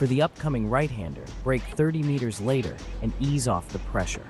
For the upcoming right-hander, brake 30 meters later and ease off the pressure.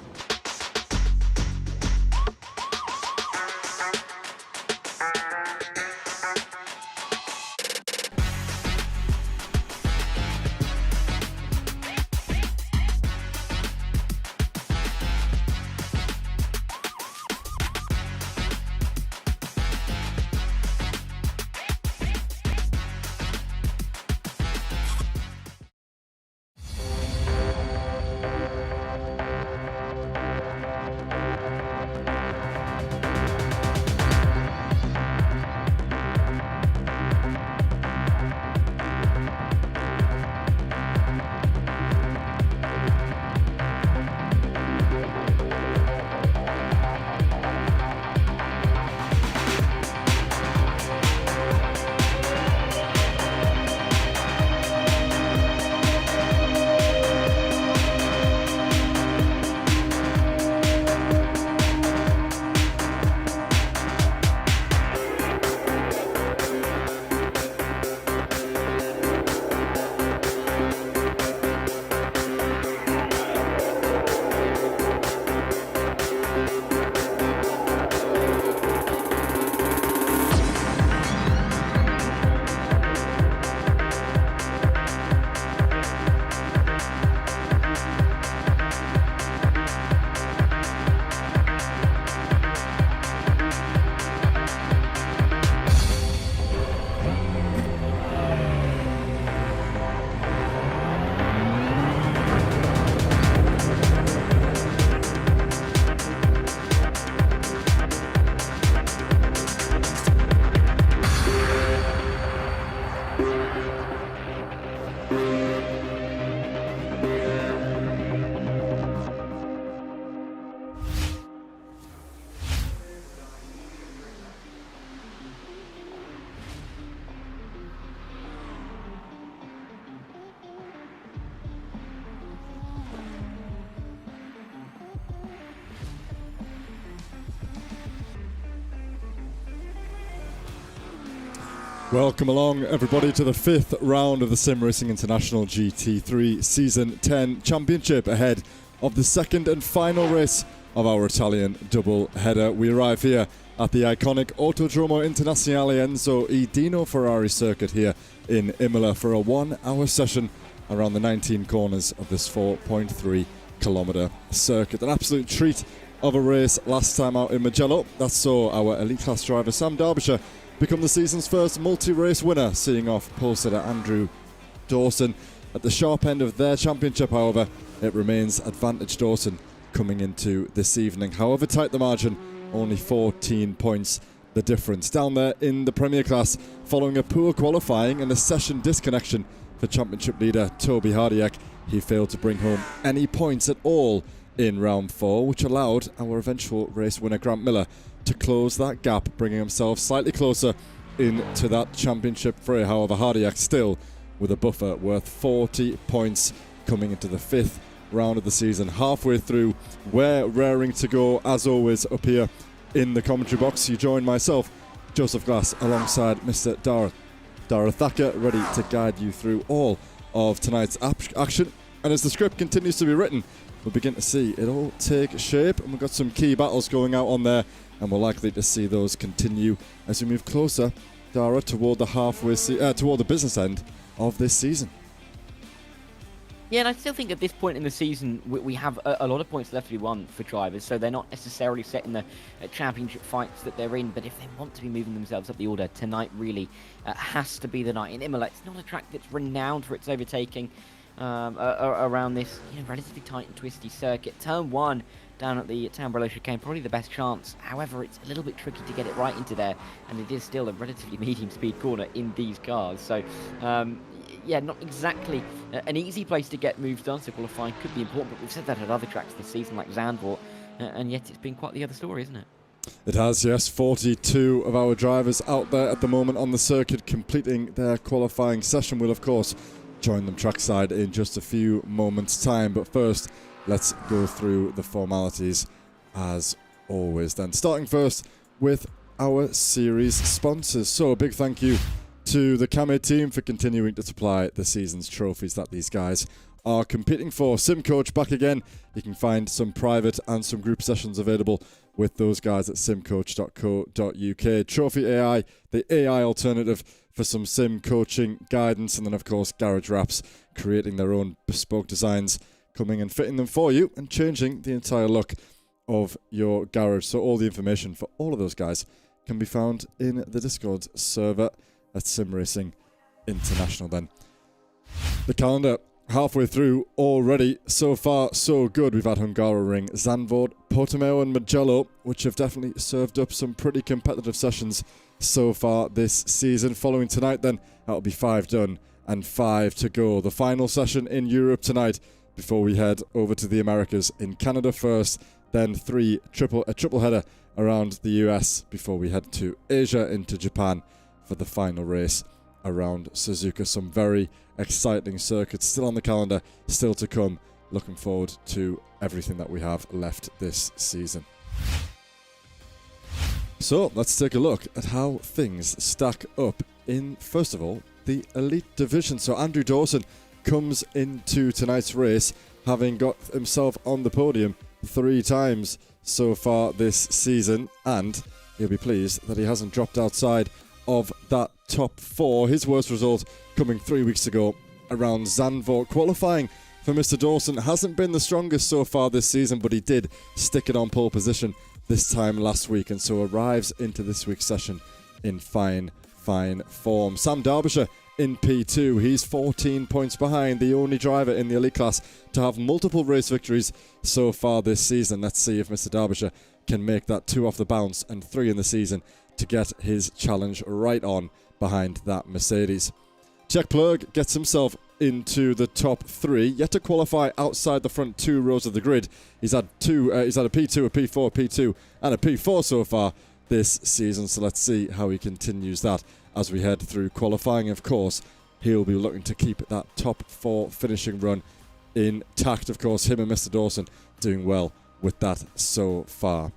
Welcome along, everybody, to the fifth round of the SimRacing International GT3 Season 10 Championship, ahead of the second and final race of our Italian double header. We arrive here at the iconic Autodromo Internazionale Enzo Dino Ferrari circuit here in Imola for a 1 hour session around the 19 corners of this 4.3 kilometre circuit. An absolute treat of a race last time out in Mugello. That saw our elite class driver Sam Derbyshire become the season's first multi-race winner, seeing off pole sitter Andrew Dawson. At the sharp end of their championship, however, it remains advantage Dawson coming into this evening. However tight the margin, only 14 points the difference. Down there in the Premier class, following a poor qualifying and a session disconnection for championship leader Toby Hardiak, he failed to bring home any points at all in round 4, which allowed our eventual race winner Grant Miller to close that gap, bringing himself slightly closer into that championship fray. However, Hardiak still with a buffer worth 40 points coming into the fifth round of the season. Halfway through, we're raring to go, as always, up here in the commentary box. You join myself, Joseph Glass, alongside Mr. Dara Thacker, ready to guide you through all of tonight's action. And as the script continues to be written, we'll begin to see it all take shape, and we've got some key battles going out on there, and we're likely to see those continue as we move closer, Dara, toward the toward the business end of this season. Yeah, and I still think at this point in the season we have a lot of points left to be won for drivers, so they're not necessarily set in the championship fights that they're in, but if they want to be moving themselves up the order, tonight really has to be the night. In Imola, it's not a track that's renowned for its overtaking around this relatively tight and twisty circuit. Turn 1 down at the Tamburello chicane, probably the best chance. However, it's a little bit tricky to get it right into there, and it is still a relatively medium speed corner in these cars. So yeah, not exactly an easy place to get moves done, so qualifying could be important, but we've said that at other tracks this season like Zandvoort, and yet it's been quite the other story, isn't it? It has, yes. 42 of our drivers out there at the moment on the circuit completing their qualifying session. We'll, of course, join them trackside in just a few moments' time, but first, let's go through the formalities as always then. Starting first with our series sponsors. So a big thank you to the Kame team for continuing to supply the season's trophies that these guys are competing for. SimCoach back again. You can find some private and some group sessions available with those guys at simcoach.co.uk. Trophy AI, the AI alternative for some sim coaching guidance, and then of course Garage Wraps, creating their own bespoke designs, coming and fitting them for you and changing the entire look of your garage. So all the information for all of those guys can be found in the Discord server at SimRacing International. Then the calendar halfway through already. So far, so good. We've had Hungaroring, Zandvoort, Portimao and Mugello, which have definitely served up some pretty competitive sessions so far this season. Following tonight then, that'll be 5 done and 5 to go. The final session in Europe tonight before we head over to the Americas. In Canada first, then a triple header around the US before we head to Asia into Japan for the final race around Suzuka. Some very exciting circuits still on the calendar, still to come. Looking forward to everything that we have left this season. So let's take a look at how things stack up in, first of all, the elite division. So Andrew Dawson comes into tonight's race having got himself on the podium 3 times so far this season, and he'll be pleased that he hasn't dropped outside of that top 4. His worst result coming 3 weeks ago around Zandvoort. Qualifying for Mr. Dawson hasn't been the strongest so far this season, but he did stick it on pole position this time last week, and so arrives into this week's session in fine form. Sam Derbyshire in P2. He's 14 points behind, the only driver in the elite class to have multiple race victories so far this season. Let's see if Mr. Derbyshire can make that 2 off the bounce and 3 in the season to get his challenge right on behind that Mercedes. Jack Plurg gets himself into the top 3, yet to qualify outside the front 2 rows of the grid. He's had a P2, a P4, a P2 and a P4 so far this season, so let's see how he continues that as we head through qualifying. Of course, he'll be looking to keep that top 4 finishing run intact. Of course, him and Mr. Dawson doing well with that so far.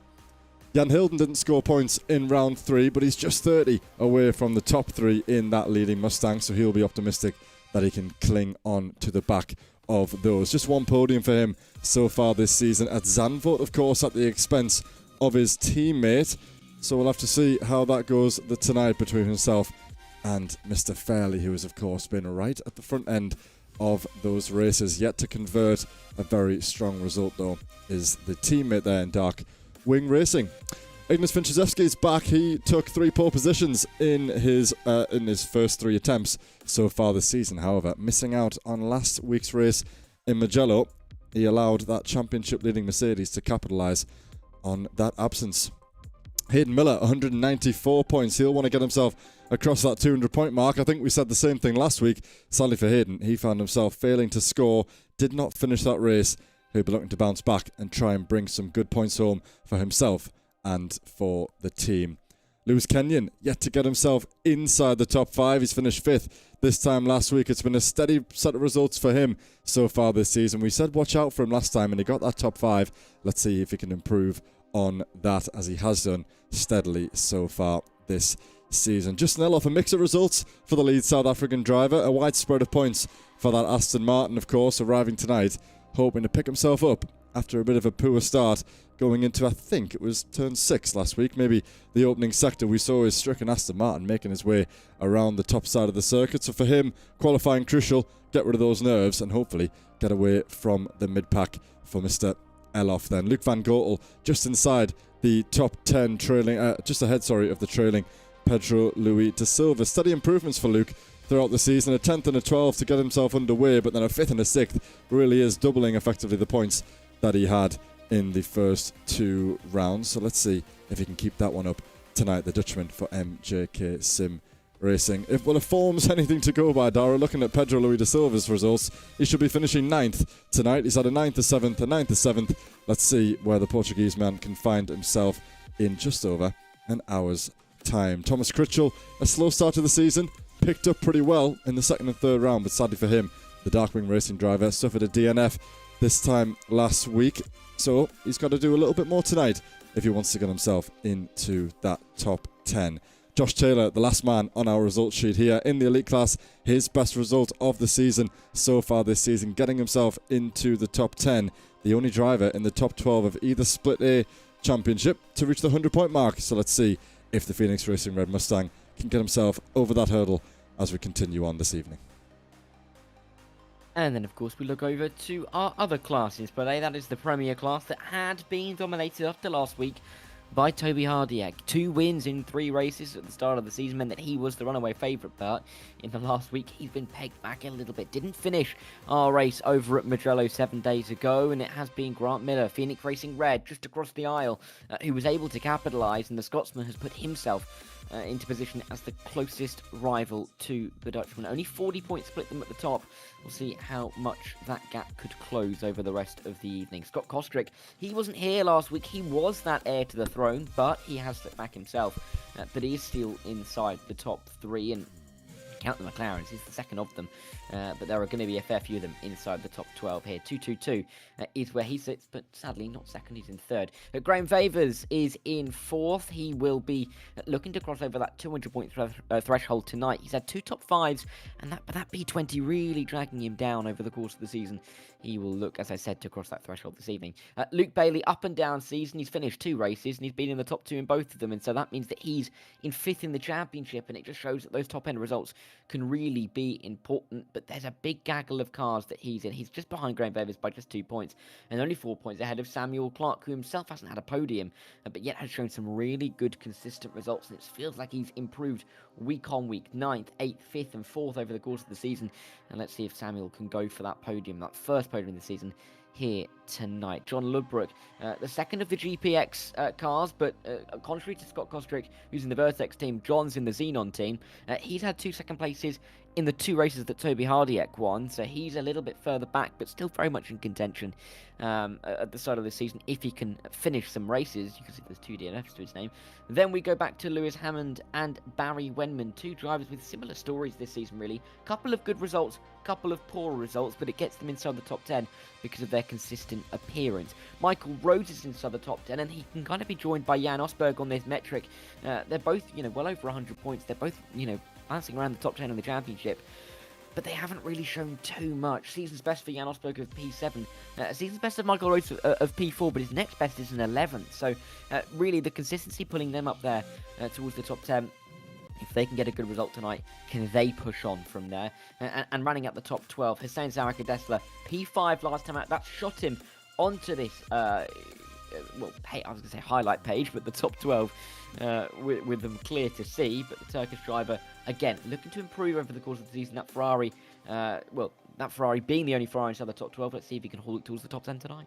Jan Hilden didn't score points in round 3, but he's just 30 away from the top 3 in that leading Mustang, so he'll be optimistic that he can cling on to the back of those. Just 1 podium for him so far this season at Zandvoort, of course, at the expense of his teammate. So we'll have to see how that goes tonight between himself and Mr. Fairley, who has, of course, been right at the front end of those races. Yet to convert a very strong result, though, is the teammate there in Dark Wing Racing. Ignas Finchezewski is back. He took 3 pole positions in his first 3 attempts so far this season. However, missing out on last week's race in Mugello, he allowed that championship-leading Mercedes to capitalise on that absence. Hayden Miller, 194 points. He'll want to get himself across that 200-point mark. I think we said the same thing last week. Sadly for Hayden, he found himself failing to score, did not finish that race. He'll be looking to bounce back and try and bring some good points home for himself and for the team. Lewis Kenyon, yet to get himself inside the top 5. He's finished 5th this time last week. It's been a steady set of results for him so far this season. We said watch out for him last time, and he got that top 5. Let's see if he can improve on that, as he has done steadily so far this season. Just nil off a mix of results for the lead South African driver. A wide spread of points for that Aston Martin, of course, arriving tonight, hoping to pick himself up after a bit of a poor start going into, I think it was turn 6 last week, maybe the opening sector. We saw his stricken Aston Martin making his way around the top side of the circuit. So for him, qualifying crucial, get rid of those nerves and hopefully get away from the mid-pack for Mr. Eloff then. Luke Van Gotel just inside the top 10, trailing, just ahead, of the trailing Pedro Luis da Silva. Steady improvements for Luke throughout the season. A 10th and a 12th to get himself underway, but then a 5th and a 6th really is doubling effectively the points that he had in the first 2 rounds. So let's see if he can keep that one up tonight, the Dutchman for MJK Sim Racing. If form's anything to go by, Dara, looking at Pedro Luis da Silva's results, he should be finishing 9th tonight. He's had a 9th, a 7th, a 9th, a 7th. Let's see where the Portuguese man can find himself in just over an hour's time. Thomas Critchell, a slow start to the season, picked up pretty well in the 2nd and 3rd round, but sadly for him, the Darkwing Racing driver suffered a DNF this time last week, so he's got to do a little bit more tonight if he wants to get himself into that top 10. Josh Taylor, the last man on our results sheet here in the elite class, his best result of the season so far this season, getting himself into the top 10, the only driver in the top 12 of either Split A Championship to reach the 100-point mark. So let's see if the Phoenix Racing Red Mustang can get himself over that hurdle as we continue on this evening. And then, of course, we look over to our other class in Split A. That is the Premier class that had been dominated after last week by Toby Hardiak. 2 wins in 3 races at the start of the season meant that he was the runaway favourite, but in the last week he's been pegged back a little bit. Didn't finish our race over at Mugello 7 days ago, and it has been Grant Miller, Phoenix Racing Red, just across the aisle, who was able to capitalise, and the Scotsman has put himself into position as the closest rival to the Dutchman. Only 40 points split them at the top. We'll see how much that gap could close over the rest of the evening. Scott Kostrick, he wasn't here last week. He was that heir to the throne, but he has slipped back himself. But he is still inside the top 3, and count the McLarens, he's the second of them, but there are going to be a fair few of them inside the top 12 here. 222 is where he sits, but sadly not second, he's in third. Graham Favors is in fourth. He will be looking to cross over that 200-point threshold tonight. He's had 2 top 5s, and that B20 really dragging him down over the course of the season. He will look, as I said, to cross that threshold this evening. Luke Bailey, up and down season. He's finished 2 races, and he's been in the top 2 in both of them, and so that means that he's in 5th in the championship, and it just shows that those top-end results can really be important. But there's a big gaggle of cars that he's in. He's just behind Graham Favors by just 2 points, and only 4 points ahead of Samuel Clark, who himself hasn't had a podium, but yet has shown some really good, consistent results, and it feels like he's improved week on week. 9th, 8th, 5th, and 4th over the course of the season, and let's see if Samuel can go for that podium, that first podium of the season, here tonight. John Ludbrook, the second of the GPX cars, but contrary to Scott Kostrick, who's in the Vertex team, John's in the Xenon team. He's had 2 second places in the 2 races that Toby Hardiak won, so he's a little bit further back, but still very much in contention at the start of the season. If he can finish some races, you can see there's 2 DNFs to his name. Then we go back to Lewis Hammond and Barry Wenman, 2 drivers with similar stories this season, really. Couple of good results, couple of poor results, but it gets them inside the top 10 because of their consistent appearance. Michael Rhodes is inside the top 10, and he can kind of be joined by Jan Osberg on this metric. They're both, well over 100 points. They're both, bouncing around the top 10 in the championship, but they haven't really shown too much. Season's best for Jan Osberg of P7. Season's best of Michael Rhodes of P4, but his next best is an 11th. So really the consistency pulling them up there towards the top 10. If they can get a good result tonight, can they push on from there? And running up the top 12, Hussein Zarakadesla, P5 last time out. That shot him onto this, I was going to say highlight page, but the top 12 with them clear to see. But the Turkish driver, again, looking to improve over the course of the season. That Ferrari, that Ferrari being the only Ferrari inside the top 12. Let's see if he can hold it towards the top 10 tonight.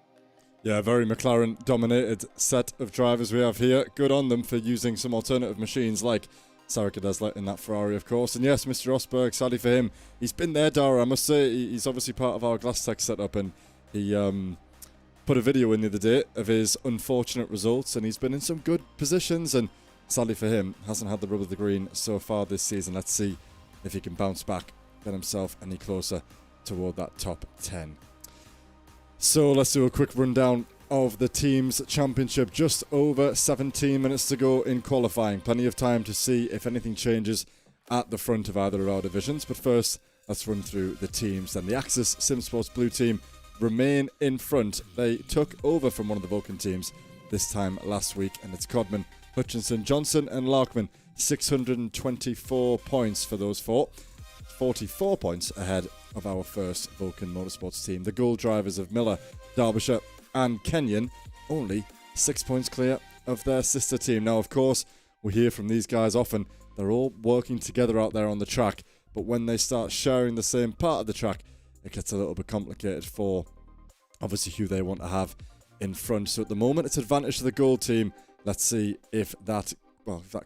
Yeah, very McLaren-dominated set of drivers we have here. Good on them for using some alternative machines like Zarakadesla in that Ferrari, of course. And yes, Mr. Osberg, sadly for him, he's been there, Dara. I must say, he's obviously part of our Glass Tech setup, and he put a video in the other day of his unfortunate results, and he's been in some good positions, and sadly for him, hasn't had the rub of the green so far this season. Let's see if he can bounce back, get himself any closer toward that top 10. So let's do a quick rundown of the team's championship. Just over 17 minutes to go in qualifying. Plenty of time to see if anything changes at the front of either of our divisions. But first, let's run through the teams. Then the Axis SimSports Blue team remain in front. They took over from one of the Vulcan teams this time last week, and it's Codman, Hutchinson, Johnson and Larkman. 624 points for those 4. 44 points ahead of our first Vulcan Motorsports team. The gold drivers of Miller, Derbyshire and Kenyon only 6 points clear of their sister team. Now, of course, we hear from these guys often. They're all working together out there on the track, but when they start sharing the same part of the track, it gets a little bit complicated for obviously who they want to have in front. So at the moment, it's advantage to the gold team. Let's see if that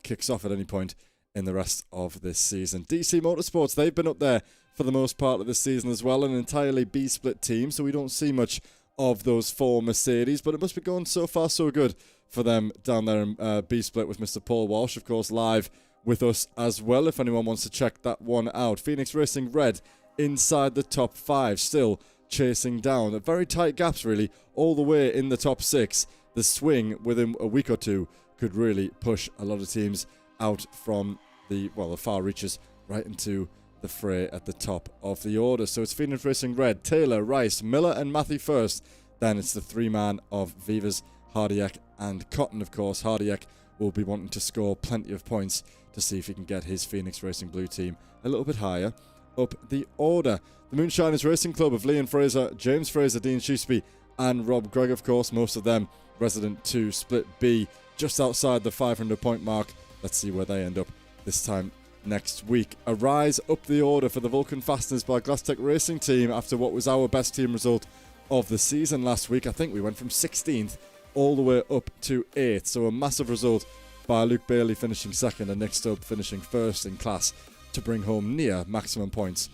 kicks off at any point in the rest of this season. DC Motorsports, they've been up there for the most part of this season as well, an entirely B-split team, so we don't see much of those 4 Mercedes, but it must be going so far so good for them down there in B-split with Mr. Paul Walsh, of course, live with us as well, if anyone wants to check that one out. Phoenix Racing Red inside the top 5, still chasing down. Very tight gaps, really, all the way in the top 6. The swing within a week or two could really push a lot of teams out from the far reaches right into the fray at the top of the order. So it's Phoenix Racing Red, Taylor, Rice, Miller and Matthew first. Then it's the three-man of Vivas, Hardiak and Cotton, of course. Hardiak will be wanting to score plenty of points to see if he can get his Phoenix Racing Blue team a little bit higher up the order. The Moonshiners Racing Club of Liam Fraser, James Fraser, Dean Shewsby and Rob Gregg, of course, most of them resident to Split B, just outside the 500-point mark. Let's see where they end up this time next week. A rise up the order for the Vulcan Fasteners by Glasstech Racing Team after what was our best team result of the season last week. I think we went from 16th all the way up to 8th, so a massive result by Luke Bailey finishing second and Nick Stubb finishing first in class to bring home near maximum points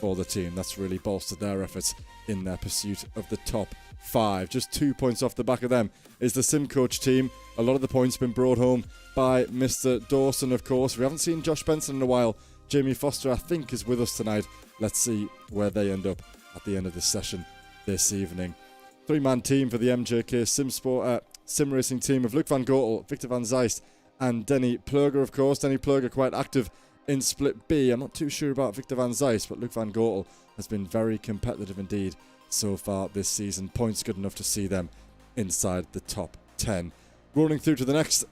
for the team. That's really bolstered their efforts in their pursuit of the top 5. Just 2 points off the back of them is the Sim Coach team. A lot of the points been brought home by Mr. Dawson, of course. We haven't seen Josh Benson in a while. Jamie Foster, I think, is with us tonight. Let's see where they end up at the end of this session this evening. 3-man team for the MJK Sim Racing team of Luke Van Gortel, Victor Van Zeist and Denny Plurger, of course. Denny Plurger quite active in Split B. I'm not too sure about Victor Van Zeist, but Luke Van Gortel has been very competitive indeed so far this season. Points good enough to see them inside the top 10. Rolling through to the next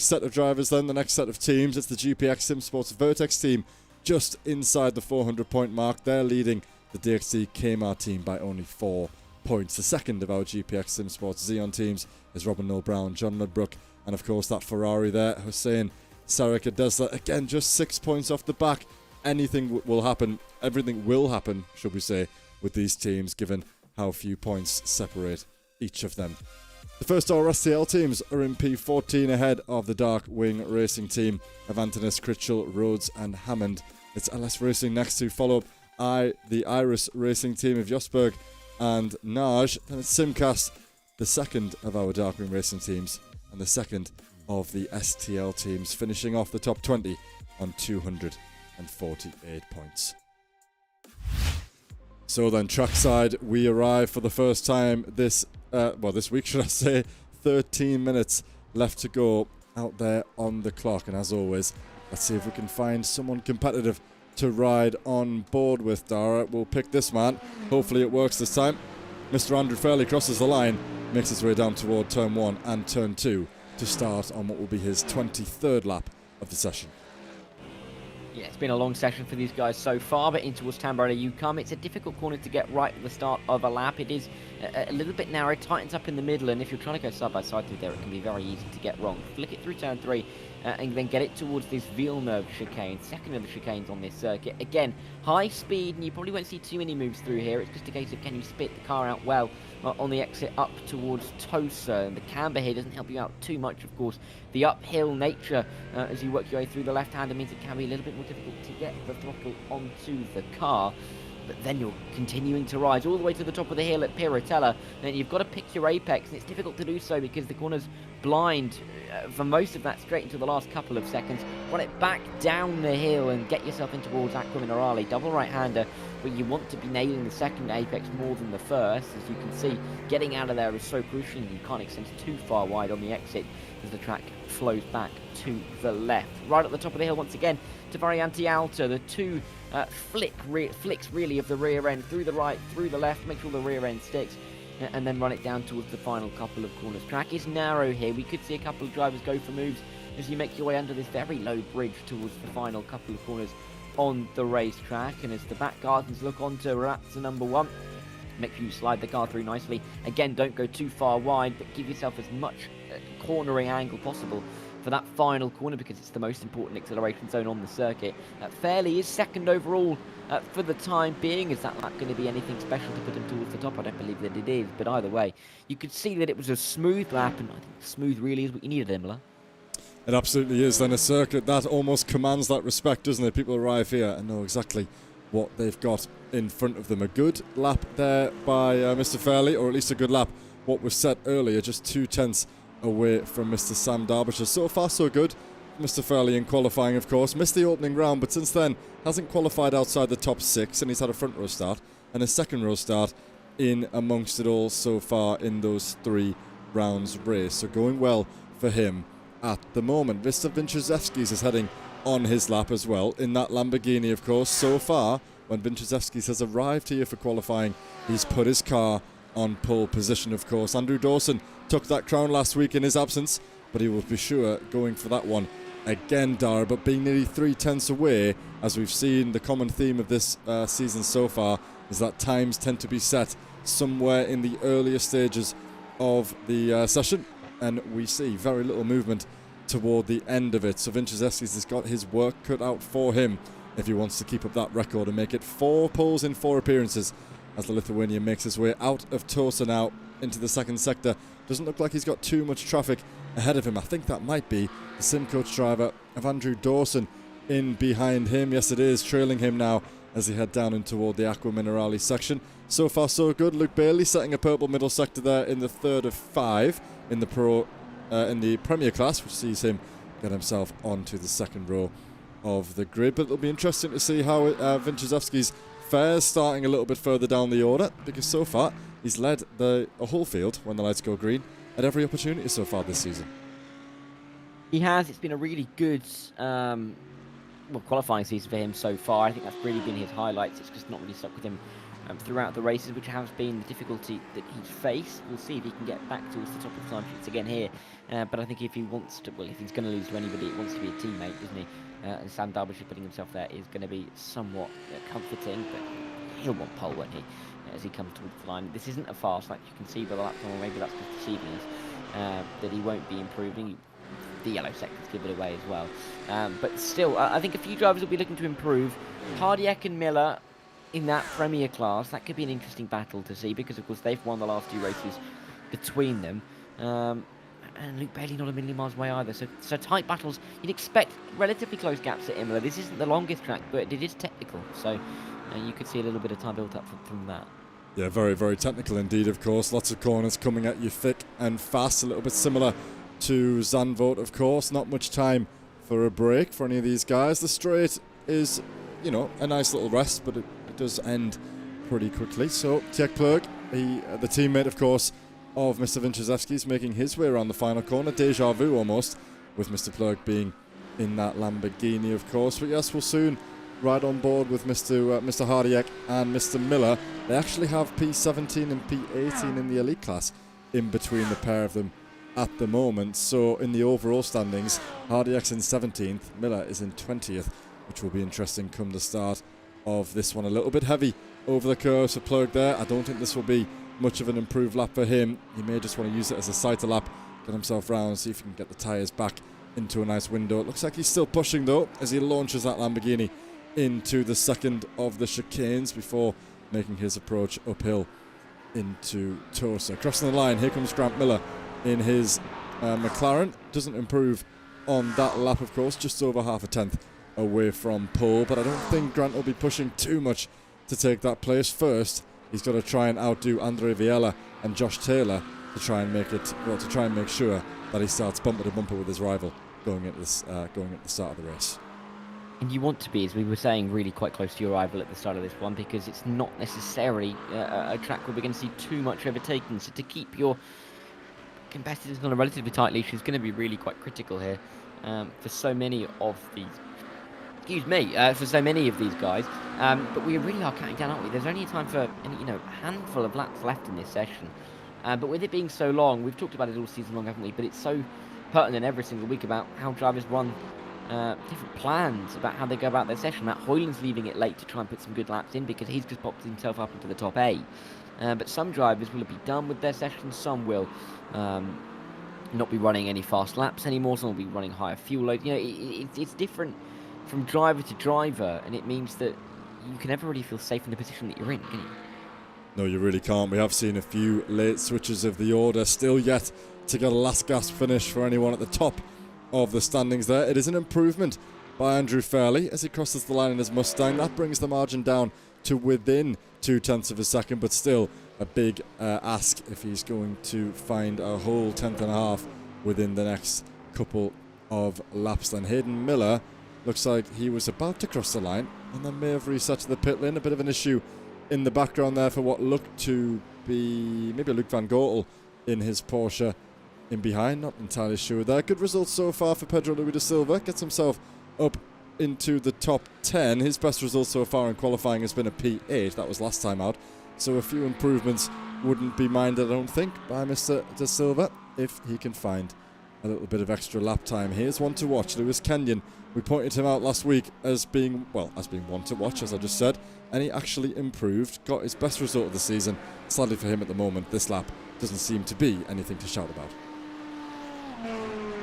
set of drivers then, the next set of teams. It's the GPX Sim Sports Vertex team just inside the 400-point mark. They're leading the DXC Kmart team by only 4 points. The second of our GPX Sim Sports Xeon teams is Robin Noel Brown, John Ludbrook, and of course that Ferrari there, Hussein Sarika does that. Again, just 6 points off the back. Anything will happen, everything will happen, should we say, with these teams, given how few points separate each of them. The first RSTL teams are in P14 ahead of the Dark Wing Racing team of Antonis, Critchell, Rhodes and Hammond. It's LS Racing next to follow up the Iris Racing team of Josberg and Naj. Then it's Simcast, the second of our Dark Wing Racing teams and the second of the STL teams, finishing off the top 20 on 248 points. So then, trackside, we arrive for the first time this week, should I say. 13 minutes left to go out there on the clock, and as always, let's see if we can find someone competitive to ride on board with. Dara, we'll pick this man. Hopefully it works this time. Mr. Andrew Fairley crosses the line, makes his way down toward turn 1 and turn 2 to start on what will be his 23rd lap of the session. Yeah, it's been a long session for these guys so far, but in towards Tamburello you come. It's a difficult corner to get right at the start of a lap. It is a little bit narrow, tightens up in the middle, and if you're trying to go side by side through there, it can be very easy to get wrong. Flick it through turn 3, and then get it towards this Villeneuve chicane, second of the chicanes on this circuit. Again, high speed, and you probably won't see too many moves through here. It's just a case of can you spit the car out well on the exit up towards Tosa. And the camber here doesn't help you out too much, of course. The uphill nature as you work your way through the left-hander means it can be a little bit more difficult to get the throttle onto the car. But then you're continuing to rise all the way to the top of the hill at Pirotella, and you've got to pick your apex, and it's difficult to do so because the corner's blind for most of that straight into the last couple of seconds. Run it back down the hill and get yourself in towards Aqua Minerale, double right-hander, where you want to be nailing the second apex more than the first. As you can see, getting out of there is so crucial, and you can't extend too far wide on the exit as the track flows back to the left. Right at the top of the hill once again to Variante Alta, the two flicks really of the rear end through the right, through the left, make sure the rear end sticks, and then run it down towards the final couple of corners. Track is narrow here. We could see a couple of drivers go for moves as you make your way under this very low bridge towards the final couple of corners on the racetrack. And as the back gardens look onto Razza number 1, make sure you slide the car through nicely. Again, don't go too far wide, but give yourself as much cornering angle possible for that final corner because it's the most important acceleration zone on the circuit. Fairley is second overall for the time being. Is that lap going to be anything special to put him towards the top? I don't believe that it is, but either way, you could see that it was a smooth lap, and I think smooth really is what you needed, Imola. It absolutely is. Then a circuit that almost commands that respect, doesn't it? People arrive here and know exactly what they've got in front of them. A good lap there by Mr. Fairley, or at least a good lap. What was set earlier, just 2/10 away from Mr. Sam Derbyshire. So far, so good. Mr. Fairley in qualifying, of course. Missed the opening round, but since then hasn't qualified outside the top 6, and he's had a front row start and a second row start in amongst it all so far in those 3 rounds race. So going well for him at the moment. Mr. Vinchezevskis is heading on his lap as well in that Lamborghini, of course. So far, when Vinchezevskis has arrived here for qualifying, he's put his car on pole position, of course. Andrew Dawson took that crown last week in his absence, but he will be sure going for that one again, Dara. But being nearly 3/10 away, as we've seen, the common theme of this season so far is that times tend to be set somewhere in the earlier stages of the session, and we see very little movement toward the end of it. So Vinchezevskis has got his work cut out for him if he wants to keep up that record and make it 4 poles in 4 appearances, as the Lithuanian makes his way out of Tosa now into the second sector. Doesn't look like he's got too much traffic ahead of him. I think that might be the sim coach driver of Andrew Dawson in behind him. Yes, it is, trailing him now as he head down in toward the Aqua Minerale section. So far so good. Luke Bailey setting a purple middle sector there in the 3rd of 5 in the Premier class, which sees him get himself onto the 2nd row of the grid. But it'll be interesting to see how Vinchezevskis fares starting a little bit further down the order, because so far he's led a whole field when the lights go green at every opportunity so far this season. He has. It's been a really good qualifying season for him so far. I think that's really been his highlights. It's just not really stuck with him throughout the races, which has been the difficulty that he's faced. We'll see if he can get back towards the top of the time sheets again here. But I think if he wants to, if he's going to lose to anybody, it wants to be a teammate, isn't he? And Sam Derbyshire putting himself there is going to be somewhat comforting, but he'll want pole, won't he, as he comes towards the line. This isn't a fast, like you can see by the lap time, or maybe that's just deceiving us, that he won't be improving. The yellow sectors give it away as well. But still, I think a few drivers will be looking to improve. Hardiak and Miller in that Premier class, that could be an interesting battle to see, because of course they've won the last 2 races between them. And Luke Bailey not a million miles away either. So tight battles. You'd expect relatively close gaps at Imola. This isn't the longest track, but it is technical. So you could see a little bit of time built up from that. Yeah, very, very technical indeed, of course. Lots of corners coming at you thick and fast. A little bit similar to Zandvoort, of course. Not much time for a break for any of these guys. The straight is, you know, a nice little rest, but it does end pretty quickly. So Tjek Plug, the teammate, of course, of Mr. Vinchezevskis, making his way around the final corner. Deja vu almost, with Mr. Plug being in that Lamborghini, of course. But yes, we'll soon ride on board with Mr. Hardiak and Mr. Miller. They actually have P17 and P18 in the elite class in between the pair of them at the moment. So in the overall standings, Hardiak's in 17th, Miller is in 20th, which will be interesting come the start of this one. A little bit heavy over the curve, so Plug there. I don't think this will be much of an improved lap for him. He may just want to use it as a sighter lap, get himself round, see if he can get the tyres back into a nice window. It looks like he's still pushing though, as he launches that Lamborghini into the second of the chicanes before making his approach uphill into Tosa. Crossing the line, here comes Grant Miller in his McLaren. Doesn't improve on that lap, of course, just over half a tenth away from pole, but I don't think Grant will be pushing too much to take that place. First, he's got to try and outdo Andre Viella and Josh Taylor to try and make sure that he starts bumper to bumper with his rival going at the start of the race. And you want to be, as we were saying, really quite close to your rival at the start of this one, because it's not necessarily a track where we're going to see too much overtaking. So to keep your competitors on a relatively tight leash is going to be really quite critical here for so many of these. For so many of these guys. But we really are counting down, aren't we? There's only time for a handful of laps left in this session. But with it being so long, we've talked about it all season long, haven't we? But it's so pertinent every single week about how drivers run different plans about how they go about their session. Matt Hoyland's leaving it late to try and put some good laps in because he's just popped himself up into the top 8. But some drivers will be done with their session. Some will not be running any fast laps anymore. Some will be running higher fuel load. It's different from driver to driver, and it means that you can never really feel safe in the position that you're in, can you? No, you really can't. We have seen a few late switches of the order, still yet to get a last gasp finish for anyone at the top of the standings there. It is an improvement by Andrew Fairley as he crosses the line in his Mustang. That brings the margin down to within 0.2 of a second, but still a big ask if he's going to find a whole tenth and a half within the next couple of laps. Then Hayden Miller looks like he was about to cross the line and then may have reset to the pit lane. A bit of an issue in the background there for what looked to be maybe Luke van Goortel in his Porsche in behind, not entirely sure there. Good results so far for Pedro Luis da Silva. Gets himself up into the top 10. His best result so far in qualifying has been a P8. That was last time out. So a few improvements wouldn't be minded, I don't think, by Mr. da Silva if he can find a little bit of extra lap time. Here's one to watch, Lewis Kenyon. We pointed him out last week as being, well, as being one to watch, as I just said, and he actually improved, got his best result of the season. Sadly for him at the moment, this lap doesn't seem to be anything to shout about.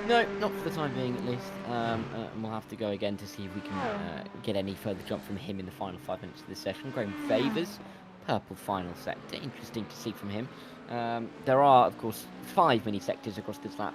No, not for the time being at least. We'll have to go again to see if we can get any further jump from him in the final 5 minutes of this session. Graham Favors, purple final sector. Interesting to see from him. There are, of course, 5 mini sectors across this lap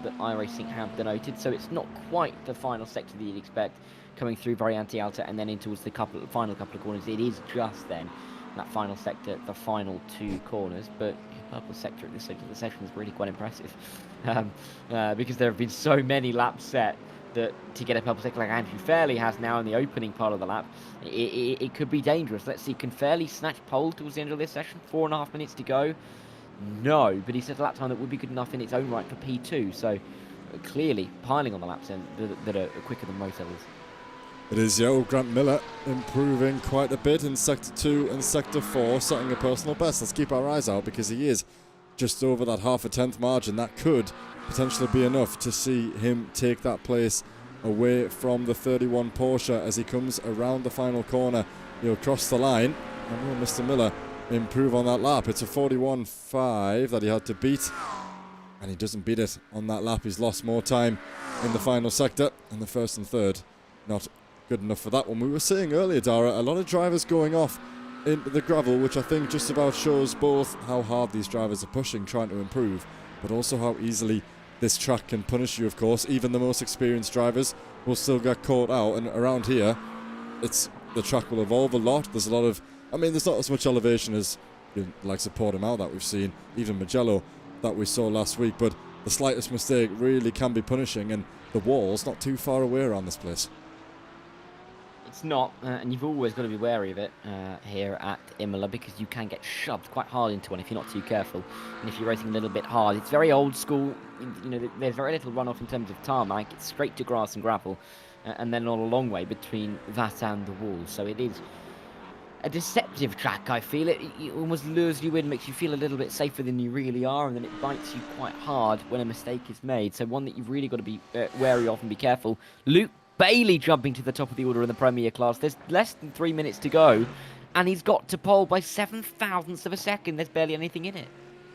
that iRacing have denoted, so it's not quite the final sector that you'd expect coming through Variante Alta and then in towards the final couple of corners. It is just then that final sector, the final 2 corners, but purple sector at this stage of the session is really quite impressive because there have been so many laps set that to get a purple sector like Andrew Fairley has now in the opening part of the lap, it could be dangerous. Let's see, can Fairley snatch pole towards the end of this session? 4.5 minutes to go. No, but he set a lap time that would be good enough in its own right for P2, so clearly piling on the laps that are quicker than most others. It is, yeah. Grant Miller improving quite a bit in Sector 2 and Sector 4, setting a personal best. Let's keep our eyes out because he is just over that half a tenth margin. That could potentially be enough to see him take that place away from the 31 Porsche as he comes around the final corner. He'll cross the line, and will Mr. Miller improve on that lap? It's a 41.5 that he had to beat, and he doesn't beat it on that lap. He's lost more time in the final sector, and the first and third not good enough for that one. We were saying earlier, Dara, a lot of drivers going off into the gravel, which I think just about shows both how hard these drivers are pushing, trying to improve, but also how easily this track can punish you, of course. Even the most experienced drivers will still get caught out, and around here, the track will evolve a lot. There's a lot of, there's not as much elevation as like Portimao that we've seen, even Mugello that we saw last week, but the slightest mistake really can be punishing, and the wall's not too far away around this place. It's not, and you've always got to be wary of it here at Imola because you can get shoved quite hard into one if you're not too careful. And if you're racing a little bit hard, it's very old school. There's very little runoff in terms of tarmac. It's straight to grass and gravel, and then not a long way between that and the wall. So it is a deceptive track, I feel. It almost lures you in, makes you feel a little bit safer than you really are, and then it bites you quite hard when a mistake is made. So one that you've really got to be wary of and be careful. Luke Bailey jumping to the top of the order in the Premier class. There's less than 3 minutes to go, and he's got to pole by 7/1000 of a second. There's barely anything in it.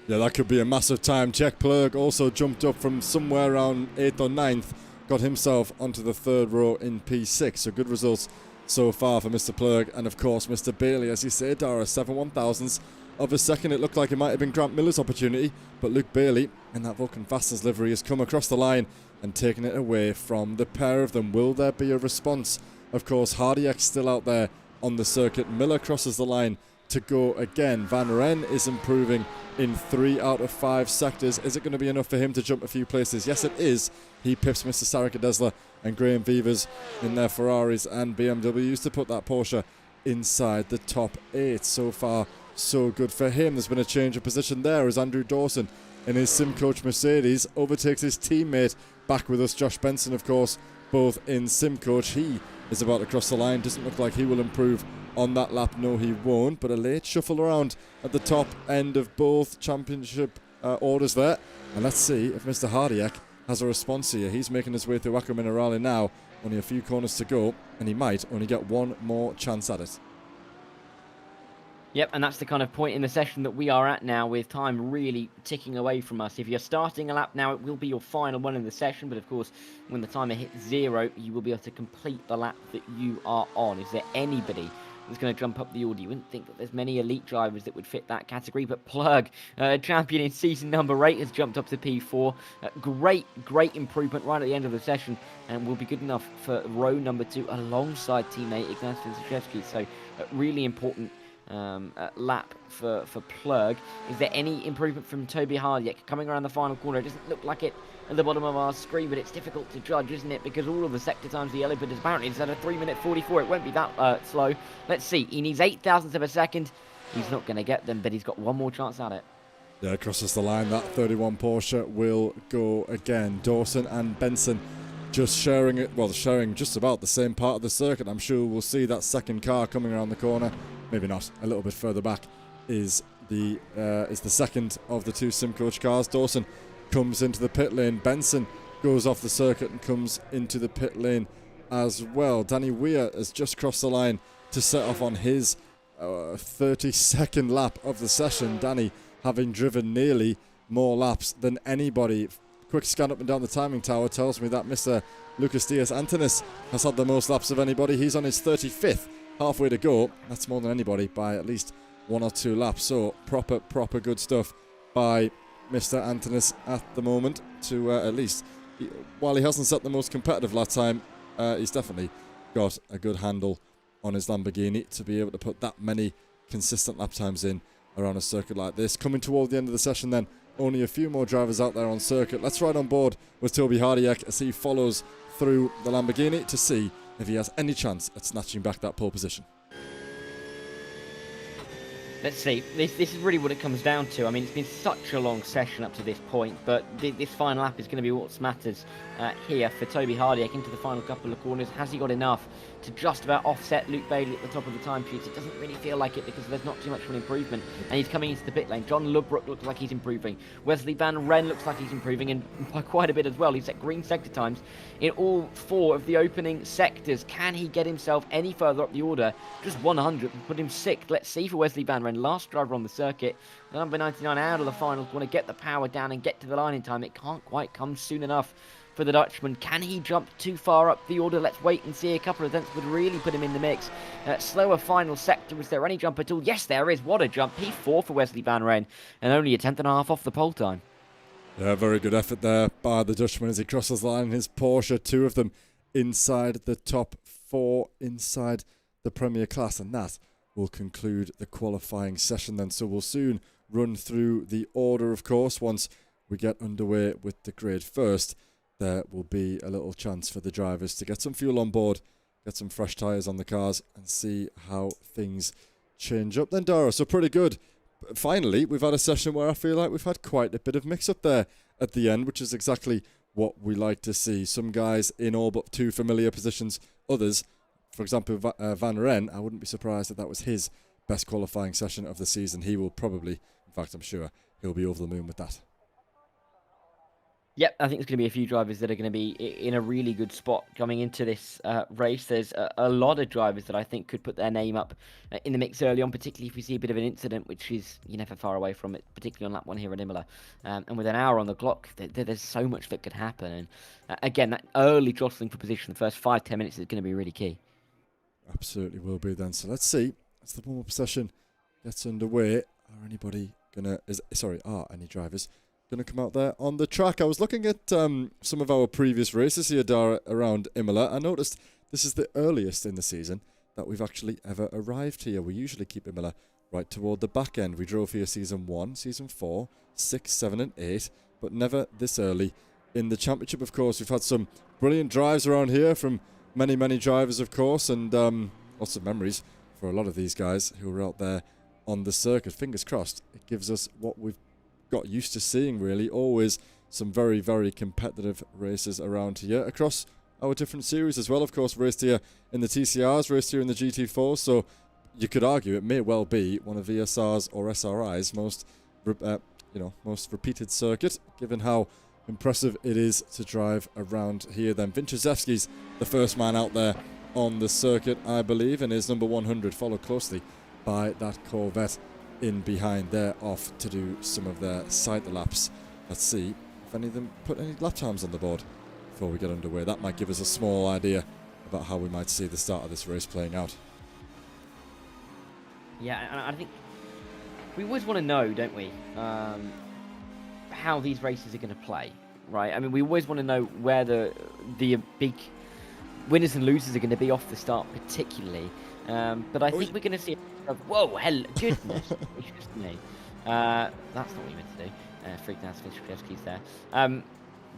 Yeah, that could be a massive time. Jack Plurg also jumped up from somewhere around 8th or 9th, got himself onto the 3rd row in P6. So good results so far for Mr. Plurg, and of course Mr. Bailey, as you say, Dara, 7/1000 of a second. It looked like it might have been Grant Miller's opportunity, but Luke Bailey in that Vulcan Fasters livery has come across the line and taken it away from the pair of them. Will there be a response? Of course, Hardiak's still out there on the circuit. Miller crosses the line to go again. Van Ren is improving in 3 out of 5 sectors. Is it going to be enough for him to jump a few places? Yes, it is. He pips Mr. Sarah Cadesla and Graham Vivers in their Ferraris and BMWs to put that Porsche inside the top 8. So far, so good for him. There's been a change of position there as Andrew Dawson in his Simcoach Mercedes overtakes his teammate. Back with us, Josh Benson, of course, both in Simcoach. He is about to cross the line. Doesn't look like he will improve on that lap. No, he won't. But a late shuffle around at the top end of both championship orders there. And let's see if Mr. Hardiak has a response here. He's making his way through Acqua Minerale now. Only a few corners to go, and he might only get one more chance at it. Yep, and that's the kind of point in the session that we are at now, with time really ticking away from us. If you're starting a lap now, it will be your final one in the session, but of course, when the timer hits 0, you will be able to complete the lap that you are on. Is there anybody that's going to jump up the order? You wouldn't think that there's many elite drivers that would fit that category, but Plug, champion in season number 8, has jumped up to P4. Great improvement right at the end of the session, and will be good enough for row number 2 alongside teammate Ignacy Zaszewski. So really important lap for Plug. Is there any improvement from Toby Hardiak coming around the final corner? It doesn't look like it at the bottom of our screen, but it's difficult to judge, isn't it? Because all of the sector times, the yellow bit is apparently it's at a 3:44. It won't be that slow. Let's see. He needs 0.008 of a second. He's not going to get them, but he's got one more chance at it. Yeah, crosses the line. That 31 Porsche will go again. Dawson and Benson just sharing it, well, sharing just about the same part of the circuit. I'm sure we'll see that second car coming around the corner. Maybe not. A little bit further back is the second of the two SimCoach cars. Dawson comes into the pit lane. Benson goes off the circuit and comes into the pit lane as well. Danny Weir has just crossed the line to set off on his 32nd lap of the session. Danny having driven nearly more laps than anybody. Quick scan up and down the timing tower tells me that Mr. Lucas Diaz Antonis has had the most laps of anybody. He's on his 35th, halfway to go. That's more than anybody by at least 1 or 2 laps. So proper good stuff by Mr. Antonis at the moment to at least, while he hasn't set the most competitive lap time, he's definitely got a good handle on his Lamborghini to be able to put that many consistent lap times in around a circuit like this. Coming toward the end of the session then, only a few more drivers out there on circuit. Let's ride on board with Toby Hardiak as he follows through the Lamborghini to see if he has any chance at snatching back that pole position. Let's see. This is really what it comes down to. I mean, it's been such a long session up to this point, but this final lap is going to be what matters here for Toby Hardiak into the final couple of corners. Has he got enough to just about offset Luke Bailey at the top of the time sheets? It doesn't really feel like it because there's not too much of an improvement, and he's coming into the pit lane. John Lubrook looks like he's improving. Wesley Van Ren looks like he's improving, and by quite a bit as well. He's set green sector times in all 4 of the opening sectors. Can he get himself any further up the order? Just 100 and put him 6th. Let's see for Wesley Van Ren, last driver on the circuit. The number 99 out of the finals, want to get the power down and get to the line in time. It can't quite come soon enough for the Dutchman. Can he jump too far up the order? Let's wait and see. A couple of dents would really put him in the mix. Slower final sector. Was there any jump at all? Yes, there is. What a jump. P4 for Wesley Van Ren, and only a 10th and a half off the pole time. Yeah, very good effort there by the Dutchman as he crosses the line in his Porsche. 2 of them inside the top 4 inside the Premier class, and that will conclude the qualifying session then. So we'll soon run through the order, of course. Once we get underway with the grid first, there will be a little chance for the drivers to get some fuel on board, get some fresh tyres on the cars, and see how things change up then, Dara. So pretty good. Finally, we've had a session where I feel like we've had quite a bit of mix-up there at the end, which is exactly what we like to see. Some guys in all but 2 familiar positions, others, for example, Van Ren, I wouldn't be surprised if that was his best qualifying session of the season. He will probably, in fact, I'm sure, he'll be over the moon with that. Yep, I think there's going to be a few drivers that are going to be in a really good spot coming into this race. There's a lot of drivers that I think could put their name up in the mix early on, particularly if we see a bit of an incident, which is you're never far away from it, particularly on lap 1 here at Imola. And with an hour on the clock, there's so much that could happen. And again, that early jostling for position, the first 5-10 minutes is going to be really key. Absolutely will be then. So let's see as the warm-up session gets underway. Are any drivers going to come out there on the track? I was looking at some of our previous races here, Dara, around Imola. I noticed this is the earliest in the season that we've actually ever arrived here. We usually keep Imola right toward the back end. We drove here season 1, season 4, 6, 7 and 8, but never this early in the championship. Of course, we've had some brilliant drives around here from many drivers, of course, and lots of memories for a lot of these guys who were out there on the circuit. Fingers crossed it gives us what we've got used to seeing, really. Always some very competitive races around here across our different series as well. Of course, raced here in the TCRs, raced here in the GT4, so you could argue it may well be one of VSR's or SRI's most repeated circuit, given how impressive it is to drive around here. Then Vinciszewski's the first man out there on the circuit, I believe, and is number 100, followed closely by that Corvette in behind. They're off to do some of their side laps. Let's see if any of them put any lap times on the board before we get underway. That might give us a small idea about how we might see the start of this race playing out. Yeah, and I think we always want to know, don't we, how these races are going to play, right? I mean, we always want to know where the big winners and losers are going to be off the start, particularly. But I think we're going to see whoa, hell, goodness, me. That's not what you meant to do. Freaked out Vinciszewski's there.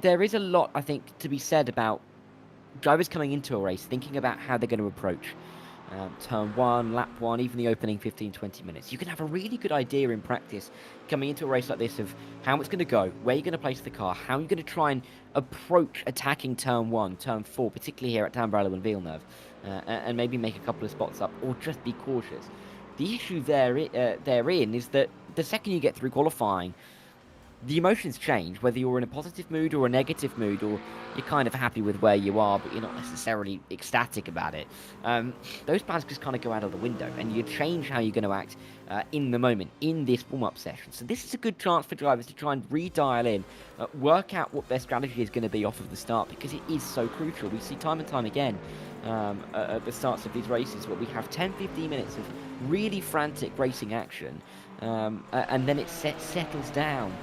There is a lot, I think, to be said about drivers coming into a race, thinking about how they're going to approach. turn 1, lap 1, even the opening 15-20 minutes. You can have a really good idea in practice coming into a race like this of how it's going to go, where you're going to place the car, how you're going to try and approach attacking turn 1, turn 4, particularly here at Tamburello and Villeneuve, and maybe make a couple of spots up, or just be cautious. The issue therein is that the second you get through qualifying, the emotions change, whether you're in a positive mood or a negative mood, or you're kind of happy with where you are, but you're not necessarily ecstatic about it. Those plans just kind of go out of the window, and you change how you're going to act in the moment, in this warm-up session. So this is a good chance for drivers to try and redial in, work out what their strategy is going to be off of the start, because it is so crucial. We see time and time again at the starts of these races where we have 10-15 minutes of really frantic racing action, and then it settles down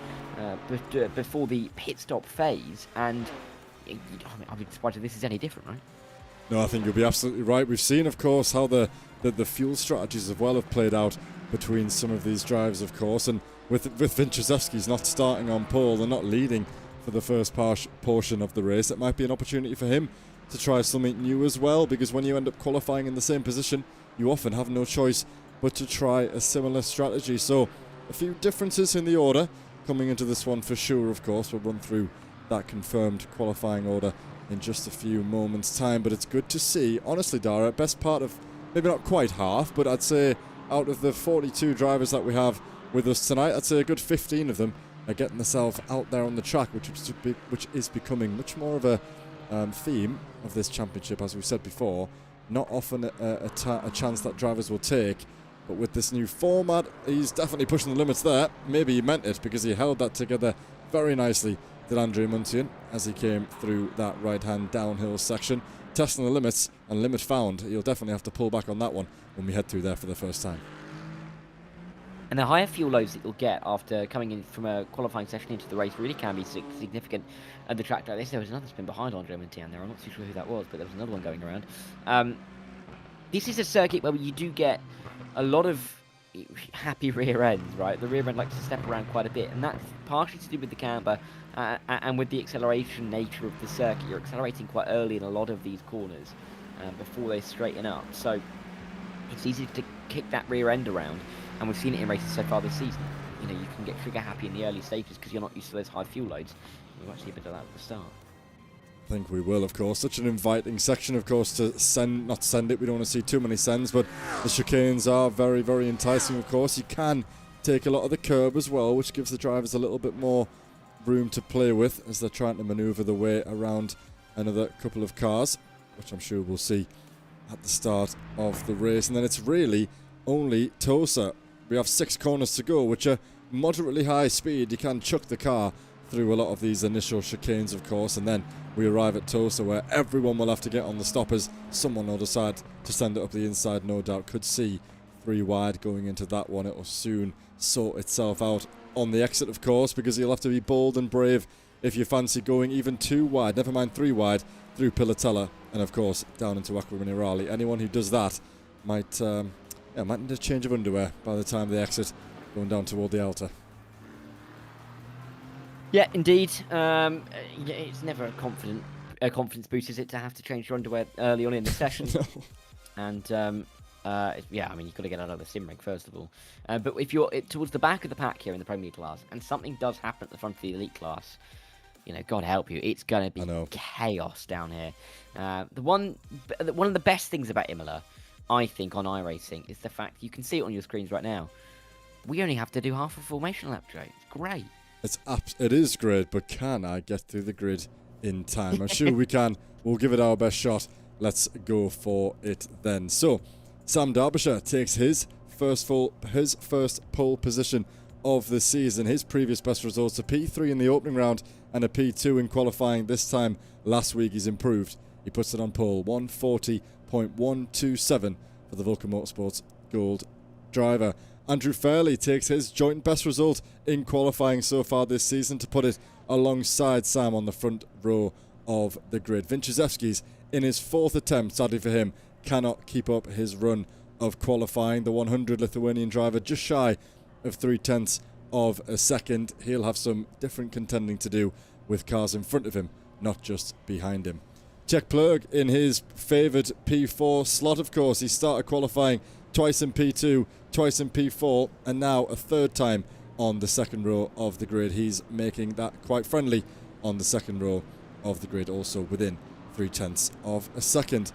before the pit stop phase, and I'd be surprised if this is any different, right? No, I think you'll be absolutely right. We've seen, of course, how the fuel strategies as well have played out between some of these drivers, of course, and with Vinciszewski's not starting on pole and not leading for the first portion of the race, it might be an opportunity for him to try something new as well, because when you end up qualifying in the same position, you often have no choice but to try a similar strategy. So a few differences in the order coming into this one for sure, of course. We'll run through that confirmed qualifying order in just a few moments' time, but it's good to see, honestly, Dara, best part of, maybe not quite half, but I'd say out of the 42 drivers that we have with us tonight, I'd say a good 15 of them are getting themselves out there on the track, which is becoming much more of a theme of this championship, as we said before. Not often a chance that drivers will take, but with this new format, he's definitely pushing the limits there. Maybe he meant it, because he held that together very nicely, did Andre Muntian, as he came through that right-hand downhill section. Testing the limits, and limit found. You'll definitely have to pull back on that one when we head through there for the first time. And the higher fuel loads that you'll get after coming in from a qualifying session into the race really can be significant at the track like this. There was another spin behind Andre Muntian there. I'm not too sure who that was, but there was another one going around. This is a circuit where you do get a lot of happy rear ends, right? The rear end likes to step around quite a bit, and that's partially to do with the camber and with the acceleration nature of the circuit. You're accelerating quite early in a lot of these corners before they straighten up, so it's easy to kick that rear end around, and we've seen it in races so far this season. You know, you can get trigger happy in the early stages because you're not used to those high fuel loads. We've actually been to that at the start. I think we will, of course. Such an inviting section, of course, to not send it. We don't want to see too many sends, but the chicanes are very, very enticing, of course. You can take a lot of the curb as well, which gives the drivers a little bit more room to play with as they're trying to manoeuvre the way around another couple of cars, which I'm sure we'll see at the start of the race. And then it's really only Tosa. We have 6 corners to go, which are moderately high speed. You can chuck the car through a lot of these initial chicanes, of course, and then we arrive at Tosa, where everyone will have to get on the stoppers. Someone will decide to send it up the inside, no doubt. Could see 3 wide going into that one. It will soon sort itself out on the exit, of course, because you'll have to be bold and brave if you fancy going even 2 wide, never mind 3 wide, through Pilatella and, of course, down into Acqua Minerale. Anyone who does that might need a change of underwear by the time they exit, going down toward the Alta. Yeah, indeed. It's never a confidence boost, is it, to have to change your underwear early on in the session? No. And yeah, I mean, you've got to get out of the sim rig first of all. But if you're towards the back of the pack here in the Premier class, and something does happen at the front of the Elite class, you know, God help you, it's going to be chaos down here. One of the best things about Imola, I think, on iRacing is the fact you can see it on your screens right now. We only have to do half a formation lap, Joe. It's great. It is great, but can I get through the grid in time? I'm sure we can. We'll give it our best shot. Let's go for it then. So, Sam Derbyshire takes his first pole position of the season. His previous best results, a P3 in the opening round and a P2 in qualifying. This time last week he's improved. He puts it on pole, 140.127 for the Vulcan Motorsports Gold driver. Andrew Fairley takes his joint best result in qualifying so far this season to put it alongside Sam on the front row of the grid. Vinciszewski's in his 4th attempt, sadly for him, cannot keep up his run of qualifying. The 100 Lithuanian driver just shy of 0.3 of a second. He'll have some different contending to do with cars in front of him, not just behind him. Jack Plug in his favoured P4 slot, of course. He started qualifying twice in P2, twice in P4, and now a third time on the second row of the grid. He's making that quite friendly on the second row of the grid, also within 0.3 of a second.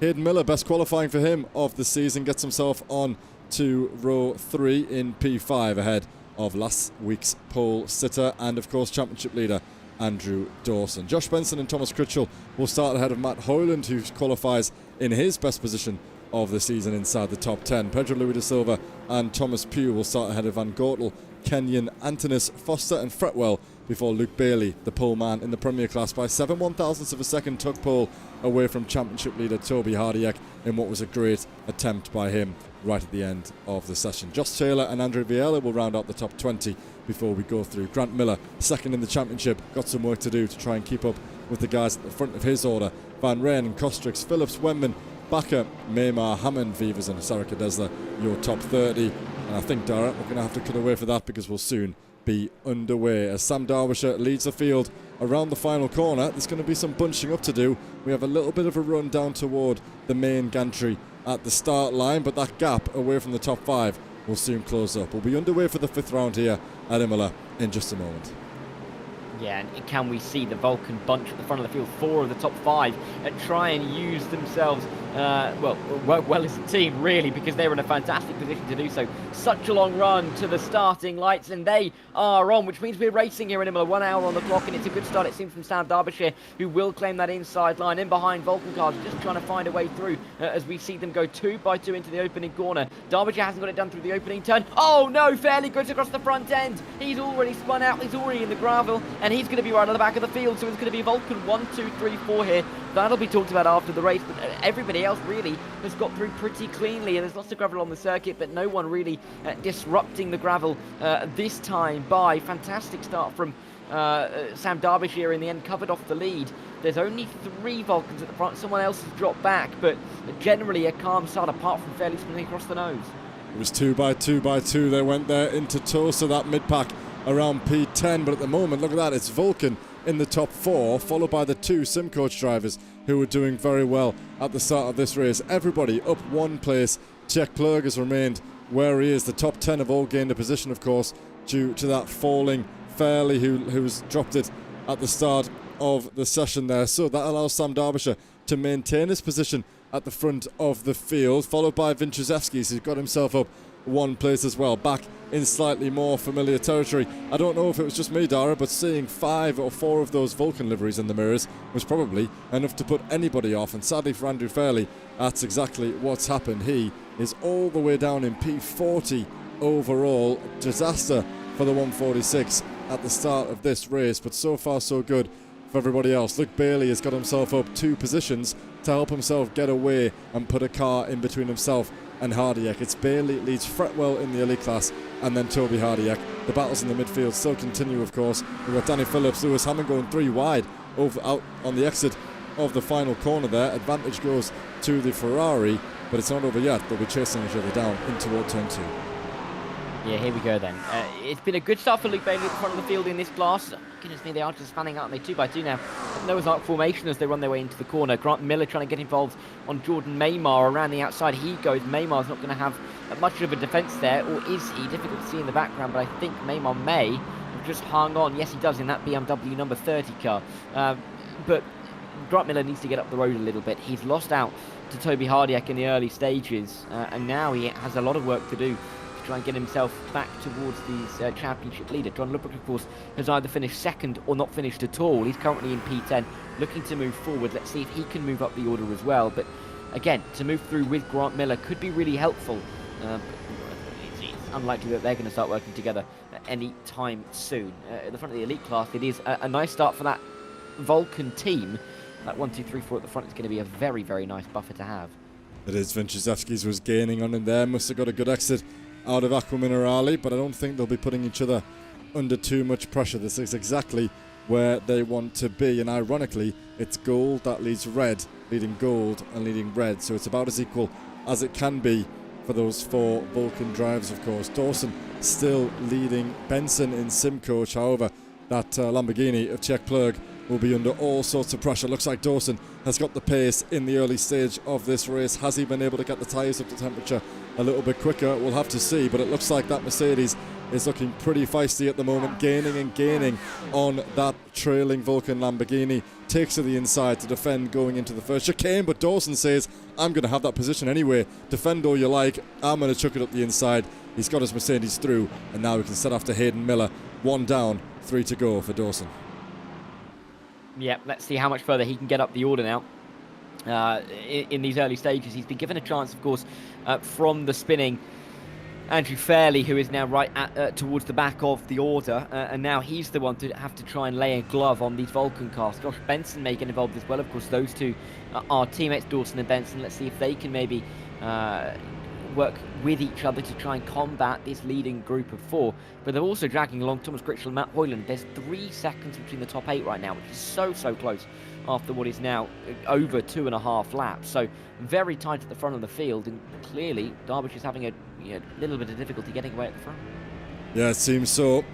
Hayden Miller, best qualifying for him of the season, gets himself on to row 3 in P5 ahead of last week's pole sitter and, of course, championship leader Andrew Dawson. Josh Benson and Thomas Critchell will start ahead of Matt Hoyland, who qualifies in his best position of the season inside the top 10. Pedro Louis da Silva and Thomas Pugh will start ahead of Van Gortel, Kenyon, Antonis, Foster and Fretwell before Luke Bailey, the pole man in the Premier class, by 7/1000ths of a second took pole away from championship leader Toby Hardiak in what was a great attempt by him right at the end of the session. Josh Taylor and Andrew Viella will round out the top 20 before we go through. Grant Miller, second in the championship, got some work to do to try and keep up with the guys at the front of his order. Van Rijn, Kostrix, Phillips, Wenman, Bakker, Maymar, Hammond, Vivers and Sarah Cadesla, your top 30. And I think, Dara, we're going to have to cut away for that because we'll soon be underway. As Sam Derbyshire leads the field around the final corner, there's going to be some bunching up to do. We have a little bit of a run down toward the main gantry at the start line, but that gap away from the top 5 will soon close up. We'll be underway for the 5th round here at Imola in just a moment. Yeah, and can we see the Vulcan bunch at the front of the field, 4 of the top 5, try and use themselves, work well as a team, really, because they're in a fantastic position to do so. Such a long run to the starting lights, and they are on, which means we're racing here in Imola, 1 hour on the clock, and it's a good start, it seems, from Sam Derbyshire, who will claim that inside line. In behind, Vulcan cars just trying to find a way through as we see them go 2 by 2 into the opening corner. Derbyshire hasn't got it done through the opening turn. Oh no, fairly good across the front end. He's already spun out, he's already in the gravel, and he's going to be right on the back of the field, so it's going to be Vulcan 1, 2, 3, 4 here. That'll be talked about after the race, but everybody else really has got through pretty cleanly, and there's lots of gravel on the circuit, but no one really disrupting the gravel this time by. Fantastic start from Sam Derbyshire in the end, covered off the lead. There's only 3 Vulcans at the front, someone else has dropped back, but generally a calm start apart from fairly spinning across the nose. It was 2 by 2 by 2. They went there into Tosa, that mid-pack around P10, but at the moment, look at that, it's Vulcan in the top 4, followed by the 2 SimCoach drivers who were doing very well at the start of this race. Everybody up 1 place. Jack Plug has remained where he is. The top 10 have all gained a position, of course, due to that falling Fairley who's dropped it at the start of the session there. So that allows Sam Derbyshire to maintain his position at the front of the field, followed by Vinchuzevskis, who's got himself up 1 place as well, back in slightly more familiar territory. I don't know if it was just me, Dara, but seeing 5 or 4 of those Vulcan liveries in the mirrors was probably enough to put anybody off, and sadly for Andrew Fairley, that's exactly what's happened. He is all the way down in P40 overall. Disaster for the 146 at the start of this race, but so far so good for everybody else. Luke Bailey has got himself up 2 positions to help himself get away and put a car in between himself and Hardiak. It's Bailey leads Fretwell in the elite class, and then Toby Hardiak. The battles in the midfield still continue, of course. We've got Danny Phillips, Lewis Hammond going 3 wide out on the exit of the final corner there. Advantage goes to the Ferrari, but it's not over yet. They'll be chasing each other down in toward turn 2. Yeah, here we go then. It's been a good start for Luke Bailey at the front of the field in this class. Goodness me, they are just fanning out, and they 2 by 2 now. Noah's Ark formation as they run their way into the corner. Grant Miller trying to get involved on Jordan Maymar around the outside. He goes. Maymar's not going to have much of a defence there, or is he? Difficult to see in the background, but I think Maymar may have just hung on. Yes, he does in that BMW number 30 car. But Grant Miller needs to get up the road a little bit. He's lost out to Toby Hardiak in the early stages, and now he has a lot of work to do try and get himself back towards the championship leader. John Lubbock, of course, has either finished second or not finished at all. He's currently in P10, looking to move forward. Let's see if he can move up the order as well. But again, to move through with Grant Miller could be really helpful. It's unlikely that they're going to start working together any time soon. At the front of the elite class, it is a nice start for that Vulcan team. That 1, 2, 3, 4 at the front is going to be a very, very nice buffer to have. It is. Vinchuzevskis was gaining on him there. Must have got a good exit out of Aqua Minerale, but I don't think they'll be putting each other under too much pressure. This is exactly where they want to be, and ironically it's gold that leads red, leading gold and leading red, so it's about as equal as it can be for those 4 Vulcan drivers, of course. Dawson still leading Benson in SimCoach. However, that Lamborghini of Czech Plug will be under all sorts of pressure. Looks like Dawson has got the pace in the early stage of this race. Has he been able to get the tyres up to temperature a little bit quicker? We'll have to see, but it looks like that Mercedes is looking pretty feisty at the moment, gaining and gaining on that trailing Vulcan Lamborghini. Takes to the inside to defend going into the first chicane, but Dawson says, I'm going to have that position anyway. Defend all you like, I'm going to chuck it up the inside. He's got his Mercedes through, and now we can set off to Hayden Miller. 1 down, 3 to go for Dawson. Yeah, let's see how much further he can get up the order now. In these early stages, he's been given a chance, of course, from the spinning Andrew Fairley, who is now right towards the back of the order, and now he's the one to have to try and lay a glove on these Vulcan cars. Josh Benson may get involved as well. Of course, those two are teammates, Dawson and Benson. Let's see if they can maybe work with each other to try and combat this leading group of 4. But they're also dragging along Thomas Critchell and Matt Hoyland. There's 3 seconds between the top 8 right now, which is so close after what is now over 2.5 laps. So very tight at the front of the field, and clearly Derbyshire's having a little bit of difficulty getting away at the front. Yeah, it seems so.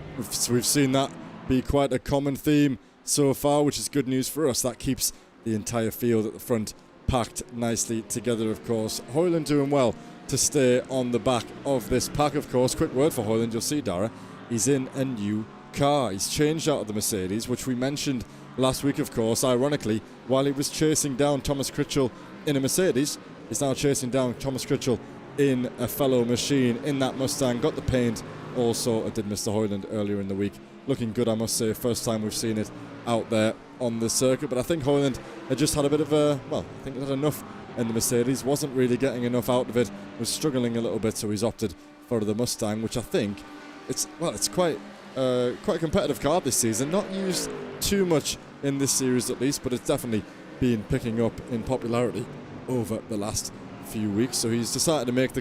We've seen that be quite a common theme so far, which is good news for us. That keeps the entire field at the front packed nicely together, of course. Hoyland doing well to stay on the back of this pack, of course. Quick word for Hoyland, you'll see, Dara, he's in a new car. He's changed out of the Mercedes, which we mentioned last week, of course. Ironically, while he was chasing down Thomas Critchell in a Mercedes, he's now chasing down Thomas Critchell in a fellow machine in that Mustang. Got the paint also, did Mr. Hoyland earlier in the week. Looking good, I must say. First time we've seen it out there on the circuit. But I think Hoyland had just had a bit of a, well, I think he had enough in the Mercedes, wasn't really getting enough out of it, was struggling a little bit, so he's opted for the Mustang, which I think it's quite a competitive car this season. Not used too much in this series at least, but it's definitely been picking up in popularity over the last few weeks. So he's decided to make the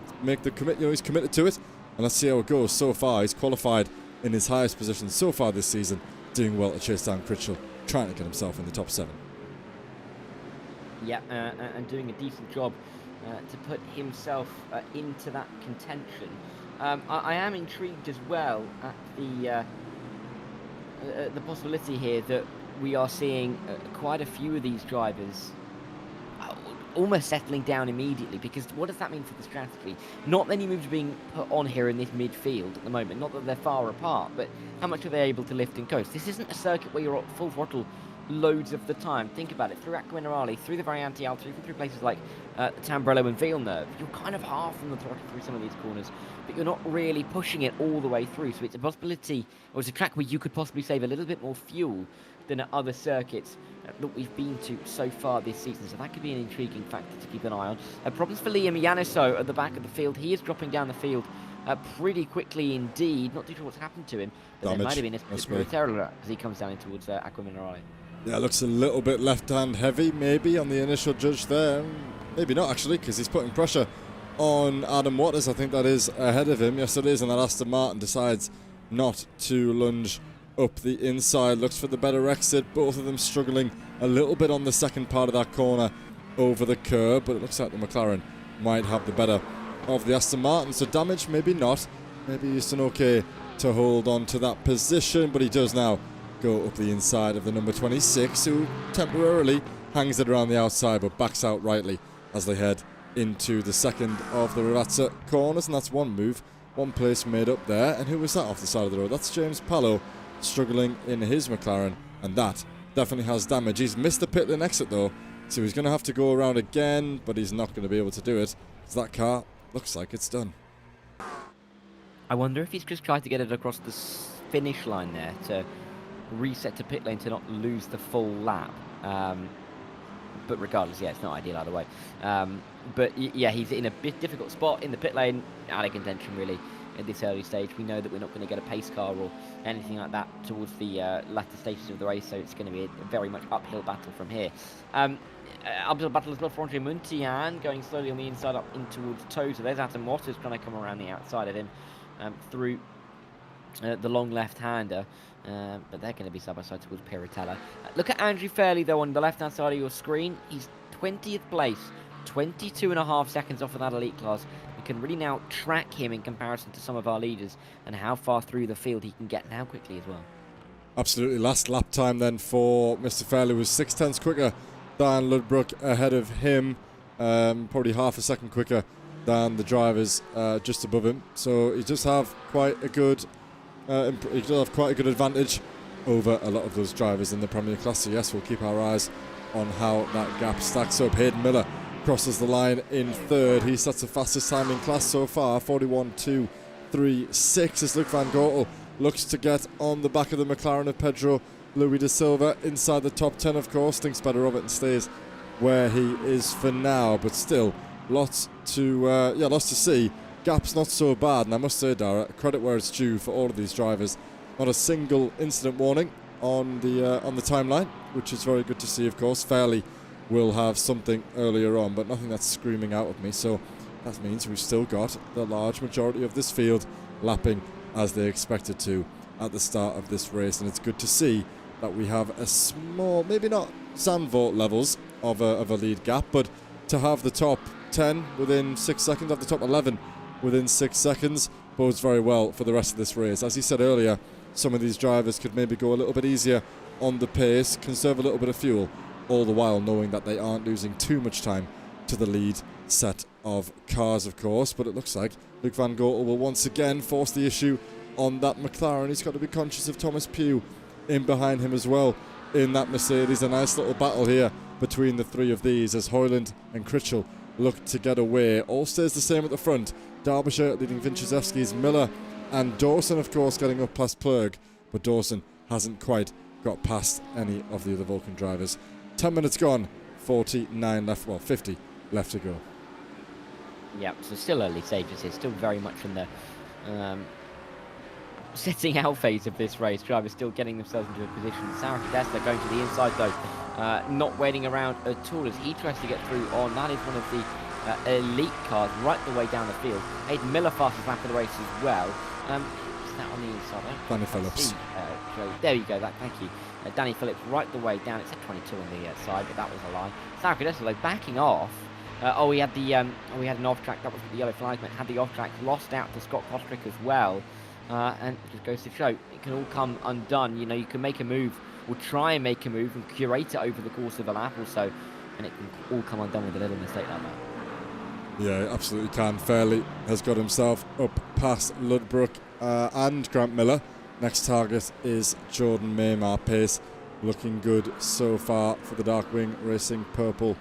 commit. He's committed to it, and let's see how it goes. So far, he's qualified in his highest position so far this season, doing well to chase down Critchell, trying to get himself in the top 7. Yeah, and doing a decent job to put himself into that contention. I am intrigued as well at the possibility here that we are seeing quite a few of these drivers almost settling down immediately, because what does that mean for the strategy? Not many moves are being put on here in this midfield at the moment, not that they're far apart, but how much are they able to lift and coast? This isn't a circuit where you're at full throttle loads of the time. Think about it, through Acqua Minerale, through the Variante Alta, even through places like Tamburello and Villeneuve, you're kind of half on the throttle through some of these corners, but you're not really pushing it all the way through. So it's a possibility, or it's a track where you could possibly save a little bit more fuel than at other circuits that we've been to so far this season. So that could be an intriguing factor to keep an eye on. Problems for Liam Yaniso at the back of the field. He is dropping down the field pretty quickly indeed. Not too sure what's happened to him, but there might have been a spirit error as he comes down in towards Acqua Minerale. Yeah, looks a little bit left-hand heavy, maybe, on the initial judge there. Maybe not, actually, because he's putting pressure on Adam Waters. I think that is ahead of him. Yes, it is, and that Aston Martin decides not to lunge up the inside. Looks for the better exit. Both of them struggling a little bit on the second part of that corner over the curb, but it looks like the McLaren might have the better of the Aston Martin. So damage, maybe not. Maybe he's done okay to hold on to that position, but he does now go up the inside of the number 26, who temporarily hangs it around the outside but backs out rightly as they head into the second of the Rivazza corners. And that's one move, one place made up there. And who was that off the side of the road? That's James Pallow struggling in his McLaren, and that definitely has damage. He's missed the pit lane exit though, so he's going to have to go around again, but he's not going to be able to do it, because that car looks like it's done. I wonder if he's just tried to get it across the finish line there to reset to pit lane to not lose the full lap. But regardless, yeah, it's not ideal either way. But yeah, he's in a bit difficult spot in the pit lane, out of contention really at this early stage. We know that we're not going to get a pace car or anything like that towards the latter stages of the race, so it's going to be a very much uphill battle from here. Uphill battle as well for Andre Muntian, going slowly on the inside up in towards Toe. So there's Adam Waters trying to come around the outside of him through the long left-hander. But they're going to be side by side towards Piratella. Look at Andrew Fairley though on the left-hand side of your screen. He's 20th place, 22.5 seconds off of that elite class. We can really now track him in comparison to some of our leaders and how far through the field he can get now quickly as well. Absolutely. Last lap time then for Mr. Fairley was 6/10 quicker than Ludbrook, ahead of him, probably half a second quicker than the drivers just above him. So he does have quite a good advantage over a lot of those drivers in the Premier class. So yes, we'll keep our eyes on how that gap stacks up. Hayden Miller crosses the line in third. He sets the fastest time in class so far, 41.236, as Luke Van Gortel looks to get on the back of the McLaren of Pedro Louis da Silva inside the top 10, of course. Thinks better of it and stays where he is for now, but still lots to see. Gap's not so bad, and I must say, Dara, credit where it's due for all of these drivers. Not a single incident warning on the timeline, which is very good to see. Of course, Fairley will have something earlier on, but nothing that's screaming out at me. So that means we've still got the large majority of this field lapping as they expected to at the start of this race, and it's good to see that we have a small, maybe not Zandvoort levels of a lead gap, but to have the top 10 within 6 seconds, have the top 11 within 6 seconds, bodes very well for the rest of this race. As he said earlier, some of these drivers could maybe go a little bit easier on the pace, conserve a little bit of fuel, all the while knowing that they aren't losing too much time to the lead set of cars, of course. But it looks like Luke Van Gortel will once again force the issue on that McLaren. He's got to be conscious of Thomas Pugh in behind him as well in that Mercedes. A nice little battle here between the three of these as Hoyland and Critchell look to get away. All stays the same at the front. Derbyshire leading Vinciszewski's Miller and Dawson, of course, getting up past Plurg, but Dawson hasn't quite got past any of the other Vulcan drivers. 10 minutes gone, 49 left, well, 50 left to go. Yeah, so still early stages here, still very much in the setting out phase of this race. Drivers still getting themselves into a position. Sarah Cadesta going to the inside though, not waiting around at all as he tries to get through on. That is one of the elite cars right the way down the field. Hayden Miller fastest lap of the race as well. Is that on the inside? Danny Phillips. There you go, thank you. Danny Phillips right the way down. It said 22 on the side, but that was a lie. Sarah Cadesta though backing off. We had an off track. That was what the yellow flag meant. Had the off track, lost out to Scott Kostrick as well. And it just goes to show it can all come undone. You know, you can make a move or try and make a move and curate it over the course of a lap or so, and it can all come undone with a little mistake like that. Yeah, absolutely can. Fairley has got himself up past Ludbrook and Grant Miller. Next target is Jordan Maymar. Pace looking good so far for the Darkwing Racing Purple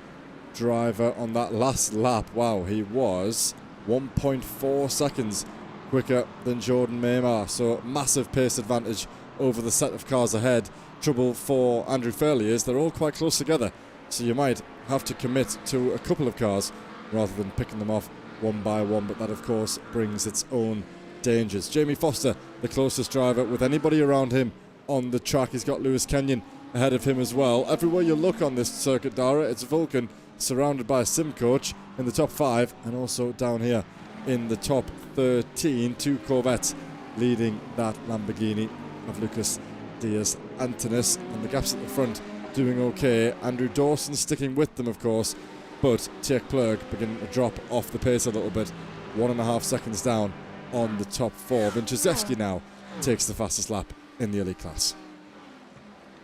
driver on that last lap. Wow, he was 1.4 seconds quicker than Jordan Maymar, so massive pace advantage over the set of cars ahead. Trouble for Andrew Fairley is they're all quite close together, so you might have to commit to a couple of cars rather than picking them off one by one, but that of course brings its own dangers. Jamie Foster, the closest driver with anybody around him on the track. He's got Lewis Kenyon ahead of him as well. Everywhere you look on this circuit, Dara, it's Vulcan surrounded by a sim coach in the top 5, and also down here in the top 13, 2 Corvettes leading that Lamborghini of Lucas Diaz Antonis, and the gaps at the front doing okay. Andrew Dawson sticking with them, of course, but Tjek Plurg beginning to drop off the pace a little bit, 1.5 seconds down on the top 4. Vinciszewski now takes the fastest lap in the elite class.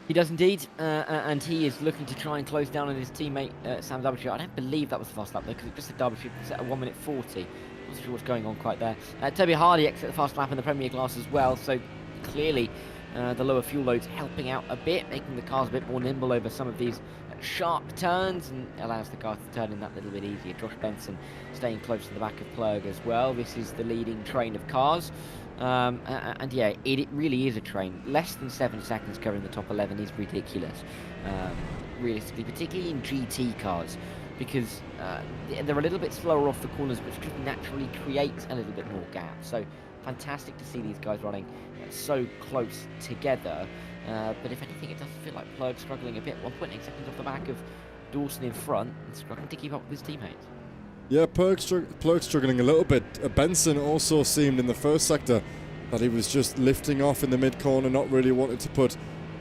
He does indeed, and he is looking to try and close down on his teammate Sam Derbyshire. I don't believe that was the fast lap though, because it just said Derbyshire set at 1:40. Not sure what's going on quite there. Toby Hardy exits the fast lap in the Premier class as well, so clearly the lower fuel load's helping out a bit, making the cars a bit more nimble over some of these sharp turns, and allows the cars to turn in that little bit easier. Josh Benson staying close to the back of Plurg as well. This is the leading train of cars. And yeah, it really is a train. Less than 7 seconds covering the top 11 is ridiculous, realistically, particularly in GT cars, because they're a little bit slower off the corners, which just naturally creates a little bit more gap. So fantastic to see these guys running so close together. But if anything, it does feel like Plurg struggling a bit. 1.8 seconds off the back of Dawson in front, and struggling to keep up with his teammates. Yeah, Plurg struggling a little bit. Benson also seemed in the first sector that he was just lifting off in the mid-corner, not really wanting to put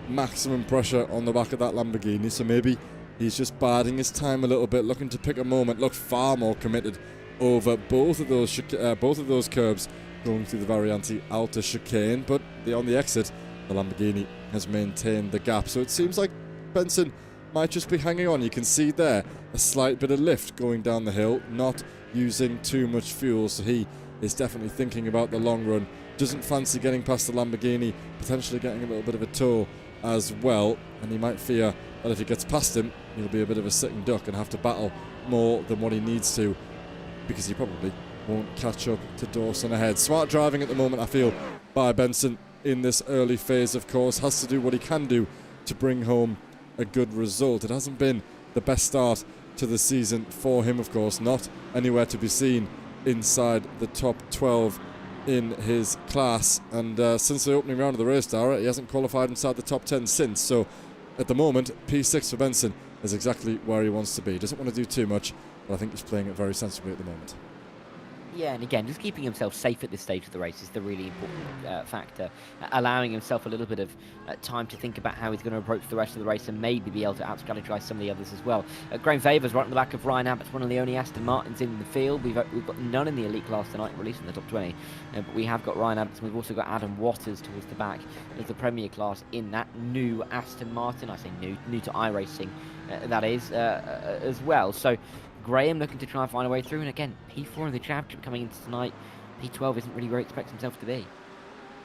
maximum pressure on the back of that Lamborghini. So maybe he's just biding his time a little bit, looking to pick a moment. Looked far more committed over both of those curbs going through the Variante Alta chicane. But on the exit, the Lamborghini has maintained the gap. So it seems like Benson might just be hanging on. You can see there a slight bit of lift going down the hill, not using too much fuel, so he is definitely thinking about the long run. Doesn't fancy getting past the Lamborghini, potentially getting a little bit of a tow as well, and he might fear that if he gets past him, he'll be a bit of a sitting duck and have to battle more than what he needs to, because he probably won't catch up to Dawson ahead. Smart driving at the moment, I feel, by Benson in this early phase, of course. Has to do what he can do to bring home a good result. It hasn't been the best start to the season for him, of course. Not anywhere to be seen inside the top 12 in his class. And since the opening round of the race, Dara, he hasn't qualified inside the top 10 since. So at the moment, P6 for Benson is exactly where he wants to be. Doesn't want to do too much, but I think he's playing it very sensibly at the moment. Yeah, and again, just keeping himself safe at this stage of the race is the really important factor. Allowing himself a little bit of time to think about how he's going to approach the rest of the race and maybe be able to out-strategize some of the others as well. Graham Favours right on the back of Ryan Abbott's one of the only Aston Martins in the field. We've got none in the elite class tonight, released in the top 20. But we have got Ryan Abbott, and we've also got Adam Waters towards the back of the Premier class in that new Aston Martin. I say new to iRacing, that is, as well. So Graham looking to try and find a way through, and again, P4 in the championship coming into tonight. P12 isn't really where he expects himself to be.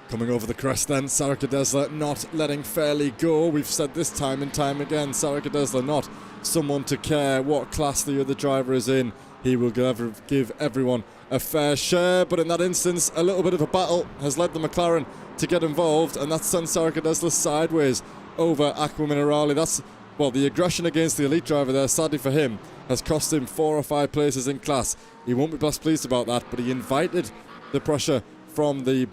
Coming over the crest then, Sarika Desler not letting fairly go. We've said this time and time again, Sarika Desler not someone to care what class the other driver is in. He will give everyone a fair share, but in that instance, a little bit of a battle has led the McLaren to get involved, and that's sent Sarika Desler sideways over Aqua Minerale. That's, well, the aggression against the elite driver there, sadly for him, has cost him 4 or 5 places in class. He won't be best pleased about that, but he invited the pressure from the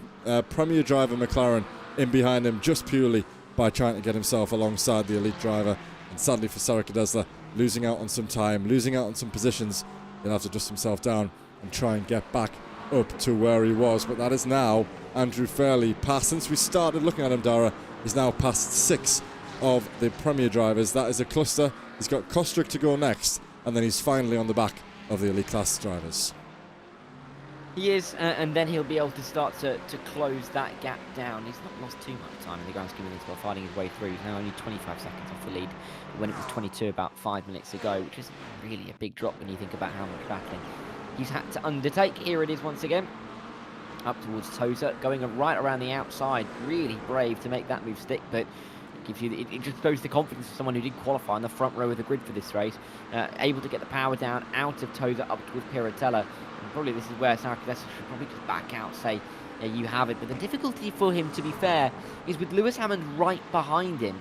Premier driver McLaren in behind him just purely by trying to get himself alongside the elite driver. And sadly for Sarika Desler, losing out on some time, losing out on some positions, he'll have to dust himself down and try and get back up to where he was. But that is now Andrew Fairley past. Since we started looking at him, Dara, he's now past 6 of the Premier drivers. That is a cluster. He's got Kostrick to go next, and then he's finally on the back of the elite class drivers. He is, and then he'll be able to start to close that gap down. He's not lost too much time in the grand scheme of things while fighting his way through. He's now only 25 seconds off the lead when it was 22 about 5 minutes ago, which is really a big drop when you think about how much battling he's had to undertake. Here it is once again, up towards Tozer, going right around the outside. Really brave to make that move stick, but gives you it just shows the confidence of someone who did qualify on the front row of the grid for this race, able to get the power down out of Tozer up towards Piratella. And probably this is where Sarika Desler should probably just back out, say, yeah, you have it. But the difficulty for him, to be fair, is with Lewis Hammond right behind him.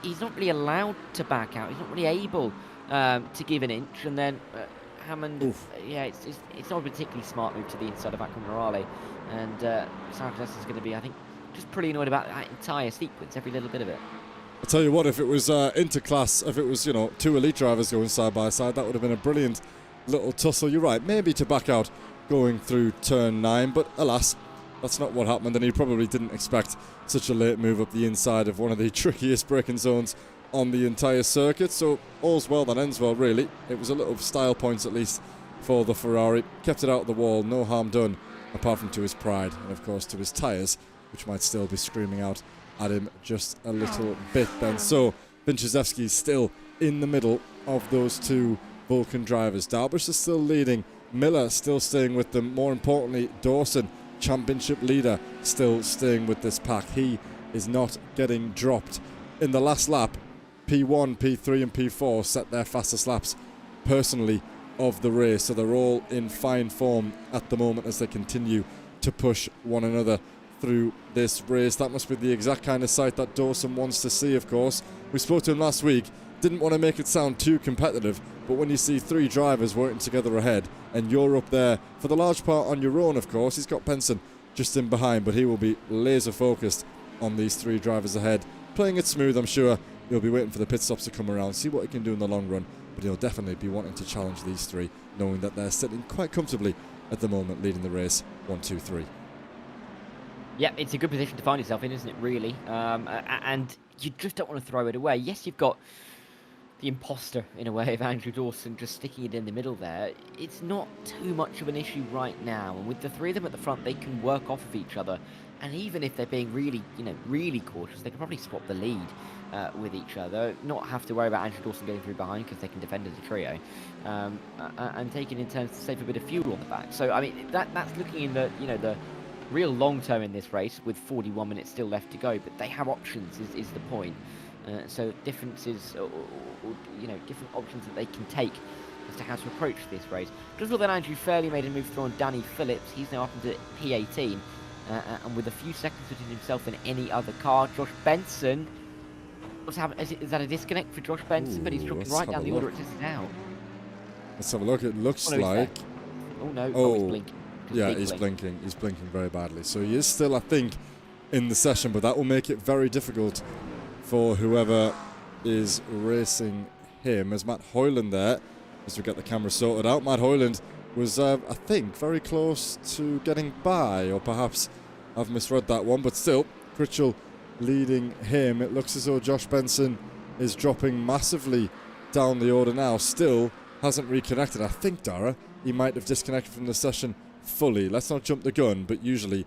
He's not really allowed to back out. He's not really able to give an inch. And then Hammond, yeah, it's not a particularly smart move to the inside of Aqua Minerale. And Sarika Desler is going to be, I think, just pretty annoyed about that entire sequence, every little bit of it. I'll tell you what, if it was interclass, if it was, 2 elite drivers going side by side, that would have been a brilliant little tussle. You're right, maybe to back out going through turn 9, but alas, that's not what happened, and he probably didn't expect such a late move up the inside of one of the trickiest braking zones on the entire circuit. So all's well that ends well, really. It was a little style points at least for the Ferrari. Kept it out of the wall, no harm done, apart from to his pride and of course to his tyres, which might still be screaming out at him just a little bit then. So Vinciszewski's still in the middle of those 2 Vulcan drivers. Darbush is still leading, Miller still staying with them. More importantly, Dawson, championship leader, still staying with this pack. He is not getting dropped. In the last lap, P1, P3 and P4 set their fastest laps personally of the race, so they're all in fine form at the moment as they continue to push one another through this race. That must be the exact kind of sight that Dawson wants to see, of course. We spoke to him last week, didn't want to make it sound too competitive, but when you see 3 drivers working together ahead and you're up there for the large part on your own, of course, he's got Benson just in behind, but he will be laser focused on these 3 drivers ahead, playing it smooth. I'm sure he'll be waiting for the pit stops to come around, see what he can do in the long run, but he'll definitely be wanting to challenge these 3, knowing that they're sitting quite comfortably at the moment, leading the race 1, 2, 3. Yeah, it's a good position to find yourself in, isn't it, really? And you just don't want to throw it away. Yes, you've got imposter in a way of Andrew Dawson just sticking it in the middle there. It's not too much of an issue right now, and with the three of them at the front, they can work off of each other. And even if they're being really, really cautious, they can probably swap the lead with each other, not have to worry about Andrew Dawson getting through behind because they can defend as a trio, and take it in turns to save a bit of fuel on the back. So I mean, that's looking in the the real long term in this race with 41 minutes still left to go. But they have options, is the point. So differences, or different options that they can take as to how to approach this race. Just thought that Andrew Fairley made a move through on Danny Phillips. He's now up into P18. And with a few seconds between himself and any other car, Josh Benson. What's happening? Is that a disconnect for Josh Benson? But he's dropping right down the order it says now. Let's have a look. It looks like. Oh no! Oh, he's blinking. Yeah, he's blinking. He's blinking very badly. So he is still, I think, in the session, but that will make it very difficult for whoever is racing him. As Matt Hoyland there, as we get the camera sorted out. Matt Hoyland was, I think, very close to getting by, or perhaps I've misread that one, but still, Critchell leading him. It looks as though Josh Benson is dropping massively down the order now. Still hasn't reconnected. I think, Dara, he might have disconnected from the session fully. Let's not jump the gun, but usually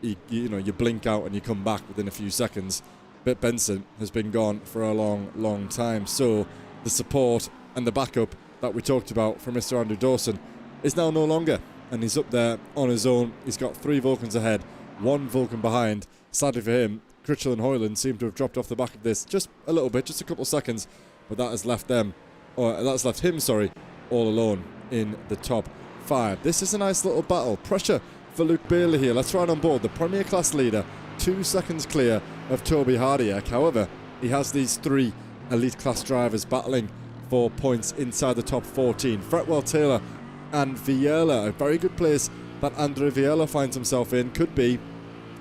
you blink out and you come back within a few seconds. But Benson has been gone for a long, long time. So the support and the backup that we talked about from Mr. Andrew Dawson is now no longer, and he's up there on his own. He's got 3 Vulcans ahead, 1 Vulcan behind. Sadly for him, Critchell and Hoyland seem to have dropped off the back of this just a little bit, just a couple of seconds, but that has left him, all alone in the top 5. This is a nice little battle. Pressure for Luke Bailey here. Let's ride on board. The Premier Class leader, 2 seconds clear of Toby Hardiak. However, he has these 3 Elite Class drivers battling for points inside the top 14. Fretwell, Taylor and Viella, a very good place that Andre Viella finds himself in. Could be,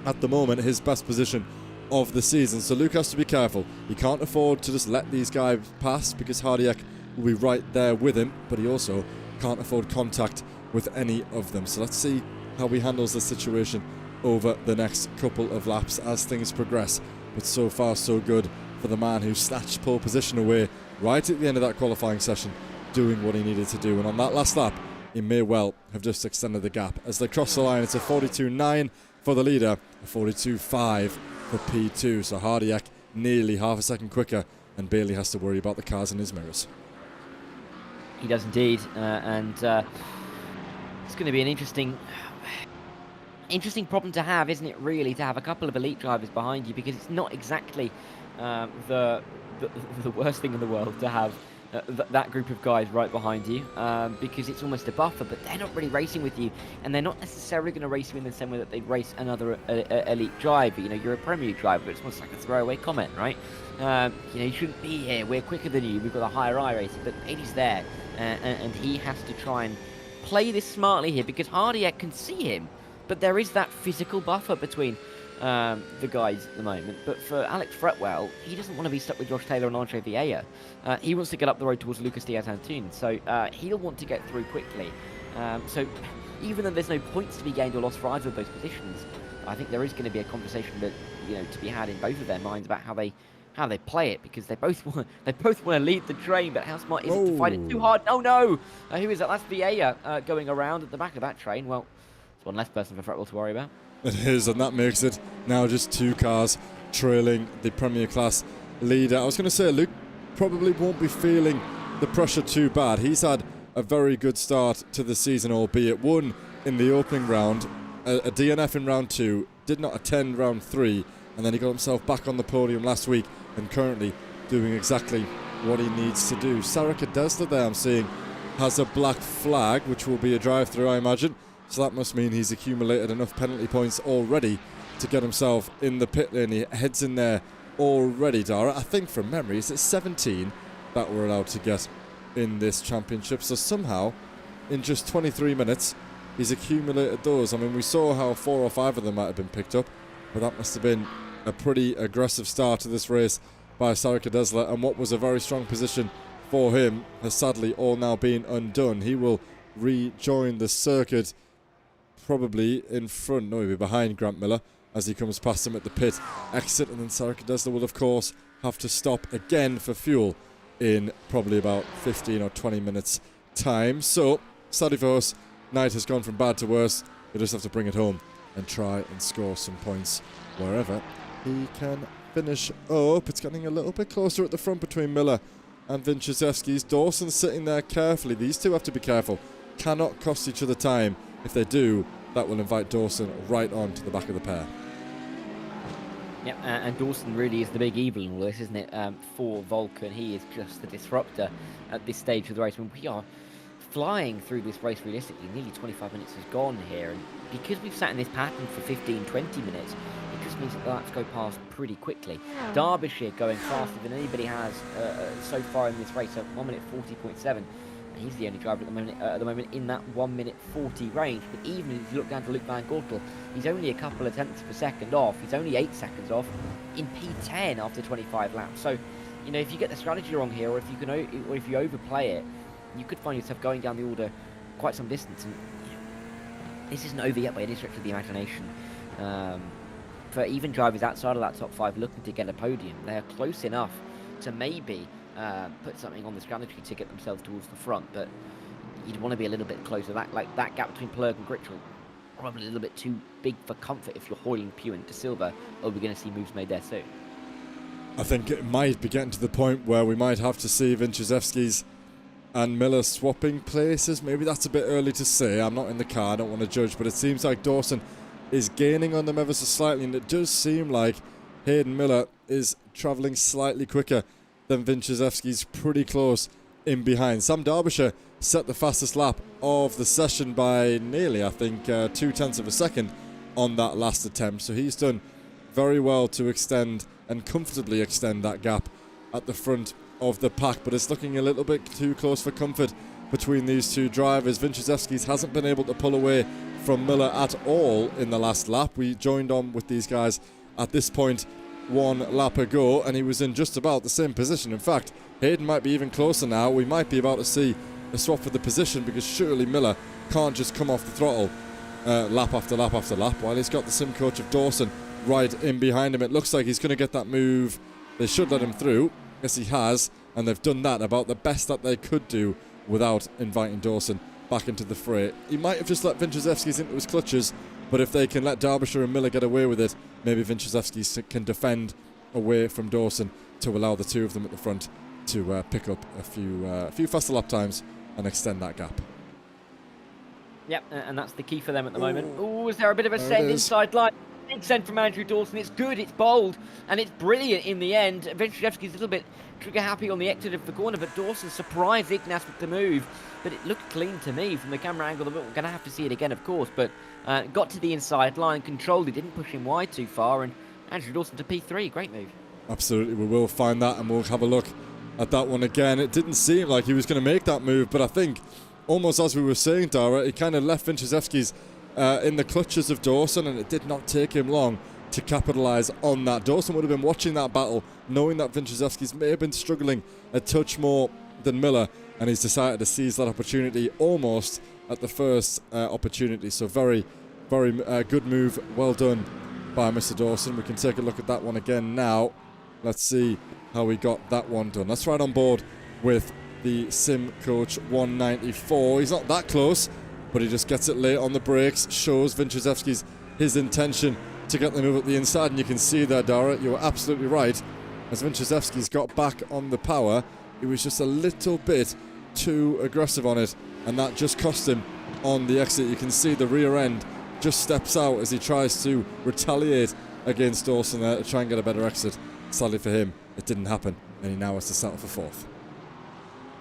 at the moment, his best position of the season. So Luke has to be careful. He can't afford to just let these guys pass because Hardiak will be right there with him, but he also can't afford contact with any of them. So let's see how he handles the situation over the next couple of laps as things progress. But so far, so good for the man who snatched pole position away right at the end of that qualifying session, doing what he needed to do. And on that last lap, he may well have just extended the gap. As they cross the line, it's a 42.9 for the leader, a 42.5 for P2. So Hardiak nearly half a second quicker, and Bailey has to worry about the cars in his mirrors. He does indeed, and it's going to be an interesting problem to have, isn't it, really, to have a couple of elite drivers behind you, because it's not exactly the worst thing in the world to have that group of guys right behind you, because it's almost a buffer, but they're not really racing with you, and they're not necessarily going to race you in the same way that they'd race another elite driver. You're a Premier driver, but it's almost like a throwaway comment, right? You shouldn't be here, we're quicker than you, we've got a higher iRacing, but Bailey's there, and he has to try and play this smartly here, because Hardiak can see him, but there is that physical buffer between the guys at the moment. But for Alex Fretwell, he doesn't want to be stuck with Josh Taylor and Andre Vieira. He wants to get up the road towards Lucas Diaz-Antun, so he'll want to get through quickly. So even though there's no points to be gained or lost for either of those positions, I think there is going to be a conversation that to be had in both of their minds about how they play it, because they both want to lead the train, but how smart is it to fight it too hard? Oh no! Who is that? That's Vieira going around at the back of that train. Well, it's one less person for Fretwell to worry about. It is, and that makes it now just 2 cars trailing the Premier Class leader. I was going to say, Luke probably won't be feeling the pressure too bad. He's had a very good start to the season, albeit won in the opening round, a DNF in round 2, did not attend round 3, and then he got himself back on the podium last week, and currently doing exactly what he needs to do. Sarika Desler there, I'm seeing, has a black flag, which will be a drive-through, I imagine. So that must mean he's accumulated enough penalty points already to get himself in the pit lane. He heads in there already, Dara. I think from memory, it's 17 that we're allowed to get in this championship. So somehow, in just 23 minutes, he's accumulated those. I mean, we saw how 4 or 5 of them might have been picked up, but that must have been a pretty aggressive start to this race by Sarika Desler. And what was a very strong position for him has sadly all now been undone. He will rejoin the circuit probably in front, no, he'll be behind Grant Miller as he comes past him at the pit exit, and then Sarika Desler will of course have to stop again for fuel in probably about 15 or 20 minutes time. So sadly for us, night has gone from bad to worse. We just have to bring it home and try and score some points wherever he can finish up. It's getting a little bit closer at the front between Miller and Vinciszewski's. Dawson sitting there carefully. These two have to be careful. Cannot cost each other time. If they do, that will invite Dawson right on to the back of the pair. Yeah, and Dawson really is the big evil in all this, isn't it? For Vulcan, he is just the disruptor at this stage of the race. I mean, we are flying through this race realistically. Nearly 25 minutes has gone here, and because we've sat in this pattern for 15, 20 minutes, it just means that the laps go past pretty quickly. Derbyshire going faster than anybody has so far in this race at 1 minute 40.7. He's the only driver at the moment in that 1 minute 40 range. But even if you look down to Luke Van Gortel, he's only a couple of tenths per second off. He's only 8 seconds off in P10 after 25 laps. So, you know, if you get the strategy wrong here, or if you overplay it, you could find yourself going down the order quite some distance. And you know, this isn't over yet by any stretch of the imagination. For even drivers outside of that top 5 looking to get a podium, they are close enough to maybe put something on the strategy to get themselves towards the front, but you'd want to be a little bit closer. That gap between Plurg and Gritchell, probably a little bit too big for comfort if you're hoiling Pugh and De Silva, or we're going to see moves made there soon. I think it might be getting to the point where we might have to see Vinciszewski's and Miller swapping places. Maybe that's a bit early to say. I'm not in the car, I don't want to judge, but it seems like Dawson is gaining on them ever so slightly, and it does seem like Hayden Miller is travelling slightly quicker than Vinciszewski's pretty close in behind. Sam Derbyshire set the fastest lap of the session by nearly, I think, 0.2 of a second on that last attempt. So he's done very well to extend and comfortably extend that gap at the front of the pack. But it's looking a little bit too close for comfort between these two drivers. Vinciszewski's hasn't been able to pull away from Miller at all in the last lap. We joined on with these guys at this point 1 lap ago, and he was in just about the same position. In fact, Hayden might be even closer now. We might be about to see a swap for the position, because surely Miller can't just come off the throttle lap after lap after lap while he's got the sim coach of Dawson right in behind him. It looks like he's going to get that move. They should let him through. Yes, he has, and they've done that about the best that they could do without inviting Dawson back into the fray. He might have just let Vinciszewski's into his clutches, but if they can let Derbyshire and Miller get away with it, maybe Vinciszewski can defend away from Dawson to allow the two of them at the front to pick up a few faster lap times and extend that gap. Yep, and that's the key for them at the moment. Oh, is there a bit of a send inside line? Big send from Andrew Dawson. It's good, it's bold, and it's brilliant in the end. Vinciszewski's a little bit trigger happy on the exit of the corner, but Dawson surprised Ignace with the move. But it looked clean to me from the camera angle. We're going to have to see it again, of course, but got to the inside line, controlled it, didn't push him wide too far, and Andrew Dawson to P3. Great move. Absolutely, we will find that, and we'll have a look at that one again. It didn't seem like he was going to make that move, but I think, almost as we were saying, Dara, he kind of left Vinciszewski's in the clutches of Dawson, and it did not take him long to capitalise on that. Dawson would have been watching that battle, knowing that Vinciszewski's may have been struggling a touch more than Miller, and he's decided to seize that opportunity almost at the first opportunity. So very, very good move. Well done by Mr. Dawson. We can take a look at that one again now. Let's see how we got that one done. Let's ride on board with the Sim Coach 194. He's not that close, but he just gets it late on the brakes, shows Vinciszewski's his intention to get the move at the inside, and you can see there, Dara, you were absolutely right. As Vinciszewski's got back on the power, he was just a little bit too aggressive on it, and that just cost him on the exit. You can see the rear end just steps out as he tries to retaliate against Dawson there to try and get a better exit. Sadly for him, it didn't happen, and he now has to settle for fourth.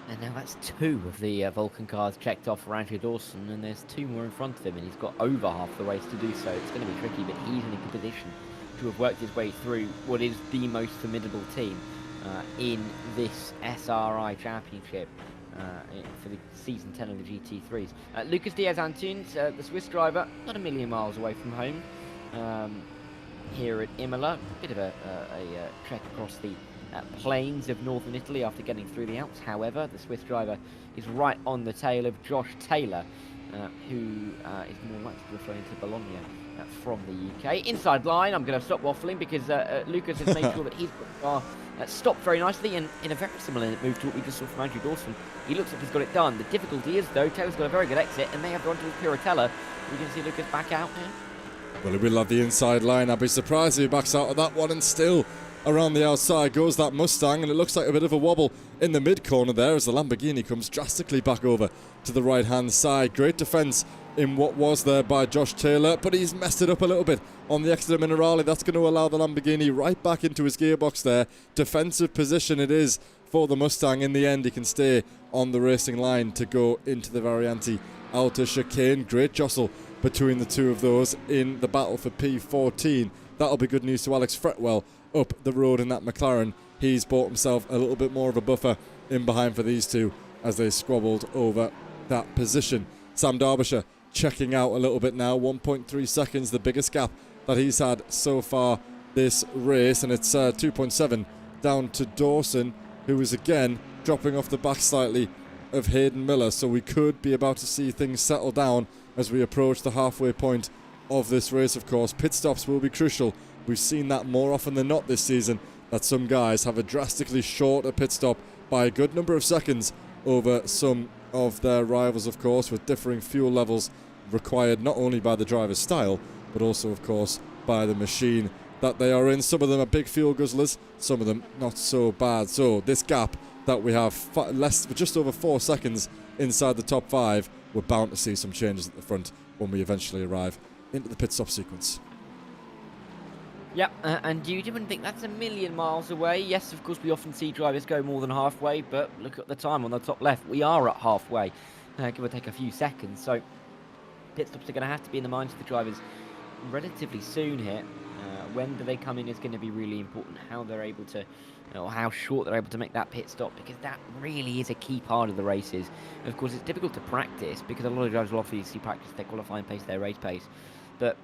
And now that's 2 of the Vulcan cars checked off for Andrew Dawson, and there's 2 more in front of him, and he's got over half the race to do so. It's going to be tricky, but he's in a good position to have worked his way through what is the most formidable team in this SRI Championship for the season 10 of the GT3s. Lucas Diaz-Antunes, the Swiss driver, not a million miles away from home here at Imola. Bit of a trek across the plains of northern Italy after getting through the Alps. However, the Swiss driver is right on the tail of Josh Taylor, who is more likely to refer into Bologna from the UK. Inside line, I'm going to stop waffling because Lucas has made sure that he's got stopped very nicely, and in a very similar move to what we just saw from Andrew Dawson. He looks like he's got it done. The difficulty is, though, Taylor's got a very good exit, and they have gone to his Piratella. We can see Lucas back out here. Well, he will have the inside line. I'd be surprised if he backs out of that one, and still around the outside goes that Mustang, and it looks like a bit of a wobble in the mid-corner there as the Lamborghini comes drastically back over to the right-hand side. Great defence in what was there by Josh Taylor, but he's messed it up a little bit on the exit of Minerale. That's going to allow the Lamborghini right back into his gearbox there. Defensive position it is for the Mustang. In the end, he can stay on the racing line to go into the Variante outer chicane. Great jostle between the two of those in the battle for P14. That'll be good news to Alex Fretwell up the road in that McLaren. He's bought himself a little bit more of a buffer in behind for these two as they squabbled over that position. Sam Derbyshire checking out a little bit now. 1.3 seconds, the biggest gap that he's had so far this race, and it's 2.7 down to Dawson, who is again dropping off the back slightly of Hayden Miller. So we could be about to see things settle down as we approach the halfway point of this race. Of course, pit stops will be crucial. We've seen that more often than not this season, that some guys have a drastically shorter pit stop by a good number of seconds over some of their rivals, of course, with differing fuel levels required not only by the driver's style, but also, of course, by the machine that they are in. Some of them are big fuel guzzlers, some of them not so bad. So this gap that we have just over 4 seconds inside the top 5, we're bound to see some changes at the front when we eventually arrive into the pit stop sequence. Yep, and you wouldn't think that's a million miles away. Yes, of course, we often see drivers go more than halfway, but look at the time on the top left. We are at halfway, give or take a few seconds. So pit stops are going to have to be in the minds of the drivers relatively soon here. When do they come in is going to be really important. How they're able to, or how short they're able to make that pit stop, because that really is a key part of the races. And of course, it's difficult to practice because a lot of drivers will obviously practice their qualifying pace, their race pace, but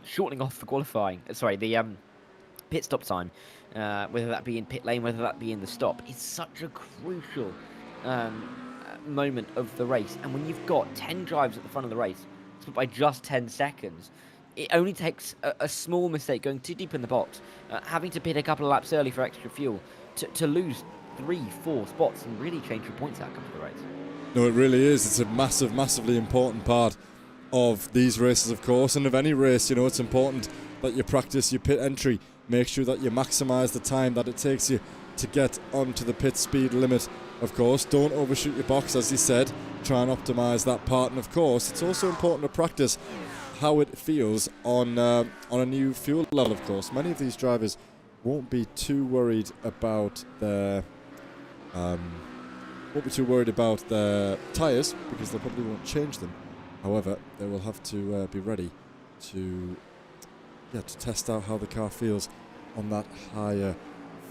shortening off the qualifying, the pit stop time, whether that be in pit lane, whether that be in the stop, is such a crucial moment of the race. And when you've got 10 drivers at the front of the race, split by just 10 seconds, it only takes a small mistake, going too deep in the box, having to pit a couple of laps early for extra fuel, to lose 3-4 spots and really change your points outcome for the race. No, it really is. It's a massively important part of these races, of course, and of any race. It's important that you practice your pit entry. Make sure that you maximise the time that it takes you to get onto the pit speed limit. Of course, don't overshoot your box, as he said. Try and optimise that part. And of course, it's also important to practice how it feels on a new fuel level. Of course, many of these drivers won't be too worried about their tyres, because they probably won't change them. However, they will have to be ready to test out how the car feels on that higher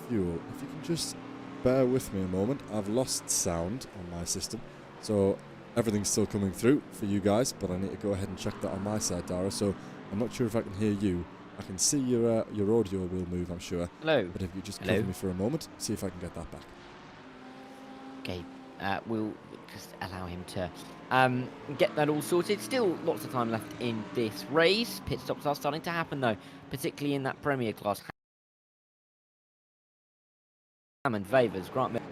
fuel. If you can just bear with me a moment, I've lost sound on my system, so everything's still coming through for you guys, but I need to go ahead and check that on my side, Dara. So I'm not sure if I can hear you. I can see your audio will move, I'm sure. Hello. But if you just cover me for a moment, see if I can get that back. Okay, we'll just allow him to get that all sorted. Still lots of time left in this race. Pit stops are starting to happen, though, particularly in that Premier class. Hammond, Vavers, Grant Miller.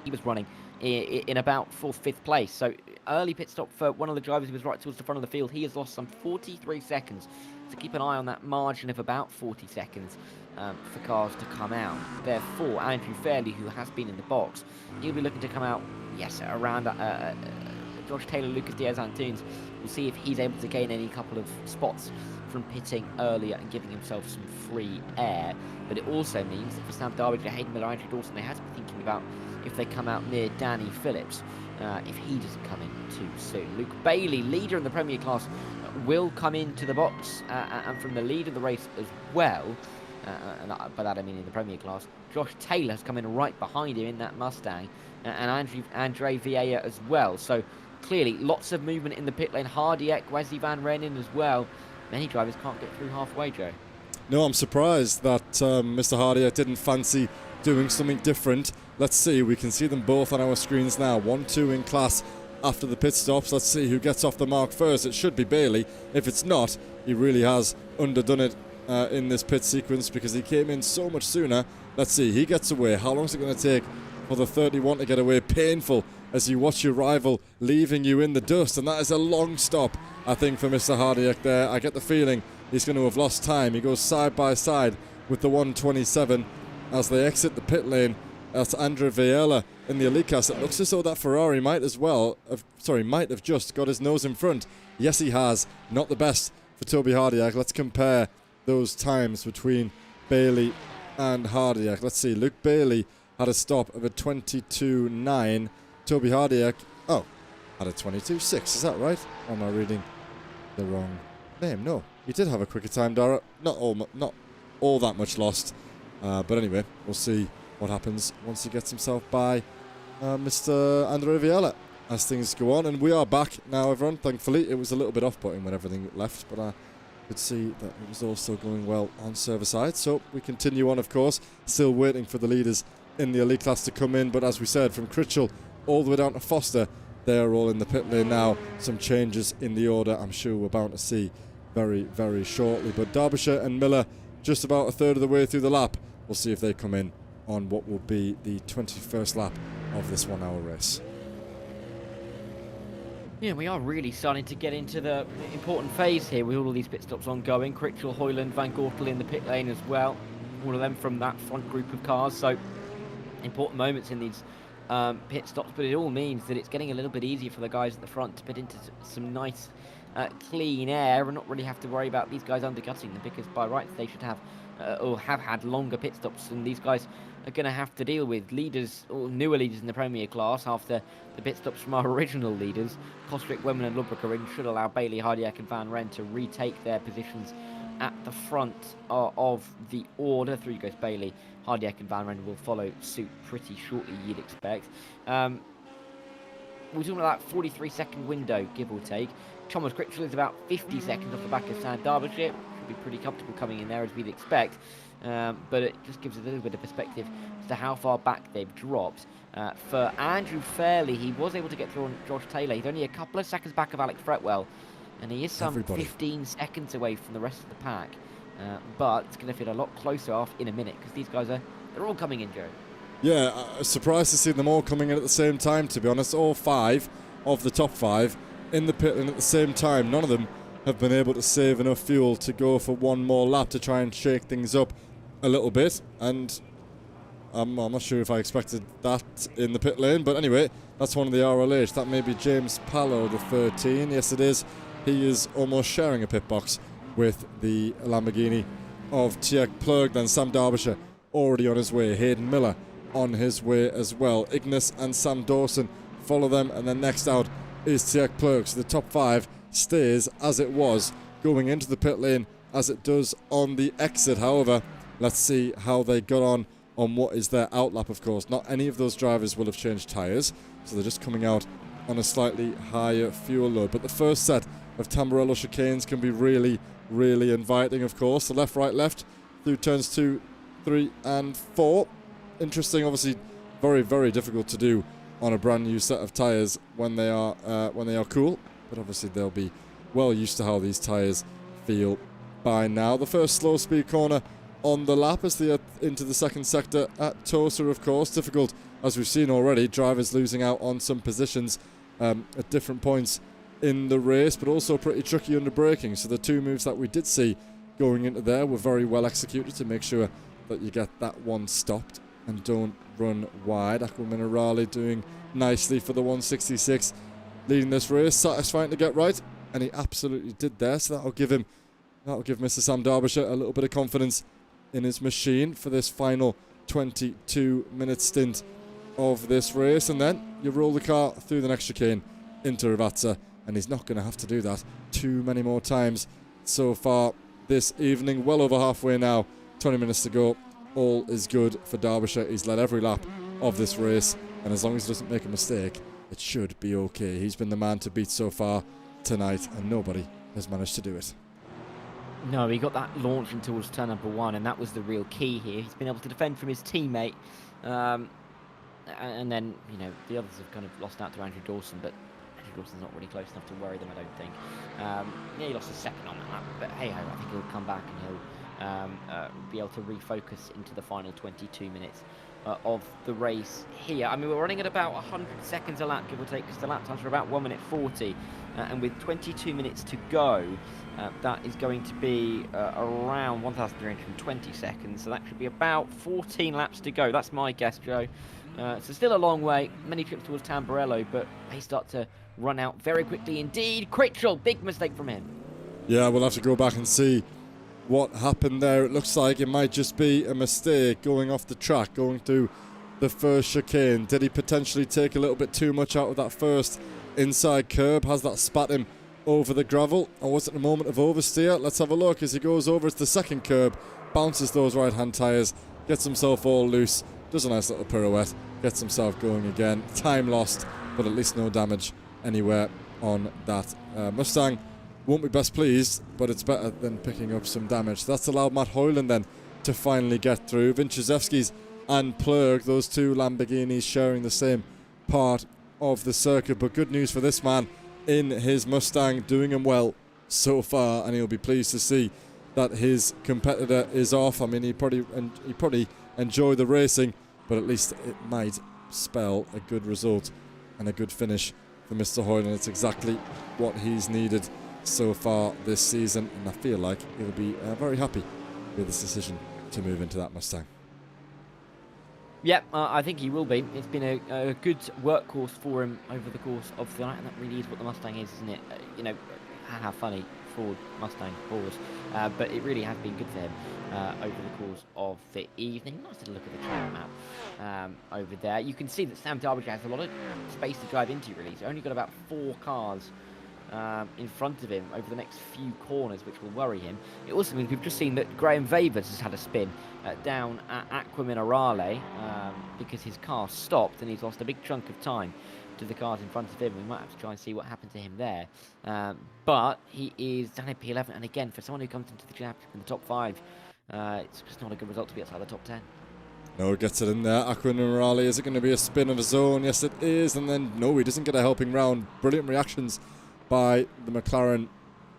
He was running in about 4th, 5th place. So early pit stop for one of the drivers who was right towards the front of the field. He has lost some 43 seconds. So keep an eye on that margin of about 40 seconds for cars to come out. Therefore, Andrew Fairley, who has been in the box, he'll be looking to come out, yes, around Josh Taylor, Lucas Diaz-Antunes. We'll see if he's able to gain any couple of spots from pitting earlier and giving himself some free air. But it also means that for Sam Derbyshire, Hayden Miller, Andrew Dawson, they have to be thinking about if they come out near Danny Phillips, if he doesn't come in too soon. Luke Bailey, leader in the Premier class, will come into the box, and from the lead of the race as well, and by that I mean in the Premier class, Josh Taylor has come in right behind him in that Mustang, and Andre Vieira as well. So clearly lots of movement in the pit lane. Hardiek, Wesley Van Rennen as well. Many drivers can't get through halfway, Joe. No, I'm surprised that Mr. Hardiek didn't fancy doing something different. Let's see, we can see them both on our screens now. 1-2 in class after the pit stops. Let's see who gets off the mark first. It should be Bailey. If it's not, he really has underdone it in this pit sequence because he came in so much sooner. Let's see, he gets away. How long is it going to take for the 31 to get away? Painful as you watch your rival leaving you in the dust, and that is a long stop, I think, for Mr. Hardiak there. I get the feeling he's going to have lost time. He goes side by side with the 127 as they exit the pit lane. That's Andrea Viella in the elite class. It looks as though that Ferrari might have just got his nose in front. Yes, he has. Not the best for Toby Hardiak. Let's compare those times between Bailey and Hardiak. Let's see. Luke Bailey had a stop of a 22.9. Toby Hardiak, had a 22.6. Is that right? Or am I reading the wrong name? No, he did have a quicker time, Dara. Not all that much lost. But anyway, we'll see what happens once he gets himself by Mr. Andrea Viella as things go on. And we are back now, everyone. Thankfully, it was a little bit off-putting when everything left, but I could see that it was also going well on server side. So we continue on, of course, still waiting for the leaders in the elite class to come in. But as we said, from Critchell all the way down to Foster, they are all in the pit lane now. Some changes in the order I'm sure we're bound to see very, very shortly. But Derbyshire and Miller just about a third of the way through the lap. We'll see if they come in on what will be the 21st lap of this 1 hour race. Yeah, we are really starting to get into the important phase here with all of these pit stops ongoing. Critchell, Hoyland, Van Gortel in the pit lane as well. All of them from that front group of cars. So important moments in these pit stops, but it all means that it's getting a little bit easier for the guys at the front to put into some nice clean air and not really have to worry about these guys undercutting them, because by rights they should have or have had longer pit stops, and these guys are going to have to deal with leaders or newer leaders in the Premier class after the pit stops from our original leaders. Kostrick, Wemmen and Lubbock are in, should allow Bailey, Hardiak and Van Ren to retake their positions at the front of the order. Through goes Bailey. Hardiak and Van Ren will follow suit pretty shortly, you'd expect. We're talking about that 43-second window, give or take. Thomas Critchell is about 50 seconds off the back of Sam Derbyshire. Should be pretty comfortable coming in there, as we'd expect. But it just gives a little bit of perspective as to how far back they've dropped. For Andrew Fairley, he was able to get through on Josh Taylor. He's only a couple of seconds back of Alex Fretwell, and he is some 15 seconds away from the rest of the pack. But it's going to feel a lot closer off in a minute, because these guys they're all coming in, Joe. Yeah, surprised to see them all coming in at the same time, to be honest. All 5 of the top 5 in the pit lane at the same time. None of them have been able to save enough fuel to go for one more lap to try and shake things up a little bit. And I'm not sure if I expected that in the pit lane. But anyway, that's one of the RLH. That may be James Pallow, the 13. Yes, it is. He is almost sharing a pit box with the Lamborghini of Tjerk Plug. Then Sam Derbyshire already on his way. Hayden Miller on his way as well. Ignis and Sam Dawson follow them, and then next out is Tjerk Plug. So the top 5 stays as it was going into the pit lane, as it does on the exit. However, let's see how they got on what is their outlap. Of course, not any of those drivers will have changed tyres, so they're just coming out on a slightly higher fuel load. But the first set of Tamburello chicanes can be really, really inviting. Of course, the left, right, left through turns 2, 3 and 4. Interesting, obviously very, very difficult to do on a brand new set of tyres when they are cool, but obviously they'll be well used to how these tyres feel by now. The first slow speed corner on the lap as they are into the second sector at Tosa. Of course, difficult as we've seen already, drivers losing out on some positions at different points in the race, but also pretty tricky under braking. So the 2 moves that we did see going into there were very well executed to make sure that you get that one stopped and don't run wide. Aqua Minerale doing nicely for the 166, leading this race, satisfying to get right, and he absolutely did there. So that'll give Mr. Sam Derbyshire a little bit of confidence in his machine for this final 22-minute stint of this race. And then you roll the car through the next chicane into Ravazza, and he's not going to have to do that too many more times so far this evening. Well over halfway now, 20 minutes to go. All is good for Derbyshire. He's led every lap of this race, and as long as he doesn't make a mistake, it should be okay. He's been the man to beat so far tonight, and nobody has managed to do it. No, he got that launching towards turn number 1, and that was the real key here. He's been able to defend from his teammate, and then, you know, the others have kind of lost out to Andrew Dawson, but Andrew Dawson's not really close enough to worry them, I don't think. Yeah, he lost a second on that lap, but hey-ho, I think he'll come back and he'll be able to refocus into the final 22 minutes of the race here. I mean, we're running at about 100 seconds a lap, give or take, because the lap times are about 1 minute 40, and with 22 minutes to go, that is going to be around 1,320 seconds, so that should be about 14 laps to go. That's my guess, Joe. So still a long way, many trips towards Tamburello, but they start to run out very quickly indeed. Critchell, big mistake from him. Yeah, we'll have to go back and see what happened there. It looks like it might just be a mistake going off the track, going through the first chicane. Did he potentially take a little bit too much out of that first inside curb? Has that spat him over the gravel, or was it a moment of oversteer? Let's have a look as he goes over to the second curb, bounces those right-hand tyres, gets himself all loose, does a nice little pirouette, gets himself going again. Time lost, but at least no damage anywhere on that Mustang. Won't be best pleased, but it's better than picking up some damage. That's allowed Matt Hoyland then to finally get through. Vinciszewski's and Plurg, those two Lamborghinis sharing the same part of the circuit, but good news for this man in his Mustang, doing him well so far, and he'll be pleased to see that his competitor is off. I mean, he probably enjoyed the racing, but at least it might spell a good result and a good finish for Mr. Hoyland. It's exactly what he's needed so far this season, and I feel like he'll be very happy with his decision to move into that Mustang. Yeah, I think he will be. It's been a good workhorse for him over the course of the night, and that really is what the Mustang is, isn't it? You know, how funny, Ford Mustang Ford, but it really has been good for him over the course of the evening. Nice to look at the track map over there. You can see that Sam Derbyshire has a lot of space to drive into, really. He's only got about 4 cars in front of him over the next few corners, which will worry him. It also means we've just seen that Graham Vavers has had a spin down at Aqua Minerale because his car stopped and he's lost a big chunk of time to the cars in front of him. We might have to try and see what happened to him there. But he is down in P11, and again, for someone who comes into the championship in the top 5, it's just not a good result to be outside the top 10. No, gets it in there. Aqua Minerale, is it going to be a spin of his own? Yes, it is. And then, no, he doesn't get a helping round. Brilliant reactions by the McLaren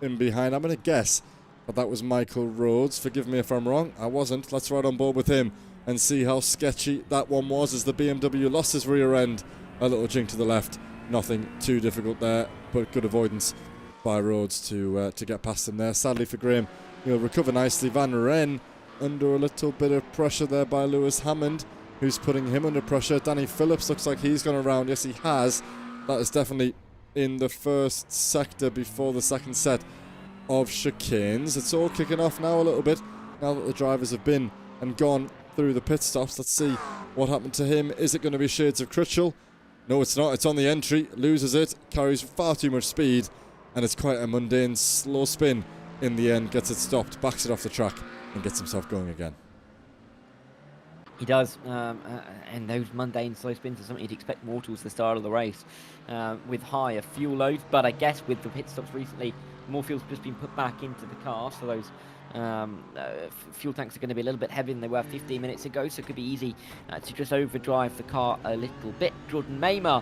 in behind. I'm going to guess that was Michael Rhodes. Forgive me if I'm wrong. I wasn't. Let's ride on board with him and see how sketchy that one was as the BMW lost his rear end. A little jink to the left. Nothing too difficult there, but good avoidance by Rhodes to get past him there. Sadly for Graham, he'll recover nicely. Van Ren under a little bit of pressure there by Lewis Hammond, who's putting him under pressure. Danny Phillips looks like he's gone around. Yes, he has. That is definitely in the first sector before the second set of chicanes. It's all kicking off now a little bit, now that the drivers have been and gone through the pit stops. Let's see what happened to him. Is it going to be shades of Critchell? No, it's not. It's on the entry, loses it, carries far too much speed, and it's quite a mundane slow spin in the end. Gets it stopped, backs it off the track, and gets himself going again. He does, and those mundane slow spins are something you'd expect more towards the start of the race with higher fuel loads, but I guess with the pit stops recently, more fuel's just been put back into the car, so those fuel tanks are going to be a little bit heavier than they were 15 minutes ago, so it could be easy to just overdrive the car a little bit. Jordan Mamer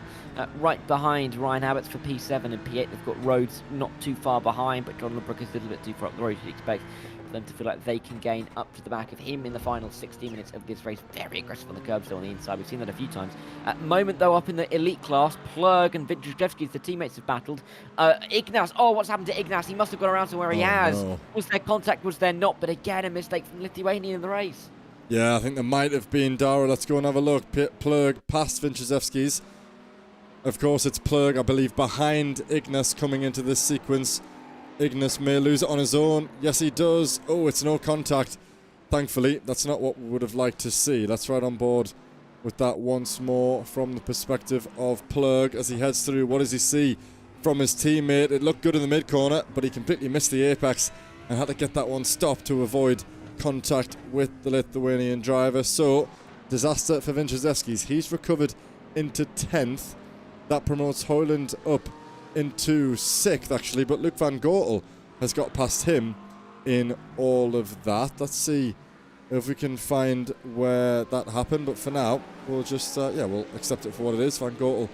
right behind Ryan Abbott's for P7 and P8. They've got Rhodes not too far behind, but John LeBrook is a little bit too far up the road, you'd expect for them to feel like they can gain up to the back of him in the final 60 minutes of this race. Very aggressive on the curbs though on the inside. We've seen that a few times. At the moment though, up in the elite class, Plurg and Vinciszewski, the teammates have battled. Ignace, oh, what's happened to Ignace? He must have gone around somewhere. He has. No. Was there contact? Was there not? But again, a mistake from Lithuania in the race. Yeah, I think there might have been. Dara, let's go and have a look. Plurg past Vinciszewski's. Of course, it's Plurg, I believe, behind Ignace coming into this sequence. Ignace may lose it on his own. Yes, he does. Oh, it's no contact. Thankfully, that's not what we would have liked to see. Let's ride on board with that once more from the perspective of Plurg as he heads through. What does he see from his teammate? It looked good in the mid-corner, but he completely missed the apex and had to get that one stopped to avoid contact with the Lithuanian driver. So, disaster for Vinciszewski's. He's recovered into 10th. That promotes Hoyland up into 6th actually, but Luc van Goortel has got past him in all of that. Let's see if we can find where that happened, but for now we'll just we'll accept it for what it is. Van Goortel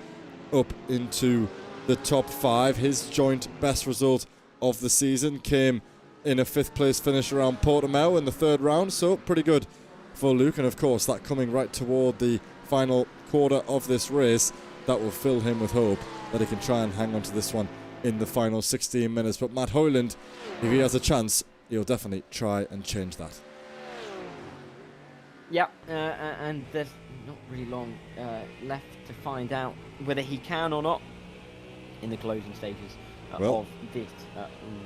up into the top 5. His joint best result of the season came in a 5th place finish around Portimao in the 3rd round, so pretty good for Luke. And of course, that coming right toward the final quarter of this race, that will fill him with hope that he can try and hang on to this one in the final 16 minutes. But Matt Hoyland, if he has a chance, he'll definitely try and change that. Yeah, and there's not really long left to find out whether he can or not in the closing stages of this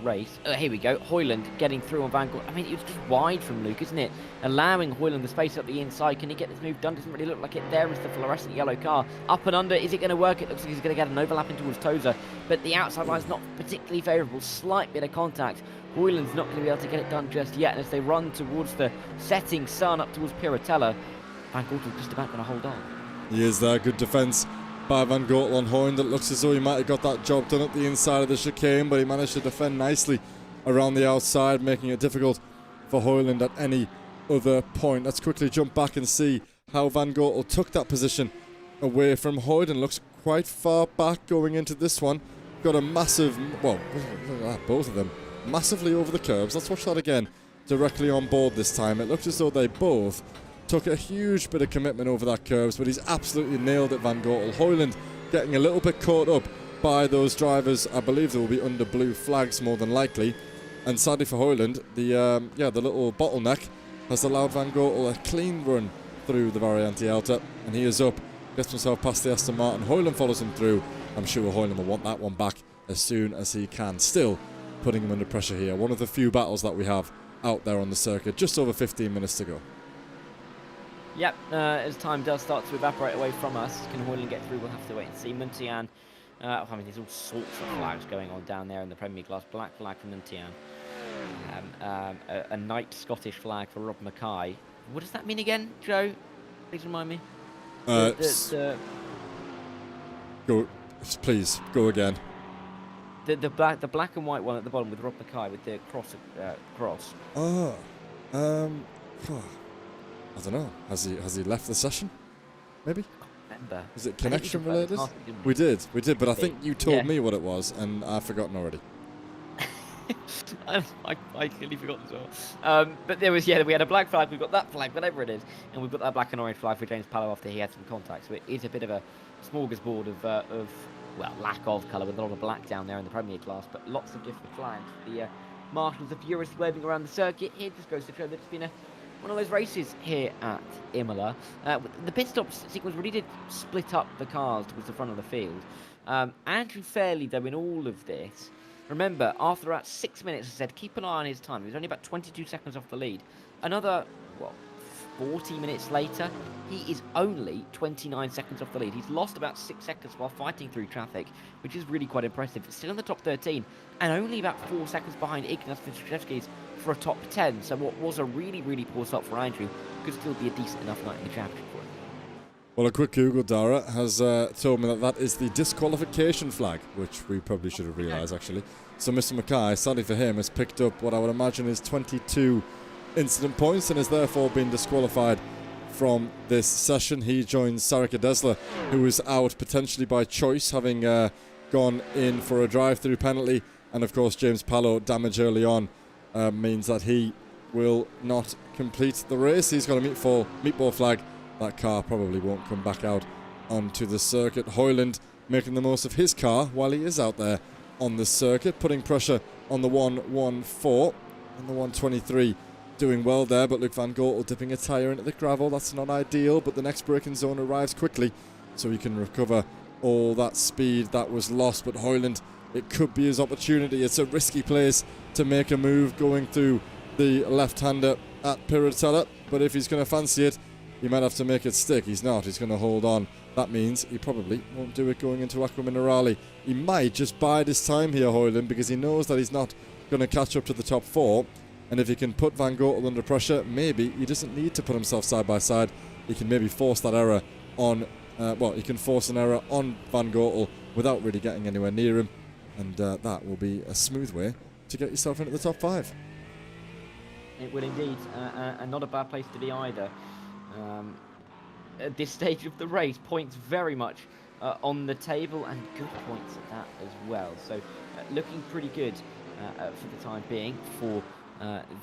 race. Here we go, Hoyland getting through on Van Gogh. I mean, it was just wide from Luke, isn't it? Allowing Hoyland the space up the inside. Can he get this move done? Doesn't really look like it. There is the fluorescent yellow car. Up and under, is it going to work? It looks like he's going to get an overlapping towards Tozer, but the outside line's not particularly favourable. Slight bit of contact. Hoyland's not going to be able to get it done just yet, and as they run towards the setting sun up towards Piratella, Van Gortel's just about going to hold on. He is there. Good defence by Van Gortel on Hoyland. It looks as though he might have got that job done at the inside of the chicane, but he managed to defend nicely around the outside, making it difficult for Hoyland at any other point. Let's quickly jump back and see how Van Gortel took that position away from Hoyland. Looks quite far back going into this one. Got a massive, well, look at that, both of them massively over the curbs. Let's watch that again directly on board this time. It looks as though they both took a huge bit of commitment over that curves, but he's absolutely nailed it, Van Gortel. Hoyland getting a little bit caught up by those drivers. I believe they will be under blue flags more than likely. And sadly for Hoyland, the little bottleneck has allowed Van Gortel a clean run through the Variante Alta, and he is up, gets himself past the Aston Martin. Hoyland follows him through. I'm sure Hoyland will want that one back as soon as he can. Still putting him under pressure here. One of the few battles that we have out there on the circuit. Just over 15 minutes to go. Yep, as time does start to evaporate away from us, can Hoyland get through? We'll have to wait and see. Muntian, I mean, there's all sorts of flags going on down there in the Premier Class. Black flag for Muntian. A night Scottish flag for Rob Mackay. What does that mean again, Joe? Please remind me. Go, please, go again. The black and white one at the bottom with Rob Mackay with the cross. I don't know. Has he left the session? Maybe. Remember? Is it connection related? We did, but I think you told me what it was, and I've forgotten already. I clearly forgot as well. But there was, we had a black flag. We've got that flag, whatever it is, and we've got that black and orange flag for James Pallow after he had some contact. So it is a bit of a smorgasbord of lack of colour with a lot of black down there in the Premier Class, but lots of different flags. The marshals are furiously waving around the circuit. It just goes to show that it's been one of those races here at Imola. The pit stop sequence really did split up the cars towards the front of the field. Andrew Fairley, though, in all of this, remember, after about 6 minutes, I said, keep an eye on his time. He was only about 22 seconds off the lead. Another, 40 minutes later, he is only 29 seconds off the lead. He's lost about 6 seconds while fighting through traffic, which is really quite impressive. Still in the top 13, and only about 4 seconds behind Ignaz Wyszynski's for a top 10. So what was a really, really poor stop for Andrew could still be a decent enough night in the championship for him. Well, a quick Google, Dara, has told me that is the disqualification flag, which we probably should have realised, actually. So Mr. Mackay, sadly for him, has picked up what I would imagine is 22 incident points and has therefore been disqualified from this session. He joins Sarika Desler, who is out potentially by choice, having gone in for a drive-through penalty. And, of course, James Pallow, damage early on, means that he will not complete the race. He's got a meatball flag. That car probably won't come back out onto the circuit. Hoyland making the most of his car while he is out there on the circuit, putting pressure on the 114 and the 123 doing well there, but Luke Van Gortel dipping a tyre into the gravel. That's not ideal, but the next braking zone arrives quickly so he can recover all that speed that was lost. But Hoyland, it could be his opportunity. It's a risky place to make a move going through the left-hander at Piratella, but if he's going to fancy it, he might have to make it stick. He's not. He's going to hold on. That means he probably won't do it going into Aqua Minerale. He might just bide his time here, Hoyland, because he knows that he's not going to catch up to the top 4. And if he can put Van Gortel under pressure, maybe he doesn't need to put himself side by side. He can maybe force that error on, he can force an error on Van Gortel without really getting anywhere near him. And that will be a smooth way to get yourself into the top 5. It will indeed, and not a bad place to be either. At this stage of the race, points very much on the table, and good points at that as well. So looking pretty good for the time being for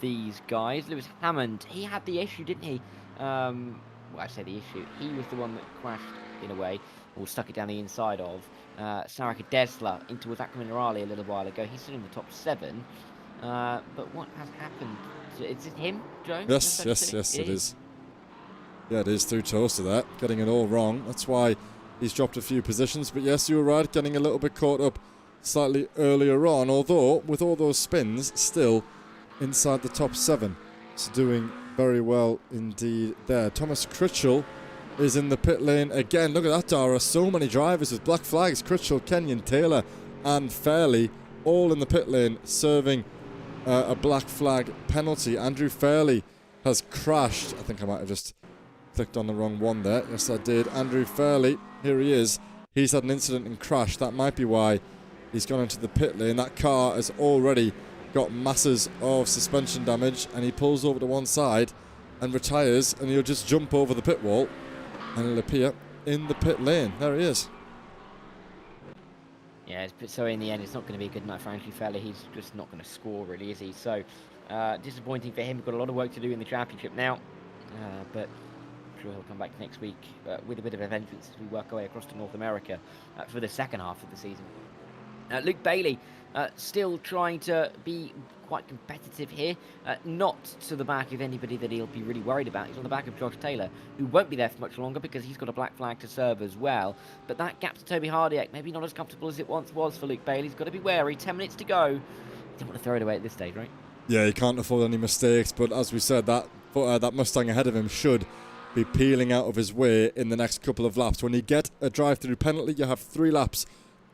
these guys. Lewis Hammond, he had the issue, didn't he? Well, I say the issue. He was the one that crashed in a way, or stuck it down the inside of Saraka Desla into Zach Minerali a little while ago. He's still in the top 7. But what has happened? Is it him, Joe? Yes, it is. Yeah, it is. 2 toes to that. Getting it all wrong. That's why he's dropped a few positions. But yes, you were right. Getting a little bit caught up slightly earlier on. Although, with all those spins, still inside the top 7. So doing very well indeed there. Thomas Critchell is in the pit lane again. Look at that, Dara. So many drivers with black flags. Critchell, Kenyon, Taylor and Fairley all in the pit lane serving a black flag penalty. Andrew Fairley has crashed. I think I might have just clicked on the wrong one there. Yes, I did. Andrew Fairley, here he is. He's had an incident and crashed. That might be why he's gone into the pit lane. That car has already got masses of suspension damage, and he pulls over to one side and retires, and he'll just jump over the pit wall and he'll appear in the pit lane. There he is. Yeah, so in the end, it's not going to be a good night for Andrew Fairley. He's just not going to score, really, is he? So, disappointing for him. We've got a lot of work to do in the championship now, but I'm sure he'll come back next week with a bit of a vengeance as we work our way across to North America for the second half of the season. Luke Bailey still trying to be quite competitive here, not to the back of anybody that he'll be really worried about. He's on the back of Josh Taylor, who won't be there for much longer because he's got a black flag to serve as well. But that gap to Toby Hardiak, maybe not as comfortable as it once was for Luke Bailey. He's got to be wary. 10 minutes to go. Don't want to throw it away at this stage, right? Yeah, he can't afford any mistakes, but as we said, that Mustang ahead of him should be peeling out of his way in the next couple of laps. When you get a drive-through penalty, you have 3 laps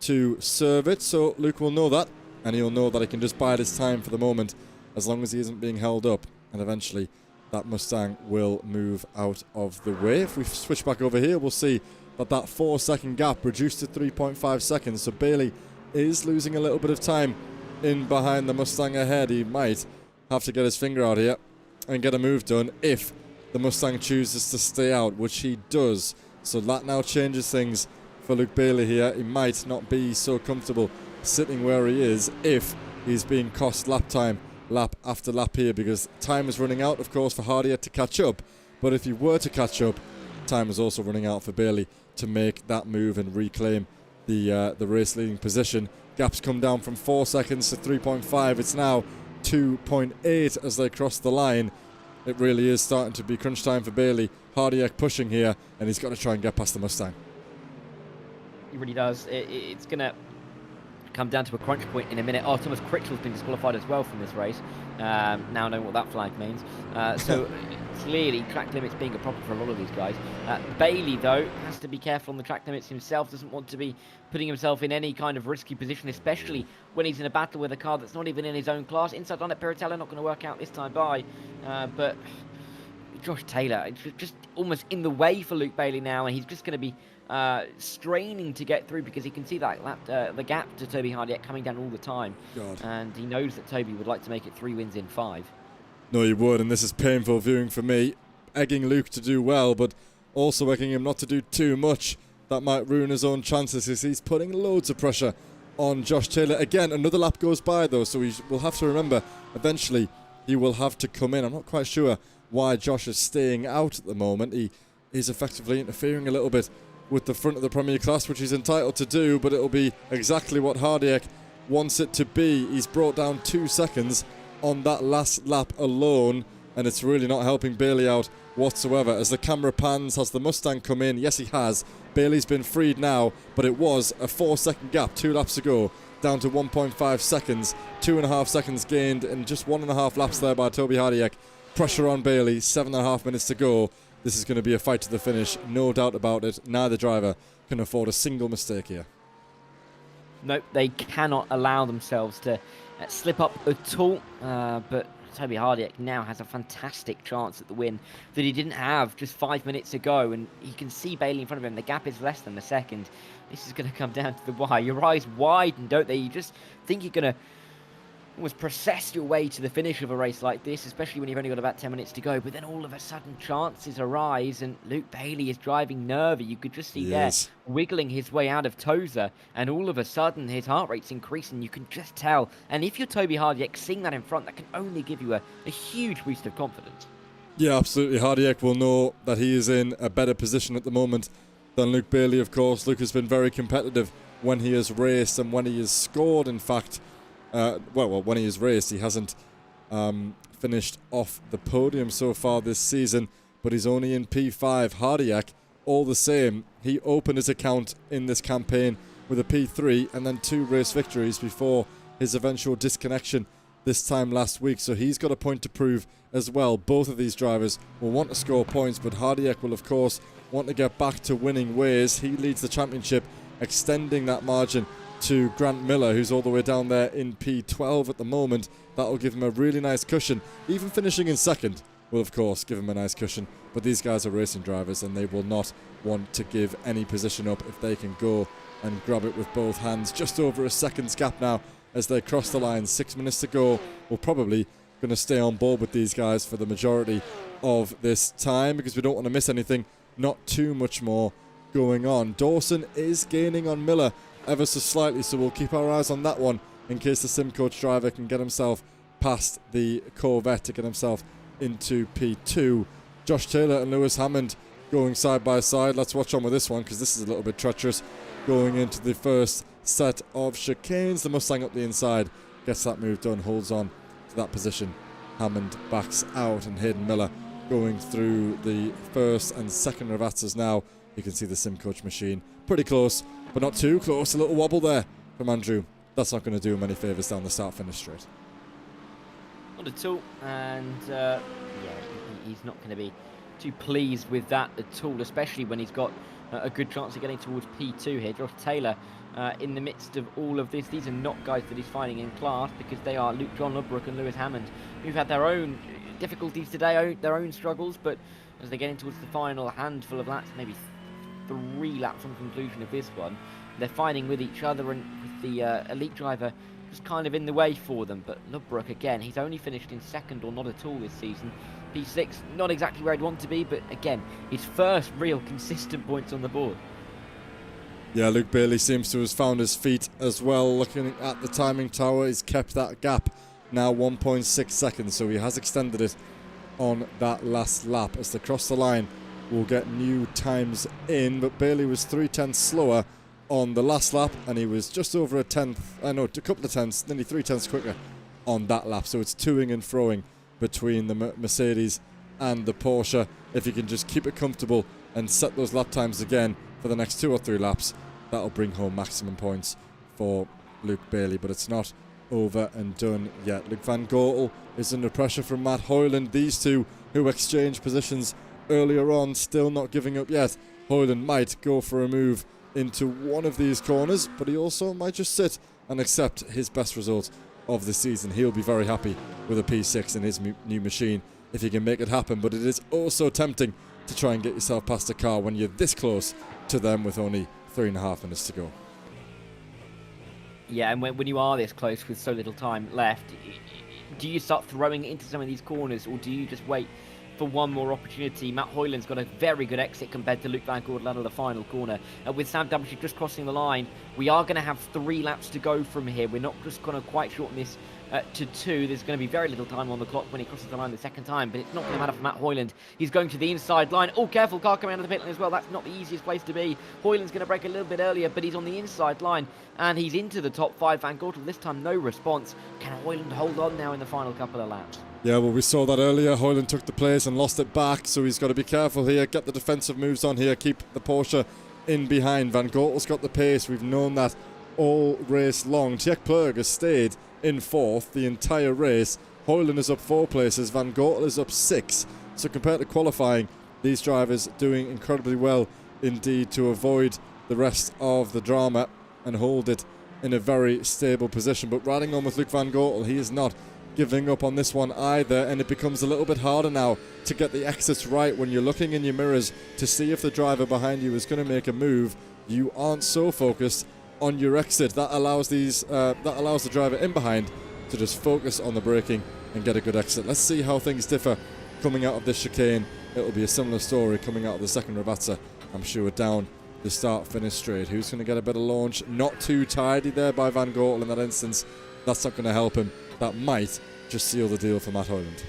to serve it, so Luke will know that, and he'll know that he can just bide his time for the moment as long as he isn't being held up, and eventually that Mustang will move out of the way. If we switch back over here, we'll see that 4-second gap reduced to 3.5 seconds, so Bailey is losing a little bit of time in behind the Mustang ahead. He might have to get his finger out here and get a move done if the Mustang chooses to stay out, which he does, so that now changes things for Luke Bailey here. He might not be so comfortable sitting where he is if he's being cost lap time lap after lap here, because time is running out, of course, for Hardier to catch up. But if he were to catch up, time is also running out for Bailey to make that move and reclaim the race leading position. Gaps come down from 4 seconds to 3.5. It's now 2.8 as they cross the line. It really is starting to be crunch time for Bailey. Hardier pushing here, and he's got to try and get past the Mustang. He really does. It's going to come down to a crunch point in a minute. Oh, Thomas Critchell's been disqualified as well from this race. Now knowing what that flag means. So clearly track limits being a problem for a lot of these guys. Bailey, though, has to be careful on the track limits himself. Doesn't want to be putting himself in any kind of risky position, especially when he's in a battle with a car that's not even in his own class. Inside on it, Piratella not going to work out this time by. But Josh Taylor, just almost in the way for Luke Bailey now, and he's just going to be straining to get through because he can see that the gap to Toby Hardiak coming down all the time. God. And he knows that Toby would like to make it 3 wins in 5. No, he would, and this is painful viewing for me. Egging Luke to do well, but also egging him not to do too much. That might ruin his own chances as he's putting loads of pressure on Josh Taylor. Again, another lap goes by though, so we will have to remember eventually he will have to come in. I'm not quite sure why Josh is staying out at the moment. He is effectively interfering a little bit with the front of the Premier Class, which he's entitled to do, but it'll be exactly what Hardiak wants it to be. He's brought down 2 seconds on that last lap alone, and it's really not helping Bailey out whatsoever. As the camera pans, has the Mustang come in? Yes, he has. Bailey's been freed now, but it was a 4-second gap 2 laps ago, down to 1.5 seconds. 2.5 seconds gained in just 1.5 laps there by Toby Hardiak. Pressure on Bailey, 7.5 minutes to go. This is going to be a fight to the finish, no doubt about it. Neither driver can afford a single mistake here. Nope, they cannot allow themselves to slip up at all. But Toby Hardiak now has a fantastic chance at the win that he didn't have just 5 minutes ago. And he can see Bailey in front of him. The gap is less than a second. This is going to come down to the wire. Your eyes widen, don't they? You just think you're going to almost process your way to the finish of a race like this, especially when you've only got about 10 minutes to go. But then all of a sudden chances arise and Luke Bailey is driving nervy. You could just see there wiggling his way out of Tozer, and all of a sudden his heart rate's increasing. You can just tell. And if you're Toby Hardiek, seeing that in front, that can only give you a huge boost of confidence. Yeah, absolutely. Hardiek will know that he is in a better position at the moment than Luke Bailey, of course. Luke has been very competitive when he has raced and when he has scored, in fact. When he has raced, he hasn't finished off the podium so far this season, but he's only in P5. Hardiek, all the same, he opened his account in this campaign with a P3 and then 2 race victories before his eventual disconnection this time last week, so he's got a point to prove as well. Both of these drivers will want to score points, but Hardiek will of course want to get back to winning ways. He leads the championship, extending that margin to Grant Miller, who's all the way down there in P12 at the moment. That'll give him a really nice cushion. Even finishing in second will of course give him a nice cushion, but these guys are racing drivers and they will not want to give any position up if they can go and grab it with both hands. Just over a second's gap now as they cross the line. 6 minutes to go. We're probably going to stay on board with these guys for the majority of this time because we don't want to miss anything. Not too much more going on. Dawson is gaining on Miller ever so slightly, so we'll keep our eyes on that one in case the sim coach driver can get himself past the Corvette to get himself into P2. Josh Taylor and Lewis Hammond going side by side. Let's watch on with this one because this is a little bit treacherous. Going into the first set of chicanes, the Mustang up the inside gets that move done, holds on to that position. Hammond backs out and Hayden Miller going through the first and second ravazzas now. You can see the sim coach machine pretty close, but not too close. A little wobble there from Andrew. That's not going to do him any favours down the start finish straight. Not at all, and he's not going to be too pleased with that at all, especially when he's got a good chance of getting towards P2 here. Josh Taylor in the midst of all of this. These are not guys that he's finding in class because they are John Ludbrook and Lewis Hammond, who've had their own difficulties today, their own struggles, but as they get in towards the final handful of laps, maybe 3 laps from conclusion of this one, they're fighting with each other, and with the elite driver just kind of in the way for them. But Ludbrook, again, he's only finished in second or not at all this season. P6, not exactly where he'd want to be, but again, his first real consistent points on the board. Yeah, Luke Bailey seems to have found his feet as well. Looking at the timing tower, he's kept that gap now 1.6 seconds, so he has extended it on that last lap. As they cross the line, we'll get new times in, but Bailey was 3/10 slower on the last lap, and he was just over a couple of tenths, nearly 3/10 quicker on that lap. So it's toing and froing between the Mercedes and the Porsche. If you can just keep it comfortable and set those lap times again for the next 2 or 3 laps, that'll bring home maximum points for Luke Bailey, but it's not over and done yet. Luke Van Goortel is under pressure from Matt Hoyland. These two who exchanged positions earlier on, still not giving up yet. Hoyland might go for a move into one of these corners, but he also might just sit and accept his best result of the season. He'll be very happy with a P6 in his new machine if he can make it happen, but it is also tempting to try and get yourself past a car when you're this close to them with only 3.5 minutes to go. Yeah, and when you are this close with so little time left, do you start throwing it into some of these corners, or do you just wait for one more opportunity? Matt Hoyland's got a very good exit compared to Luke Van Goortel out of the final corner. With Sam Damashek just crossing the line, we are going to have 3 laps to go from here. We're not just going to quite shorten this to 2. There's going to be very little time on the clock when he crosses the line the second time, but it's not going to matter for Matt Hoyland. He's going to the inside line. Oh, careful, car coming out of the pit lane as well. That's not the easiest place to be. Hoyland's going to break a little bit earlier, but he's on the inside line, and he's into the top 5. Van Goortel this time, no response. Can Hoyland hold on now in the final couple of laps? Yeah, well, we saw that earlier. Hoyland took the place and lost it back, so he's got to be careful here, get the defensive moves on here, keep the Porsche in behind. Van Goortel's got the pace. We've known that all race long. Tjek Plug has stayed in 4th the entire race. Hoyland is up 4 places. Van Goortel is up 6. So compared to qualifying, these drivers doing incredibly well indeed to avoid the rest of the drama and hold it in a very stable position. But riding on with Luke Van Goortel, he is not giving up on this one either, and it becomes a little bit harder now to get the exits right. When you're looking in your mirrors to see if the driver behind you is going to make a move, you aren't so focused on your exit. That allows the driver in behind to just focus on the braking and get a good exit. Let's see how things differ coming out of this chicane. It'll be a similar story coming out of the second Ravazza, I'm sure, down the start-finish straight. Who's going to get a better launch? Not too tidy there by Van Gortel in that instance. That's not going to help him. That might just seal the deal for Matt Hoyland.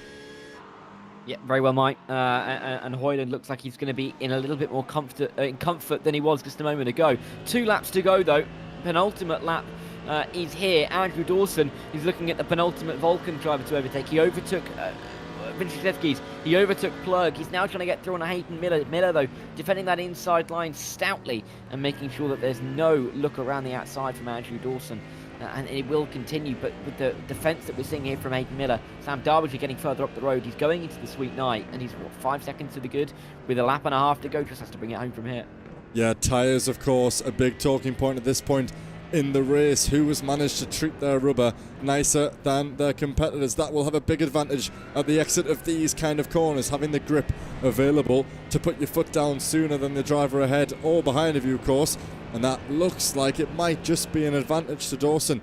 Yeah, very well, Mike. And Hoyland looks like he's going to be in a little bit more comfort than he was just a moment ago. 2 laps to go, though. Penultimate lap is here. Andrew Dawson is looking at the penultimate Vulcan driver to overtake. He overtook Vincentz's. He overtook Plug. He's now trying to get through on a Hayden Miller. Miller, though, defending that inside line stoutly and making sure that there's no look around the outside from Andrew Dawson. And it will continue, but with the defence that we're seeing here from Hayden Miller, Sam Derbyshire getting further up the road. He's going into the sweet night, and he's, what, 5 seconds to the good? With a lap and a half to go, just has to bring it home from here. Yeah, tyres, of course, a big talking point at this point in the race. Who has managed to treat their rubber nicer than their competitors? That will have a big advantage at the exit of these kind of corners, having the grip available to put your foot down sooner than the driver ahead or behind of you, of course. And that looks like it might just be an advantage to Dawson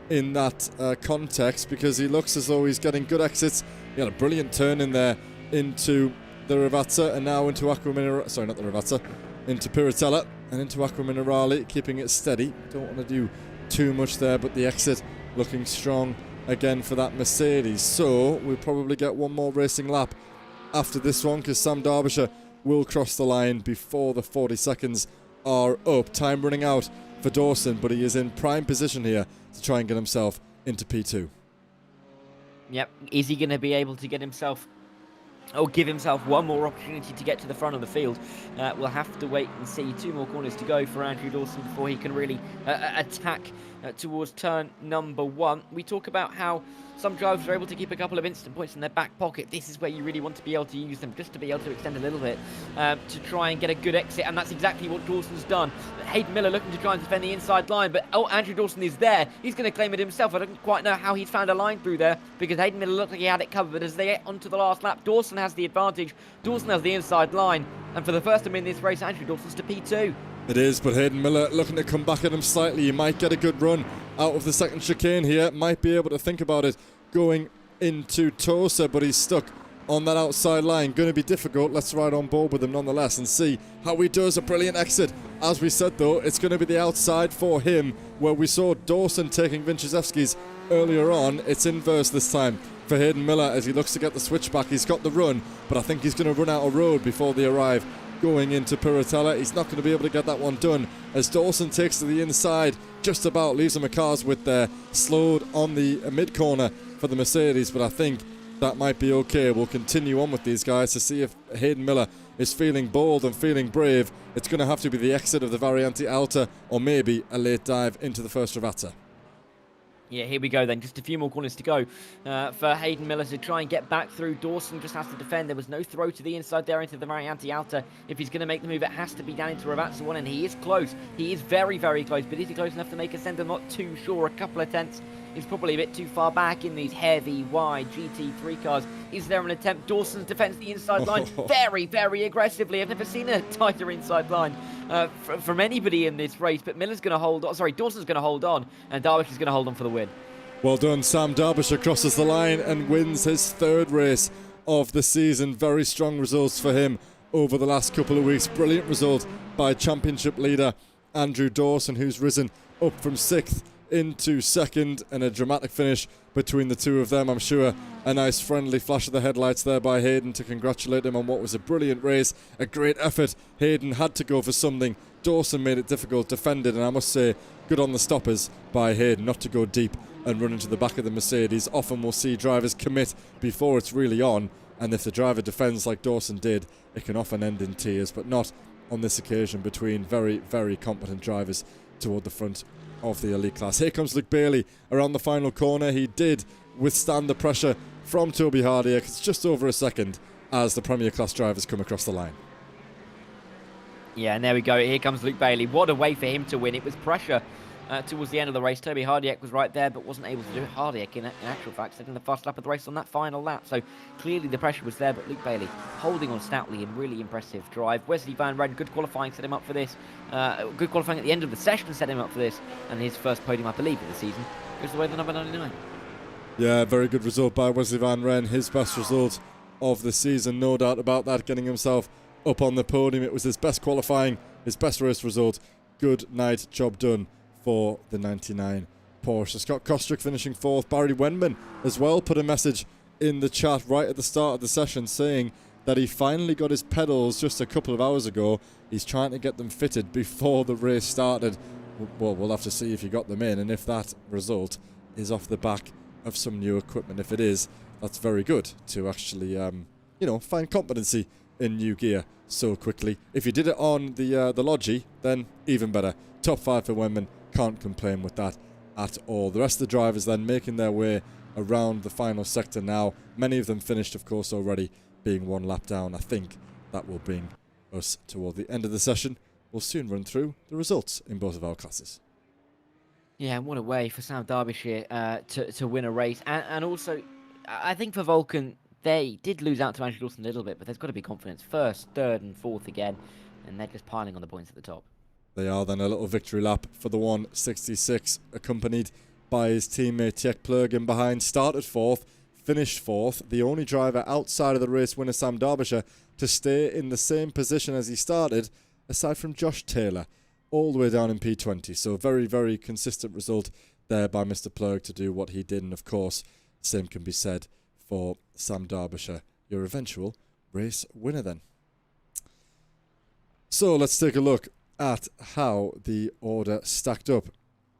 in that context, because he looks as though he's getting good exits. He had a brilliant turn in there into the Ravazza and now into Aqua Minerale. Sorry, not the Ravazza. Into Piratella and into Aqua Minerale, keeping it steady. Don't want to do too much there, but the exit looking strong again for that Mercedes. So we'll probably get one more racing lap after this one, because Sam Derbyshire will cross the line before the 40 seconds are up. Time running out for Dawson, but he is in prime position here to try and get himself into P2. Yep. Is he going to be able to get himself, or give himself one more opportunity to get to the front of the field? We'll have to wait and see. 2 more corners to go for Andrew Dawson before he can really attack towards turn number 1. We talk about how some drivers are able to keep a couple of instant points in their back pocket. This is where you really want to be able to use them, just to be able to extend a little bit, to try and get a good exit, and that's exactly what Dawson's done. Hayden Miller looking to try and defend the inside line, but Andrew Dawson is there. He's going to claim it himself. I don't quite know how he's found a line through there, because Hayden Miller looked like he had it covered, but as they get onto the last lap, Dawson has the advantage. Dawson has the inside line, and for the first time in this race, Andrew Dawson's to P2. It is, but Hayden Miller looking to come back at him slightly. He might get a good run out of the second chicane here. Might be able to think about it going into Tosa, but he's stuck on that outside line. Going to be difficult. Let's ride on board with him nonetheless and see how he does. A brilliant exit. As we said, though, it's going to be the outside for him, where we saw Dawson taking Vincentz's earlier on. It's inverse this time for Hayden Miller as he looks to get the switchback. He's got the run, but I think he's going to run out of road before they arrive going into Piratella. He's not going to be able to get that one done as Dawson takes to the inside, just about leaves him a car's width there, slowed on the mid corner for the Mercedes, but I think that might be okay. We'll continue on with these guys to see if Hayden Miller is feeling bold and feeling brave. It's going to have to be the exit of the Variante Alta, or maybe a late dive into the first Ravazza. Yeah, here we go then. Just a few more corners to go for Hayden Miller to try and get back through. Dawson just has to defend. There was no throw to the inside there into the Variante Alta. If he's going to make the move, it has to be down into Ravazza 1, and he is close. He is very, very close, but is he close enough to make a send? I'm not too sure. A couple of tenths is probably a bit too far back in these heavy, wide GT3 cars. Is there an attempt? Dawson's defends the inside line very, very aggressively. I've never seen a tighter inside line from anybody in this race, but Miller's going to hold on. Sorry, Dawson's going to hold on, and Derbyshire's going to hold on for the win. Well done. Sam Derbyshire crosses the line and wins his 3rd race of the season. Very strong results for him over the last couple of weeks. Brilliant result by championship leader Andrew Dawson, who's risen up from 6th into 2nd, and a dramatic finish between the two of them. I'm sure a nice friendly flash of the headlights there by Hayden to congratulate him on what was a brilliant race, a great effort. Hayden had to go for something. Dawson made it difficult, defended, and I must say, good on the stoppers by Hayden not to go deep and run into the back of the Mercedes. Often we'll see drivers commit before it's really on, and if the driver defends like Dawson did, it can often end in tears, but not on this occasion between very, very competent drivers toward the front of the elite class. Here comes Luke Bailey around the final corner. He did withstand the pressure from Toby Hardiak. It's just over a second as the Premier Class drivers come across the line. Yeah, and there we go. Here comes Luke Bailey. What a way for him to win. It was pressure towards the end of the race. Toby Hardiak was right there, but wasn't able to do it. Hardiak, in actual fact, setting the first lap of the race on that final lap. So clearly the pressure was there, but Luke Bailey holding on stoutly in really impressive drive. Wesley Van Ren, good qualifying, set him up for this. Good qualifying at the end of the session set him up for this. And his first podium, I believe, of the season goes the way of the number 99. Yeah, very good result by Wesley Van Ren. His best result of the season, no doubt about that, getting himself up on the podium. It was his best qualifying, his best race result. Good night, job done for the 99 Porsche. Scott Kostrick finishing 4th. Barry Wenman as well put a message in the chat right at the start of the session saying that he finally got his pedals just a couple of hours ago. He's trying to get them fitted before the race started. Well, we'll have to see if he got them in, and if that result is off the back of some new equipment. If it is, that's very good to actually, find competency in new gear so quickly. If you did it on the Logi, then even better. Top 5 for Wenman, can't complain with that at all. The rest of the drivers then making their way around the final sector now. Many of them finished, of course, already, being one lap down. I think that will bring us toward the end of the session. We'll soon run through the results in both of our classes. Yeah, and what a way for Sam Derbyshire to win a race. And also, I think for Vulcan, they did lose out to Andrew Dawson a little bit, but there's got to be confidence. 1st, 3rd and 4th again, and they're just piling on the points at the top. They are then a little victory lap for the 166, accompanied by his teammate Tjek Plurgen behind. Started 4th, finished 4th. The only driver outside of the race winner, Sam Derbyshire, to stay in the same position as he started, aside from Josh Taylor, all the way down in P20. So very, very consistent result there by Mr. Plurg to do what he did. And of course, same can be said for Sam Derbyshire, your eventual race winner then. So let's take a look at how the order stacked up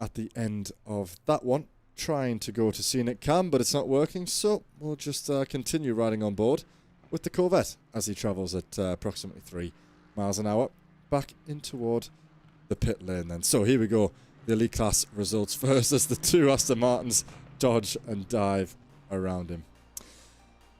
at the end of that one. Trying to go to scenic cam, but it's not working, so we'll just continue riding on board with the Corvette as he travels at approximately 3 miles an hour back in toward the pit lane then. So here we go, the elite class results first as the 2 Aston Martins dodge and dive around him.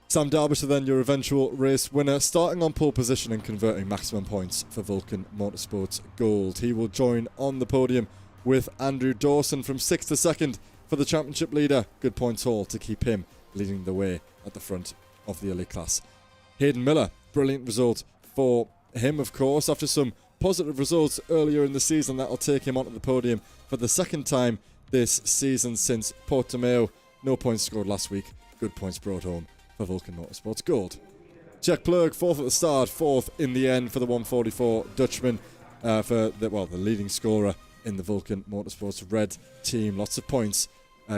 Sam Derbyshire then your eventual race winner, starting on pole position and converting maximum points for Vulcan Motorsports Gold. He will join on the podium with Andrew Dawson from 6th to 2nd for the championship leader. Good points haul to keep him leading the way at the front of the elite class. Hayden Miller, brilliant result for him, of course, after some positive results earlier in the season. That'll take him onto the podium for the 2nd time this season since Portimao. No points scored last week. Good points brought home for Vulcan Motorsports Gold. Tjek Plurg, 4th at the start, 4th in the end for the 144 Dutchman, for the leading scorer in the Vulcan Motorsports Red team. Lots of points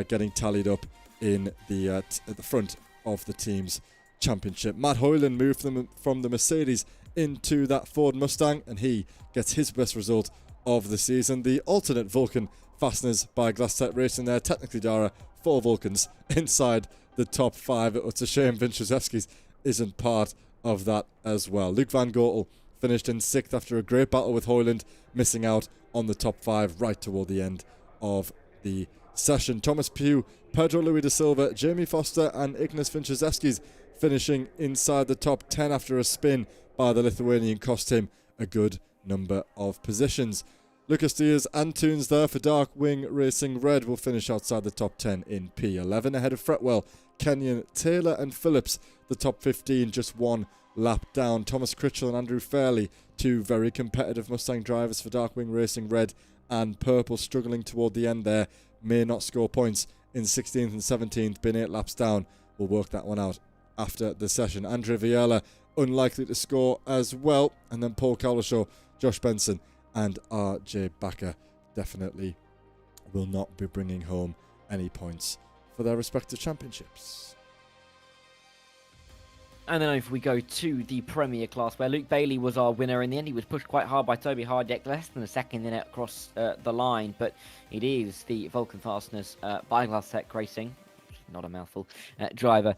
getting tallied up in the at the front of the team's championship. Matt Hoyland moved from the Mercedes into that Ford Mustang, and he gets his best result of the season. The alternate Vulcan fasteners by Glass Tech Racing there. Technically, Dara, 4 Vulcans inside the top 5. It's a shame Vincenzeski's isn't part of that as well. Luke Van Gotel finished in 6th after a great battle with Hoyland, missing out on the top 5 right toward the end of the session. Thomas Pugh, Pedro Louis da Silva, Jamie Foster and Ignas Vincenzeski's finishing inside the top 10 after a spin by the Lithuanian cost him a good number of positions. Lucas Diaz and Toons there for Dark Wing Racing Red will finish outside the top 10 in P11 ahead of Fretwell, Kenyon, Taylor and Phillips. The top 15 just 1 lap down. Thomas Critchell and Andrew Fairley, 2 very competitive Mustang drivers for Dark Wing Racing Red and Purple, struggling toward the end there, may not score points in 16th and 17th, been 8 laps down. We'll work that one out after the session. Andre Viella unlikely to score as well, and then Paul Cowlishaw, Josh Benson and RJ Backer definitely will not be bringing home any points for their respective championships. And then if we go to the Premier class, where Luke Bailey was our winner in the end, he was pushed quite hard by Toby Hardek, less than a second in it across the line, but it is the Vulcan Fasteners by Glass Tech Racing, not a mouthful, driver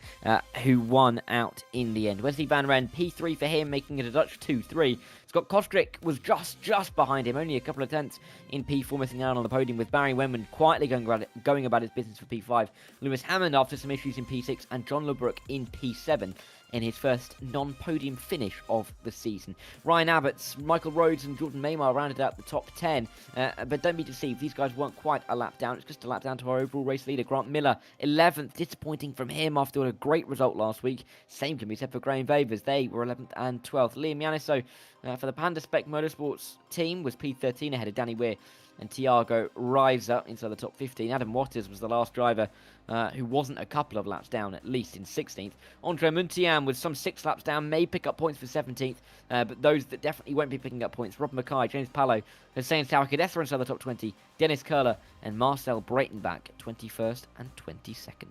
who won out in the end. Wesley Van Ren, P3 for him, making it a Dutch 2-3. Scott Kostrick was just behind him, only a couple of tenths in P4, missing out on the podium, with Barry Wenman quietly going about his business for P5. Lewis Hammond after some issues in P6, and John LeBrook in P7 in his first non-podium finish of the season. Ryan Abbott's, Michael Rhodes and Jordan Maymar rounded out the top 10, but don't be deceived, these guys weren't quite a lap down. It's just a lap down to our overall race leader, Grant Miller, 11th, disappointing from him after a great result last week. Same can be said for Graham Vavers, they were 11th and 12th. Liam Yaniso For the Panda Spec Motorsports team was P13 ahead of Danny Weir and Tiago Reiser inside the top 15. Adam Waters was the last driver who wasn't a couple of laps down, at least in 16th. Andre Muntian with some 6 laps down may pick up points for 17th, but those that definitely won't be picking up points, Rob Mackay, James Pallo, Hussein Tawakadessa inside the top 20, Dennis Curler and Marcel Breitenbach 21st and 22nd.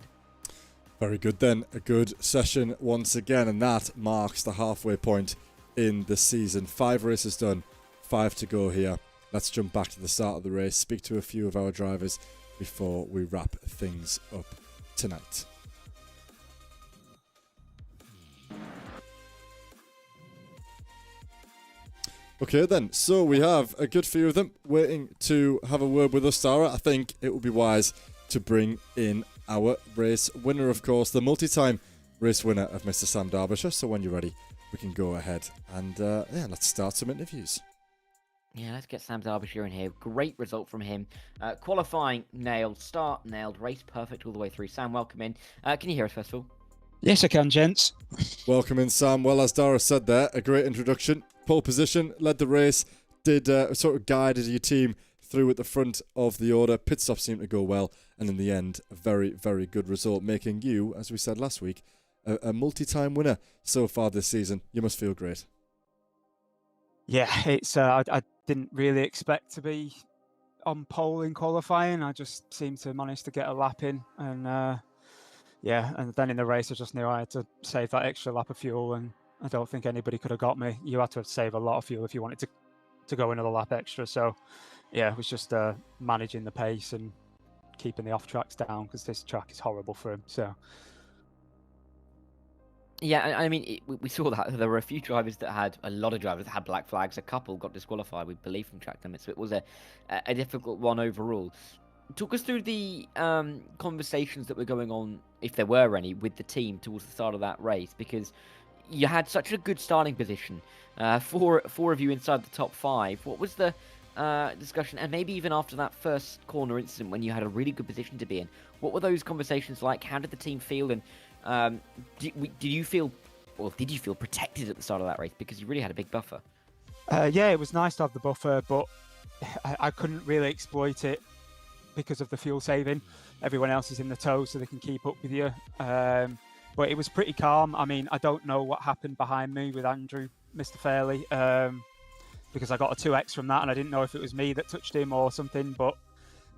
Very good then. A good session once again, and that marks the halfway point in the season. 5 races done, 5 to go here. Let's jump back to the start of the race, speak to a few of our drivers before we wrap things up tonight. Okay then, so we have a good few of them waiting to have a word with us, Sarah. I think it would be wise to bring in our race winner, of course, the multi-time race winner of Mr. Sam Derbyshire. So when you're ready, we can go ahead and let's start some interviews. Yeah, let's get Sam Derbyshire in here. Great result from him. Qualifying nailed, start nailed, race perfect all the way through. Sam, welcome in. Can you hear us first of all? Yes, I can, gents. Welcome in, Sam. Well, as Dara said there, a great introduction. Pole position, led the race, did sort of guided your team through at the front of the order. Pit stop seemed to go well, and in the end, a very, very good result, making you, as we said last week, a multi-time winner so far this season. You must feel great. Yeah, it's I didn't really expect to be on pole in qualifying. I just seemed to manage to get a lap in, and and then in the race I just knew I had to save that extra lap of fuel, and I don't think anybody could have got me. You had to save a lot of fuel if you wanted to go another lap extra. So yeah, it was just managing the pace and keeping the off tracks down, because this track is horrible for him. So yeah, I mean, we saw that there were a few drivers that had, a lot of drivers that had black flags. A couple got disqualified, we believe, from track limits. So it was a difficult one overall. Talk us through the conversations that were going on, if there were any, with the team towards the start of that race, because you had such a good starting position. Four of you inside the top 5. What was the discussion, and maybe even after that first corner incident when you had a really good position to be in? What were those conversations like? How did the team feel? And did you feel protected at the start of that race, because you really had a big buffer? Yeah, it was nice to have the buffer, but I couldn't really exploit it because of the fuel saving. Everyone else is in the tow, so they can keep up with you. But it was pretty calm. I mean, I don't know what happened behind me with Andrew, Mr. Fairley, because I got a 2x from that, and I didn't know if it was me that touched him or something. But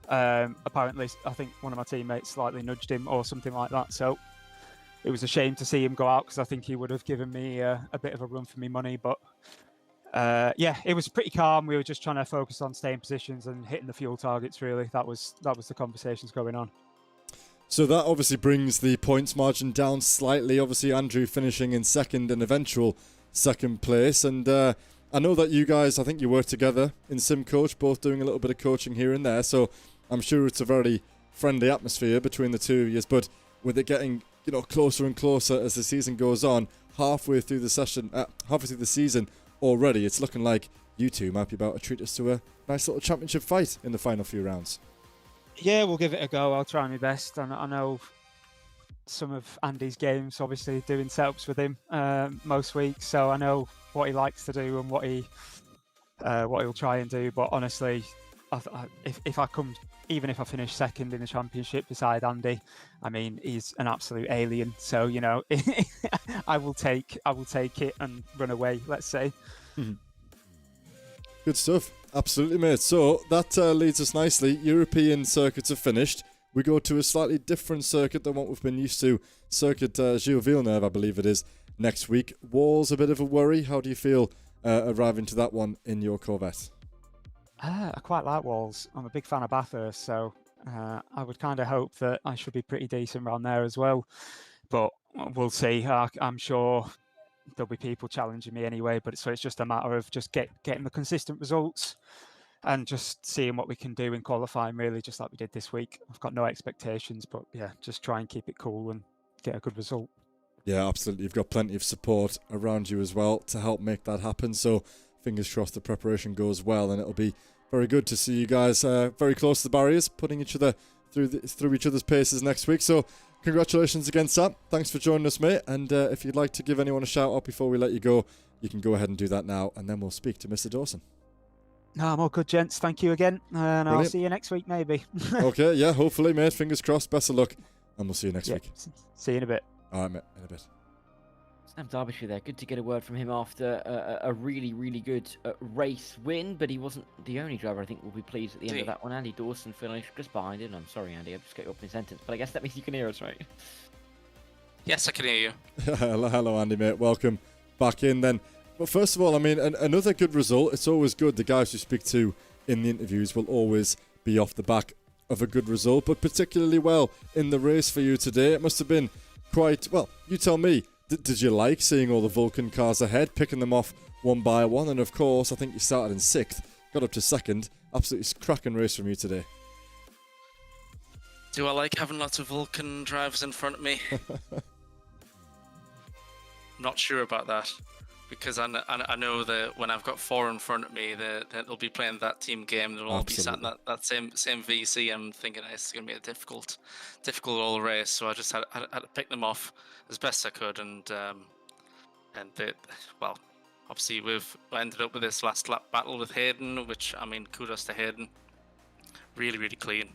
apparently, I think one of my teammates slightly nudged him or something like that. So it was a shame to see him go out, because I think he would have given me a bit of a run for me money. But yeah, it was pretty calm. We were just trying to focus on staying positions and hitting the fuel targets, really. That was the conversations going on. So that obviously brings the points margin down slightly. Obviously, Andrew finishing in second and eventual second place. And I know that you guys, I think you work together in Sim Coach, both doing a little bit of coaching here and there. So I'm sure it's a very friendly atmosphere between the two of you. But with it getting closer and closer as the season goes on, halfway through the season already, it's looking like you two might be about to treat us to a nice little championship fight in the final few rounds. Yeah, we'll give it a go. I'll try my best. I know some of Andy's games, obviously doing setups with him most weeks, so I know what he likes to do and what he'll try and do. But honestly, if I come, even if I finish second in the championship beside Andy, I mean, he's an absolute alien. So I will take it and run away, let's say. Good stuff. Absolutely, mate. So that leads us nicely. European circuits are finished. We go to a slightly different circuit than what we've been used to. Circuit Gilles Villeneuve, I believe it is, next week. Walls a bit of a worry. How do you feel arriving to that one in your Corvette? I quite like Walls. I'm a big fan of Bathurst, so I would kind of hope that I should be pretty decent around there as well. But we'll see. I'm sure there'll be people challenging me anyway, but it's just a matter of just getting the consistent results and just seeing what we can do in qualifying, really, just like we did this week. I've got no expectations, but yeah, just try and keep it cool and get a good result. Yeah, absolutely. You've got plenty of support around you as well to help make that happen. So fingers crossed the preparation goes well, and it'll be very good to see you guys very close to the barriers, putting each other through each other's paces next week. So congratulations again, Sam. Thanks for joining us, mate. And if you'd like to give anyone a shout out before we let you go, you can go ahead and do that now, and then we'll speak to Mr. Dawson. No, I'm all good, gents. Thank you again. And I'll see you next week, maybe. Okay, yeah, hopefully, mate. Fingers crossed. Best of luck. And we'll see you next week. See you in a bit. All right, mate. In a bit. Sam Derbyshire there. Good to get a word from him after a really, really good race win, but he wasn't the only driver I think will be pleased at the end of that one. Andy Dawson finished just behind him. I'm sorry, Andy, I've just got you up in a sentence, but I guess that means you can hear us, right? Yes, I can hear you. Hello, Andy, mate. Welcome back in then. But first of all, I mean, another good result. It's always good. The guys you speak to in the interviews will always be off the back of a good result, but particularly well in the race for you today. It must have been quite, well, you tell me, did you like seeing all the Vulcan cars ahead, picking them off one by one? And of course, I think you started in 6th, got up to 2nd. Absolutely cracking race from you today. Do I like having lots of Vulcan drivers in front of me? Not sure about that, because I know that when I've got 4 in front of me, they'll be playing that team game. They'll all be sat in that same VC. I'm thinking it's going to be a difficult all race. So I just had to pick them off as best I could, and well, obviously we've ended up with this last lap battle with Hayden, which, I mean, kudos to Hayden. Really, really clean.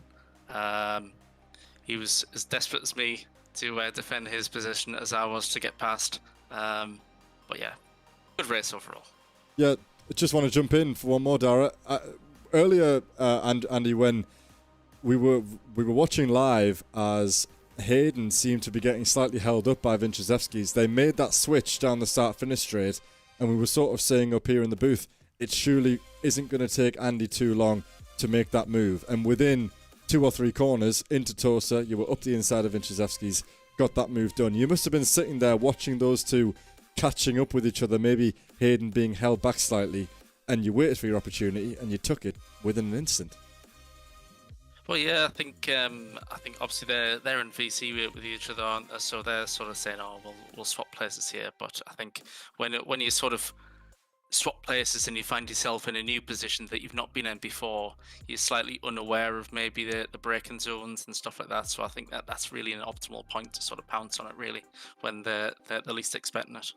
He was as desperate as me to defend his position as I was to get past. But yeah, good race overall. Yeah, I just want to jump in for one more, Dara. Earlier, Andy, when we were watching live as Hayden seemed to be getting slightly held up by Vinciszewski's, they made that switch down the start-finish straight, and we were sort of saying up here in the booth, it surely isn't going to take Andy too long to make that move. And within 2 or 3 corners into Tosa, you were up the inside of Vinciszewski's, got that move done. You must have been sitting there watching those two catching up with each other, maybe Hayden being held back slightly, and you waited for your opportunity and you took it within an instant. Well, yeah, I think obviously they're in VC with each other, aren't they? So they're sort of saying, "Oh, we'll swap places here." But I think when you sort of swap places and you find yourself in a new position that you've not been in before, you're slightly unaware of maybe the braking zones and stuff like that. So I think that's really an optimal point to sort of pounce on it, really, when they're the least expecting it.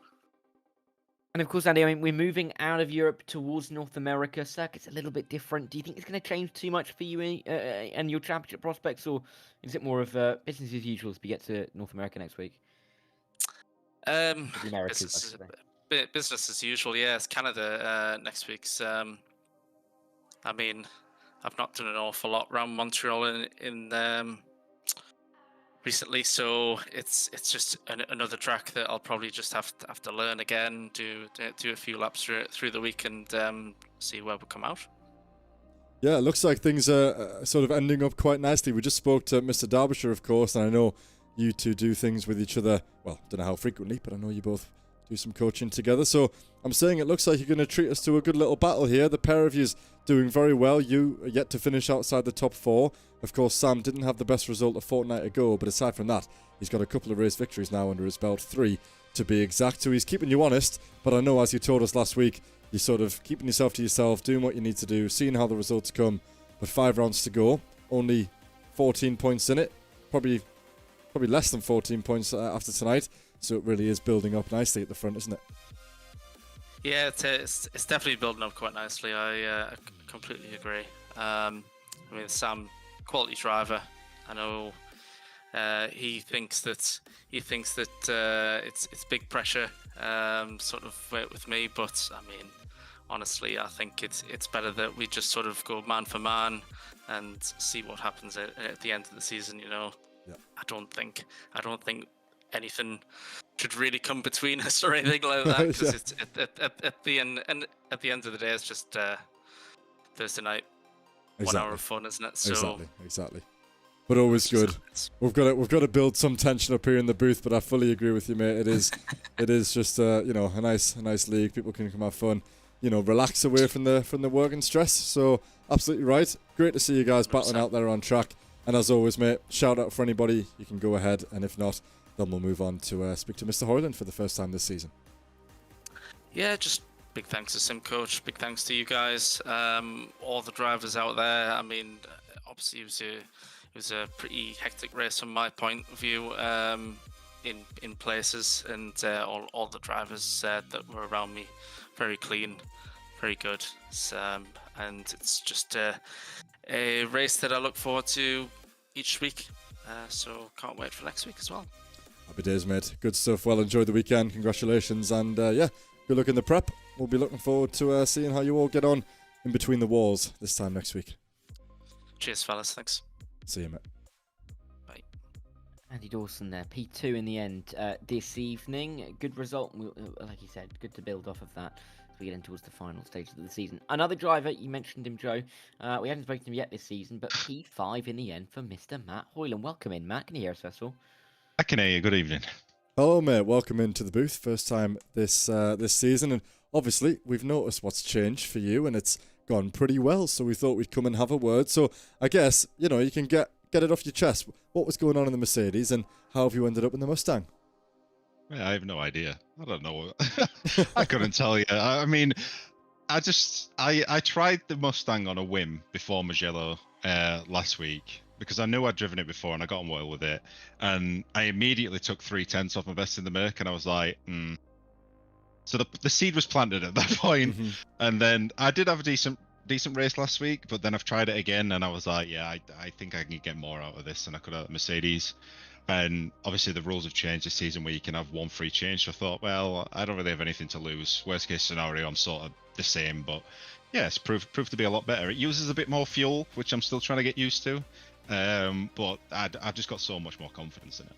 And of course, Andy, I mean, we're moving out of Europe towards North America. Circuit's a little bit different. Do you think it's going to change too much for you and your championship prospects, or is it more of business as usual as we get to North America next week? Business as usual, yeah. It's Canada next week. I mean, I've not done an awful lot around Montreal in recently, so it's just another track that I'll probably just have to learn again, do a few laps through the week, and see where we come out. Yeah, it looks like things are sort of ending up quite nicely. We just spoke to Mr. Derbyshire, of course, and I know you two do things with each other. Well, don't know how frequently, but I know you both do some coaching together. So I'm saying it looks like you're going to treat us to a good little battle here. The pair of you's doing very well. You are yet to finish outside the top 4. Of course, Sam didn't have the best result a fortnight ago, but aside from that, he's got a couple of race victories now under his belt, 3 to be exact. So he's keeping you honest, but I know, as you told us last week, you're sort of keeping yourself to yourself, doing what you need to do, seeing how the results come. But 5 rounds to go, only 14 points in it, probably less than 14 points after tonight. So it really is building up nicely at the front, isn't it? Yeah, it's definitely building up quite nicely. I completely agree. I mean, Sam, quality driver. I know he thinks that it's big pressure, sort of with me. But I mean, honestly, I think it's better that we just sort of go man for man and see what happens at the end of the season. You know, yeah. I don't think anything should really come between us or anything like that, because yeah. It's at the end, and at the end of the day, it's just Thursday night, exactly. 1 hour of fun, isn't it? So exactly. But always good. We've got to build some tension up here in the booth. But I fully agree with you, mate. It is just a nice league. People can come have fun, relax away from the work and stress. So absolutely right. Great to see you guys battling out there on track. And as always, mate, shout out for anybody. You can go ahead, and if not, then we'll move on to speak to Mr. Hoyland for the first time this season. Yeah, just big thanks to Sim Coach. Big thanks to you guys, all the drivers out there. I mean, obviously it was a pretty hectic race from my point of view. in places, and all the drivers that were around me, very clean, very good. And it's just a race that I look forward to each week. So can't wait for next week as well. Happy days, mate. Good stuff. Well, enjoy the weekend. Congratulations. And yeah, good luck in the prep. We'll be looking forward to seeing how you all get on in between the walls this time next week. Cheers, fellas. Thanks. See you, mate. Bye. Andy Dawson there, P2 in the end this evening. Good result, like you said, good to build off of that as we get in towards the final stages of the season. Another driver, you mentioned him, Joe. We haven't spoken to him yet this season, but P5 in the end for Mr. Matt Hoyland. Welcome in, Matt. Can you hear us, first of all? I can hear you. Good evening. Hello, mate. Welcome into the booth. First time this season, and obviously we've noticed what's changed for you, and it's gone pretty well. So we thought we'd come and have a word. So I guess you can get it off your chest. What was going on in the Mercedes, and how have you ended up in the Mustang? Yeah, I have no idea. I don't know. I couldn't tell you. I mean, I tried the Mustang on a whim before Mugello last week, because I knew I'd driven it before and I got on well with it. And I immediately took 3/10 off my best in the Merc, and I was like, So the seed was planted at that point. Mm-hmm. And then I did have a decent race last week, but then I've tried it again and I was like, yeah, I think I can get more out of this than I could out of Mercedes. And obviously the rules have changed this season where you can have one free change. So I thought, well, I don't really have anything to lose. Worst case scenario, I'm sort of the same, but yeah, it's proved to be a lot better. It uses a bit more fuel, which I'm still trying to get used to. But I've just got so much more confidence in it.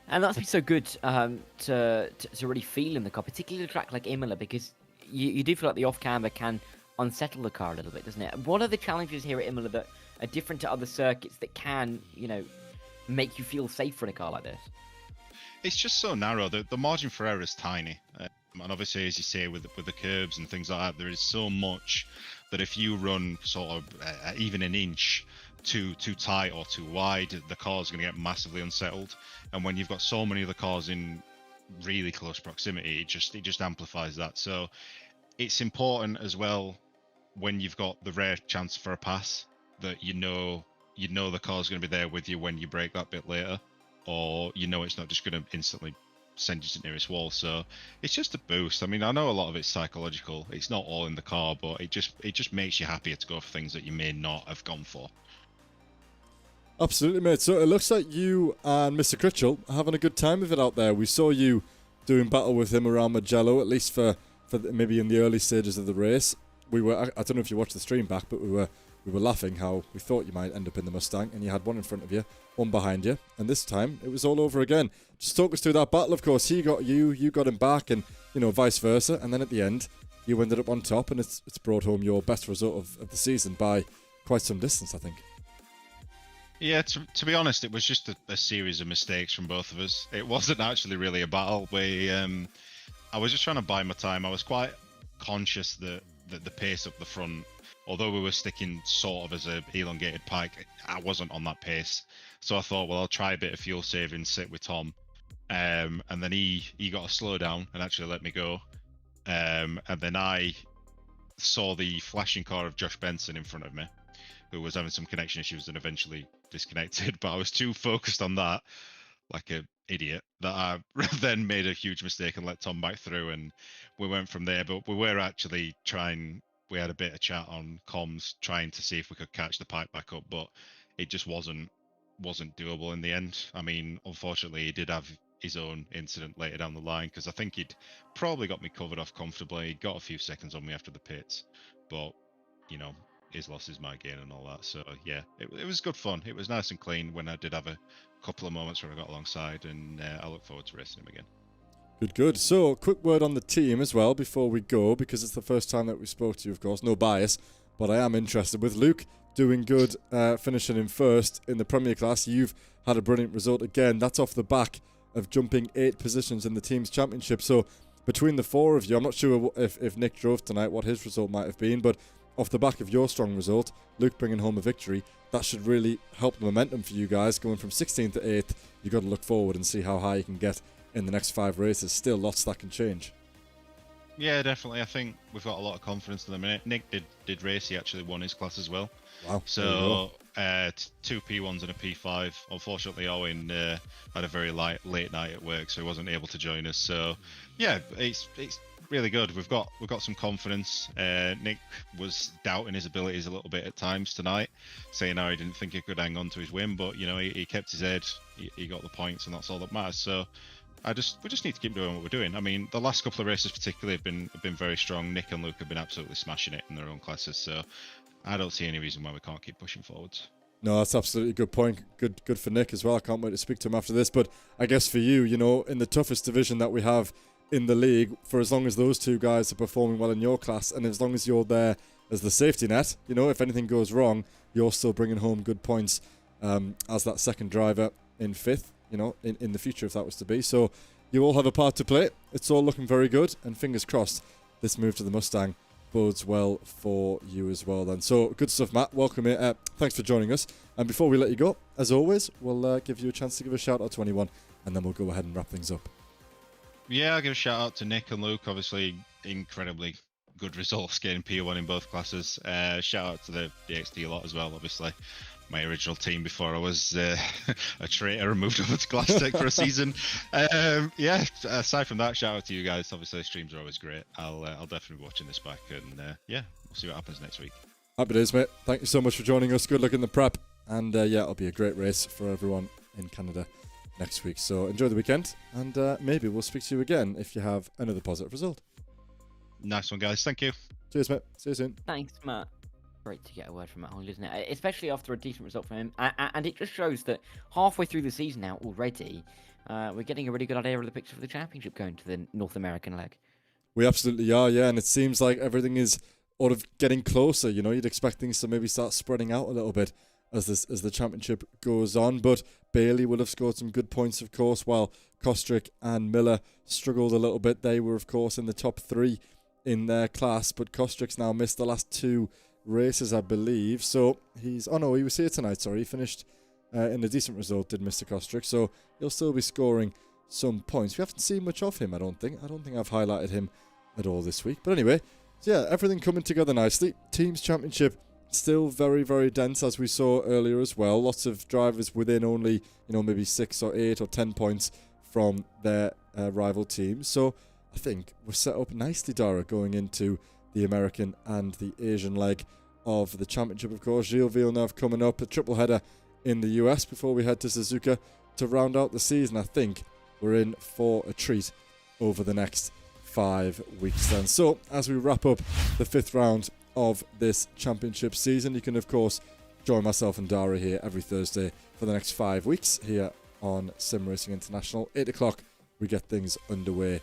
And that's been so good to really feel in the car, particularly a track like Imola, because you do feel like the off-camber can unsettle the car a little bit, doesn't it? What are the challenges here at Imola that are different to other circuits that can, make you feel safer in a car like this? It's just so narrow. The margin for error is tiny. And obviously, as you say, with the curbs and things like that, there is so much that if you run sort of even an inch too tight or too wide, the car's going to get massively unsettled. And when you've got so many of the cars in really close proximity, it just amplifies that. So it's important as well when you've got the rare chance for a pass that you know the car's going to be there with you when you brake that bit later, or it's not just going to instantly send you to the nearest wall. So it's just a boost. I mean, I know a lot of it's psychological. It's not all in the car, but it just makes you happier to go for things that you may not have gone for. Absolutely, mate. So it looks like you and Mr. Critchell are having a good time of it out there. We saw you doing battle with him around Mugello, at least for maybe in the early stages of the race. I don't know if you watched the stream back, but we were laughing how we thought you might end up in the Mustang, and you had one in front of you, one behind you, and this time it was all over again. Just talk us through that battle. Of course, he got you got him back, and vice versa. And then at the end, you ended up on top, and it's brought home your best result of the season by quite some distance, I think. Yeah, to be honest, it was just a series of mistakes from both of us. It wasn't actually really a battle. I was just trying to buy my time. I was quite conscious that the pace up the front, although we were sticking sort of as a elongated pike, I wasn't on that pace. So I thought, well, I'll try a bit of fuel saving, sit with Tom. And then he got a slow down and actually let me go. And then I saw the flashing car of Josh Benson in front of me, who was having some connection issues and eventually disconnected. But I was too focused on that, like an idiot, that I then made a huge mistake and let Tom back through, and we went from there. But we were actually we had a bit of chat on comms trying to see if we could catch the pipe back up, but it just wasn't doable in the end. I mean, unfortunately, he did have his own incident later down the line, because I think he'd probably got me covered off comfortably. He got a few seconds on me after the pits, but his loss is my gain and all that. So yeah, it was good fun. It was nice and clean when I did have a couple of moments where I got alongside, and I look forward to racing him again. Good. So, quick word on the team as well before we go, because it's the first time that we spoke to you, of course. No bias, but I am interested. With Luke doing good, finishing in first in the Premier class, you've had a brilliant result again. That's off the back of jumping 8 positions in the team's championship. So, between the 4 of you, I'm not sure if Nick drove tonight, what his result might have been, but off the back of your strong result, Luke bringing home a victory, that should really help the momentum for you guys. Going from 16th to 8th, you've got to look forward and see how high you can get in the next 5 races. Still lots that can change. Yeah, definitely. I think we've got a lot of confidence in the minute. Nick did race. He actually won his class as well. Wow. So Two P1s and a P5. Unfortunately, Owen had a very late night at work, so he wasn't able to join us. So, yeah, it's really good. We've got some confidence. Nick was doubting his abilities a little bit at times tonight, saying how he didn't think he could hang on to his win, but you know he kept his head. He got the points, and that's all that matters. So. We just need to keep doing what we're doing. I mean, the last couple of races particularly have been very strong. Nick and Luke have been absolutely smashing it in their own classes, so I don't see any reason why we can't keep pushing forwards. No, that's absolutely a good point. Good for Nick as well. I can't wait to speak to him after this. But I guess for you, you know, in the toughest division that we have in the league, for as long as those two guys are performing well in your class, and as long as you're there as the safety net, you know, if anything goes wrong, you're still bringing home good points as that second driver in fifth, you know, in the future if that was to be. So you all have a part to play. It's all looking very good, and fingers crossed this move to the Mustang bodes well for you as well then. So good stuff, Matt. Welcome here. Thanks for joining us. And before we let you go, as always, we'll give you a chance to give a shout out to anyone, and then we'll go ahead and wrap things up. Yeah, I'll give a shout out to Nick and Luke. Obviously, incredibly good results getting P1 in both classes. Shout out to the DXT lot as well, obviously. My original team before I was a traitor and moved over to Glass Tech for a season. Yeah, aside from that, shout out to you guys. Obviously, the streams are always great. I'll definitely be watching this back, and yeah, we'll see what happens next week. Happy days, mate. Thank you so much for joining us. Good luck in the prep, and yeah, it'll be a great race for everyone in Canada next week. So enjoy the weekend, and maybe we'll speak to you again if you have another positive result. Nice one, guys. Thank you. Cheers, mate. See you soon. Thanks, Matt. Great to get a word from Matt Hoyle, isn't it? Especially after a decent result from him. And it just shows that halfway through the season now already, we're getting a really good idea of the picture for the championship going to the North American leg. We absolutely are, yeah. And it seems like everything is sort of getting closer. You know, you'd expect things to maybe start spreading out a little bit as the championship goes on. But Bailey will have scored some good points, of course, while Kostrick and Miller struggled a little bit. They were, of course, in the top three in their class. But Kostrick's now missed the last two races, I believe. So he was here tonight, sorry. He finished in a decent result, did Mr. Kostrick. So he'll still be scoring some points. We haven't seen much of him, I don't think. I don't think I've highlighted him at all this week. But anyway, so yeah, everything coming together nicely. Teams Championship still very, very dense, as we saw earlier as well. Lots of drivers within only, you know, maybe 6 or 8 or 10 points from their rival teams. So I think we're set up nicely, Dara, going into the American and the Asian leg of the championship. Of course, Gilles Villeneuve coming up, a triple header in the US before we head to Suzuka to round out the season. I think we're in for a treat over the next 5 weeks then. So as we wrap up the 5th round of this championship season, you can of course join myself and Dara here every Thursday for the next 5 weeks here on SimRacing International. 8 o'clock we get things underway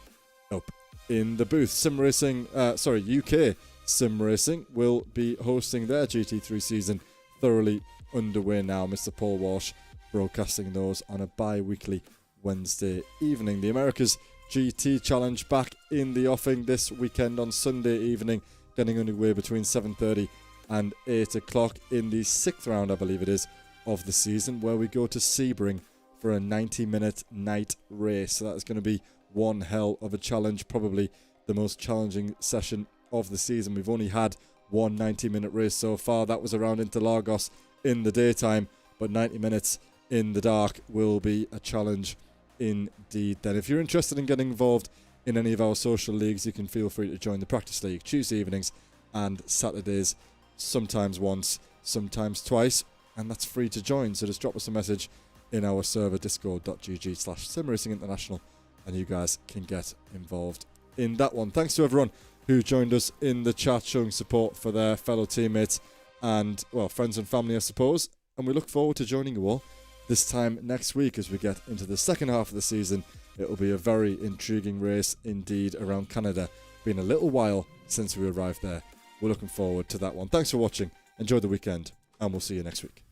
up in the booth. UK Sim Racing will be hosting their GT3 season thoroughly underway now. Mr. Paul Walsh broadcasting those on a bi-weekly Wednesday evening. The America's GT Challenge back in the offing this weekend on Sunday evening, getting underway between 7:30 and 8 o'clock in the 6th round, I believe it is, of the season, where we go to Sebring for a 90-minute night race. So that's going to be one hell of a challenge, probably the most challenging session of the season. We've only had one 90-minute race so far. That was around Interlagos in the daytime, but 90 minutes in the dark will be a challenge indeed. Then if you're interested in getting involved in any of our social leagues, you can feel free to join the practice league Tuesday evenings and Saturdays, sometimes once, sometimes twice, and that's free to join. So just drop us a message in our server, discord.gg/SimRacing International, and you guys can get involved in that one. Thanks to everyone who joined us in the chat, showing support for their fellow teammates and, well, friends and family, I suppose. And we look forward to joining you all this time next week as we get into the second half of the season. It will be a very intriguing race indeed around Canada. Been a little while since we arrived there. We're looking forward to that one. Thanks for watching. Enjoy the weekend, and we'll see you next week.